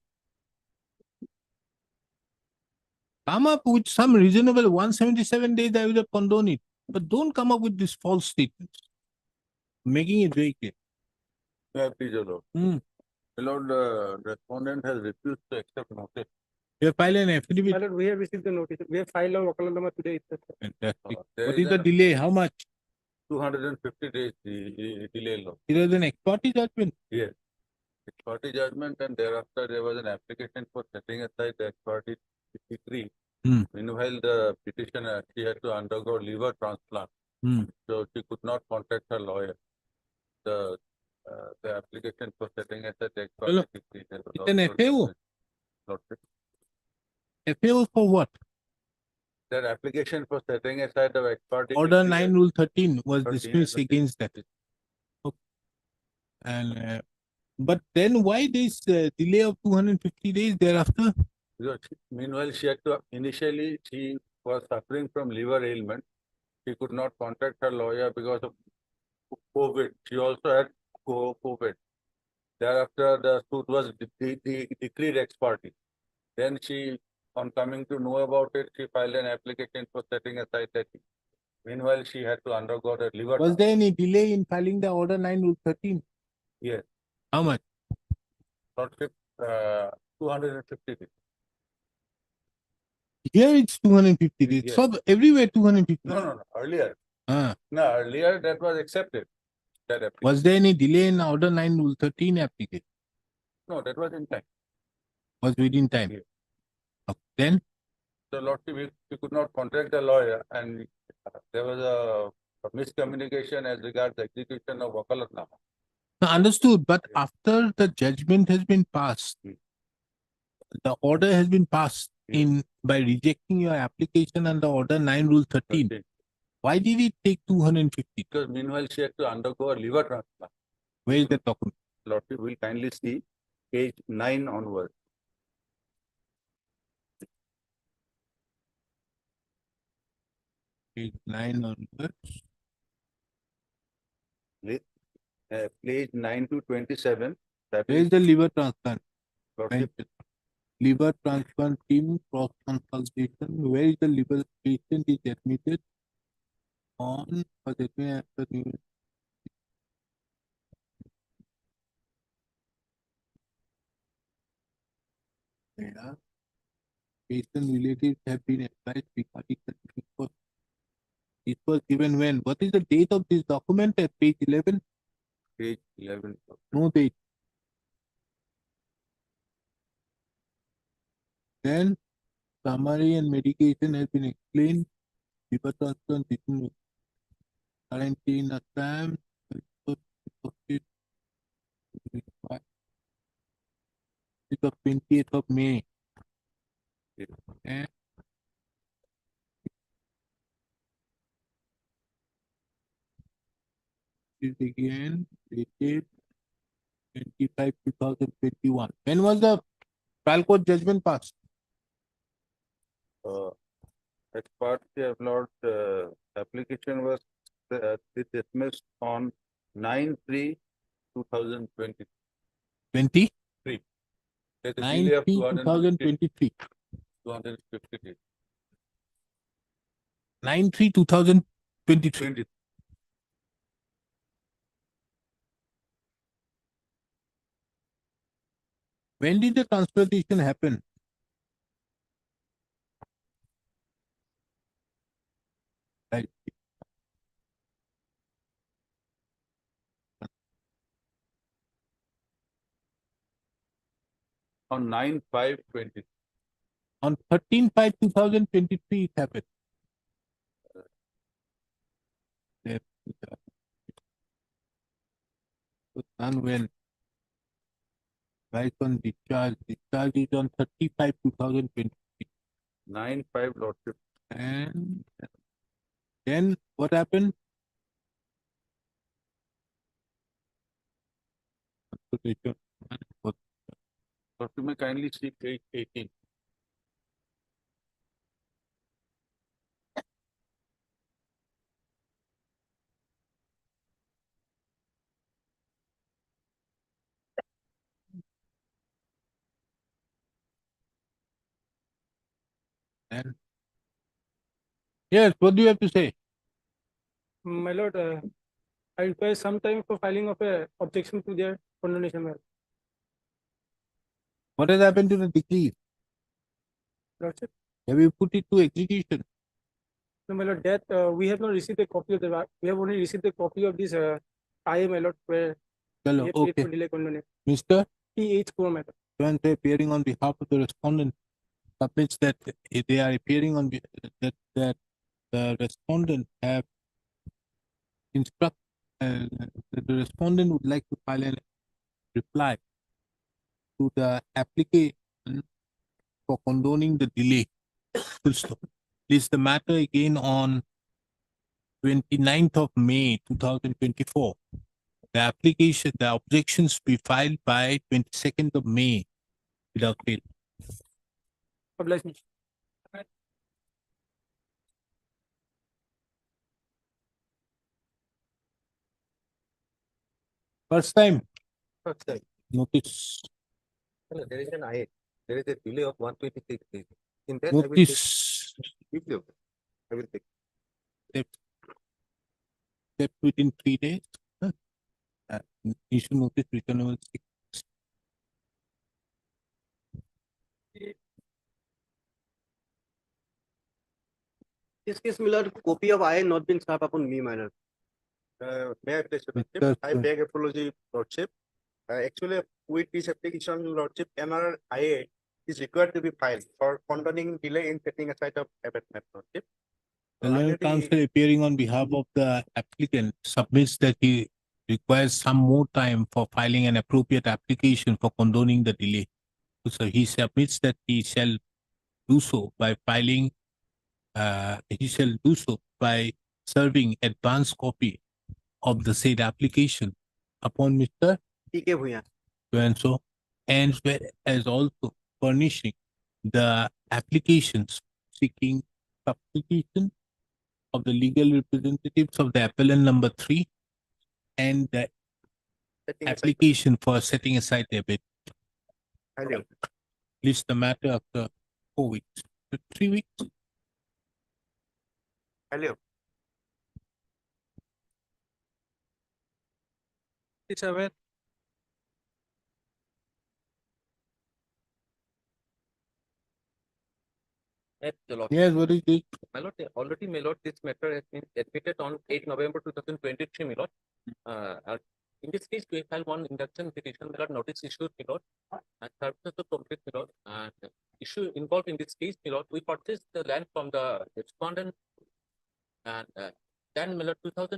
Come up with some reasonable 177 days, I would have condoned it. But don't come up with these false statements. Making it very clear. Yeah, please, Your Lord. Hmm. My Lord, respondent has refused to accept notice. You have filed an affidavit. My lord, we have received the notice. We have filed our wakalatnama today itself. Fantastic. There What is the an delay? How much? 250 days delay, Lord. It was an ex parte judgment. Yes. Ex parte judgment, and thereafter there was an application for setting aside the ex parte decree. Hmm. Meanwhile, the petitioner, she had to undergo liver transplant. Hmm. So she could not contact her lawyer. The application for setting aside the ex Hello. parte decree. It's an FAO. Lordship. FAO for what? Their application for setting aside the ex parte Order decree 9 Rule 13 was 13 dismissed has been against that. Okay. And but then why this delay of 250 days thereafter? Because meanwhile, she had to initially she was suffering from liver ailment. She could not contact her lawyer because of COVID. She also had COVID. Thereafter, the suit was decreed ex parte. Then she, on coming to know about it, she filed an application for setting aside that. Meanwhile, she had to undergo the liver. Was there any delay in filing the order 9 rule 13? Yes. How much? Lordship, 250 days. Here it's 250 days. Yes. So everywhere 250. No. Earlier. Ah. No, earlier that was accepted. That application. Was there any delay in order 9 rule 13 application? No, that was in time. Was within time. Yes. Okay. Then? So Lordship, we could not contact the lawyer, and there was a miscommunication as regards the execution of Wakalatnama. No, understood. But after the judgment has been passed, the order has been passed in by rejecting your application under order 9 rule 13. Why did it take 250? Because meanwhile she had to undergo a liver transplant. Where is the document? Lordship will kindly see page 9 onward. Page 9 onwards. Page 9 to 27. That Where is the liver transplant? Lordship. Liver transplant team cross consultation. Where is the liver patient is admitted on or admitted after new. Yeah. Patient relatives have been advised regarding the report. It was given when? What is the date of this document at page 11? Page 11. No date. Then summary and medication has been explained. Liver transplant is quarantine at time. It's of 28th of May. And is again dated 25 2021. When was the trial court judgment passed? As part of Lord, application was dismissed on 9/3/2020. 20? 3. There's a delay of 2023. 250 days. 9/3/2023. When did the transplantation happen? Right. On 9/5/20. On 13/5/2023 it happened. And when? Right on discharge. Discharge is on 35/2023. 9/5 Lordship. And then what happened? Lordship, may kindly see page 18. And yes, what do you have to say? My lord, I require some time for filing of a objection to their condemnation. My lord. What has happened to the decree? Lordship. Have you put it to execution? No, my lord, that we have not received a copy of the. We have only received a copy of this IA, my lord, where Hello, we have okay. paid for delay condemnation. Mr. P.H. Kumar, my lord. When they appearing on behalf of the respondent submits that they are appearing on that the respondent have instruct the respondent would like to file a reply to the application for condoning the delay. This the matter again on 29th of May 2024. The application, the objections be filed by 22nd of May without fail. Oblige me. First time. First time. Notice. There is an IA. there is a delay of 126 days. In that, I will take, Notice give you. I will take. step within 3 days. Issue notice returnable 6. This case, Miller, copy of I not been served upon me, minor. May I place your lordship? I beg apology, lordship. Actually, with this application, lordship, MRIA is required to be filed for condoning delay in setting aside of abatement, lordship. The learned counsel appearing on behalf of the applicant submits that he requires some more time for filing an appropriate application for condoning the delay. So he submits that he shall do so by filing, serving advance copy of the said application upon Mr. P.K. Bhuyan. So, and as also furnishing the applications seeking substitution of the legal representatives of the appellant number 3 and the application for setting aside the bid. List the matter after 4 weeks. 3 weeks. Hello. It's aware. Yes, what is it? My lord, already, my lord, this matter has been admitted on 8 November 2023, my lord. In this case, we filed one induction petition, my lord, notice issued, my lord, and services to complete, my lord. And issue involved in this case, my lord, we purchased the land from the respondent, and then, my lord, 2000,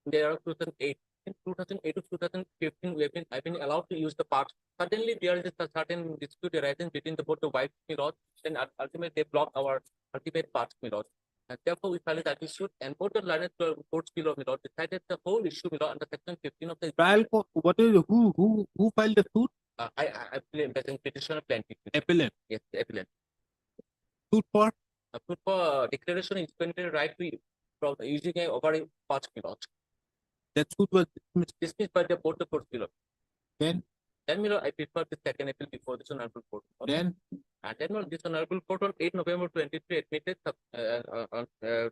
in the year of 2008. In 2008 to 2015, I've been allowed to use the parks. Suddenly, there is a certain dispute arising between both the wives, my lord. Then ultimately, they block our ultimate parts, my lord. And therefore, we filed that issue, and both the learned courts below, my lord, decided the whole issue, my lord, under section 15 of the trial. What is who filed the suit? I present petitioner plaintiff. Appellant. Yes, appellant. Suit for? Suit for declaration of independent right to from using a over a parts, my lord. That suit was dismissed by the board of courts below. Then, my lord, I prefer the second appeal before this honorable court. Then, and then, this honorable court on 8 November 23 admitted the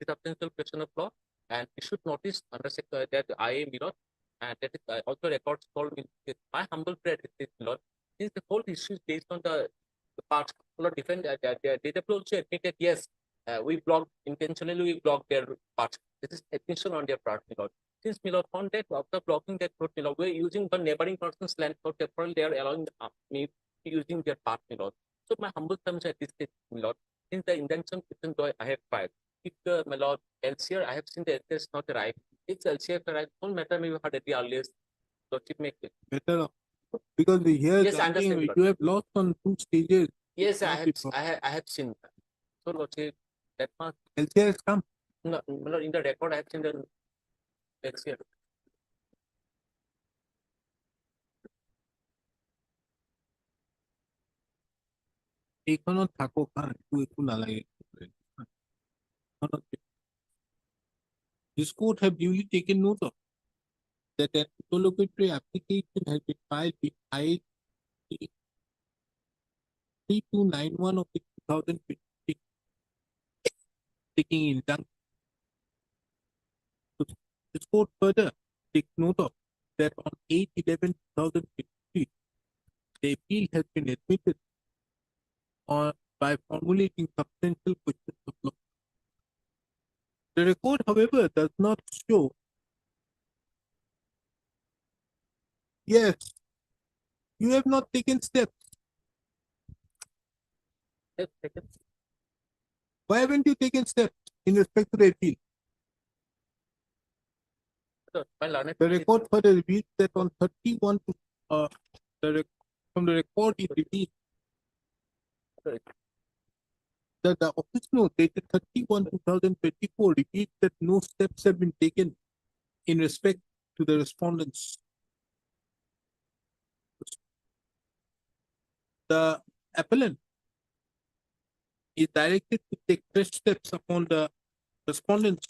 substantial question of law and issued notice under that IA, my lord, and that is also records called in my humble prayer, my lord. Since the whole issue is based on the parts, defend they also admitted yes, we blocked intentionally, we blocked their parts. This is admission on their part, my lord. Since my lord found that after blocking that court, my lord, we're using the neighboring person's land, so therefore they are allowing me using their part, my lord. So my humble terms at this stage, my lord, since the injunction petition I have filed, if my lord LCR, I have seen the LCR is not right. It's LCR right, whole matter may be heard at the earliest. So keep making better because here yes, I understand, you have lost on 2 stages. Yes, I have seen that. So Lord, that much LCR has come. No, in the record I have seen the LCR. এইখনত থাকক একো নালাগে This court have duly taken note of that an interlocutory application has been filed with I 3291 of the 2015 taking injunction. This court further takes note of that on 8/11/2015 the appeal has been admitted by formulating substantial questions of law. The record, however, does not show. Yes, you have not taken steps. Why haven't you taken steps in respect to the appeal? The record further reveals that on 31 from the record it reveals that the office note dated 31/2024 reveals that no steps have been taken in respect to the respondents. The appellant is directed to take fresh steps upon the respondents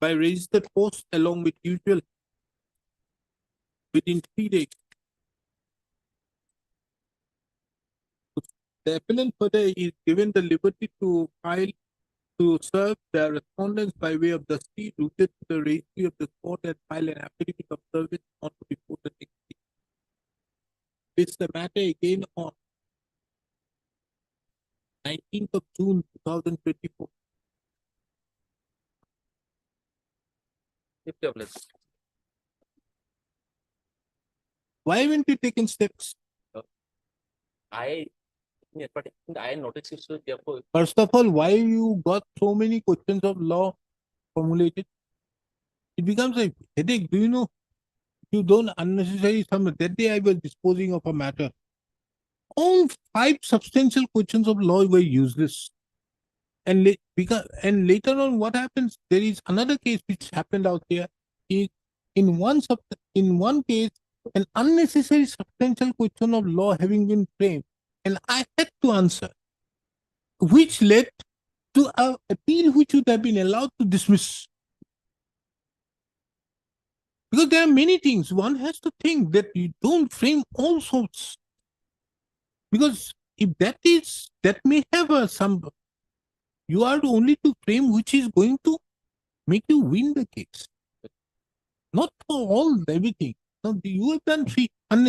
by registered post along with usual within 3 days. The appellant further is given the liberty to file to serve the respondents by way of the C rooted to the registry of the court and file an affidavit of service on the reported entity. It's the matter again on 19th of June 2024. Why haven't you taken steps? I noticed it, so therefore. First of all, why you got so many questions of law formulated? It becomes a headache. Do you know? You don't unnecessarily some. That day I was disposing of a matter. All 5 substantial questions of law were useless. And later on, what happens? There is another case which happened out here. In one case, an unnecessary substantial question of law having been framed, and I had to answer, which led to an appeal which would have been allowed to dismiss. Because there are many things. One has to think that you don't frame all sorts. Because if that may have some, you are only to frame which is going to make you win the case. Not for all everything. Now you have done 3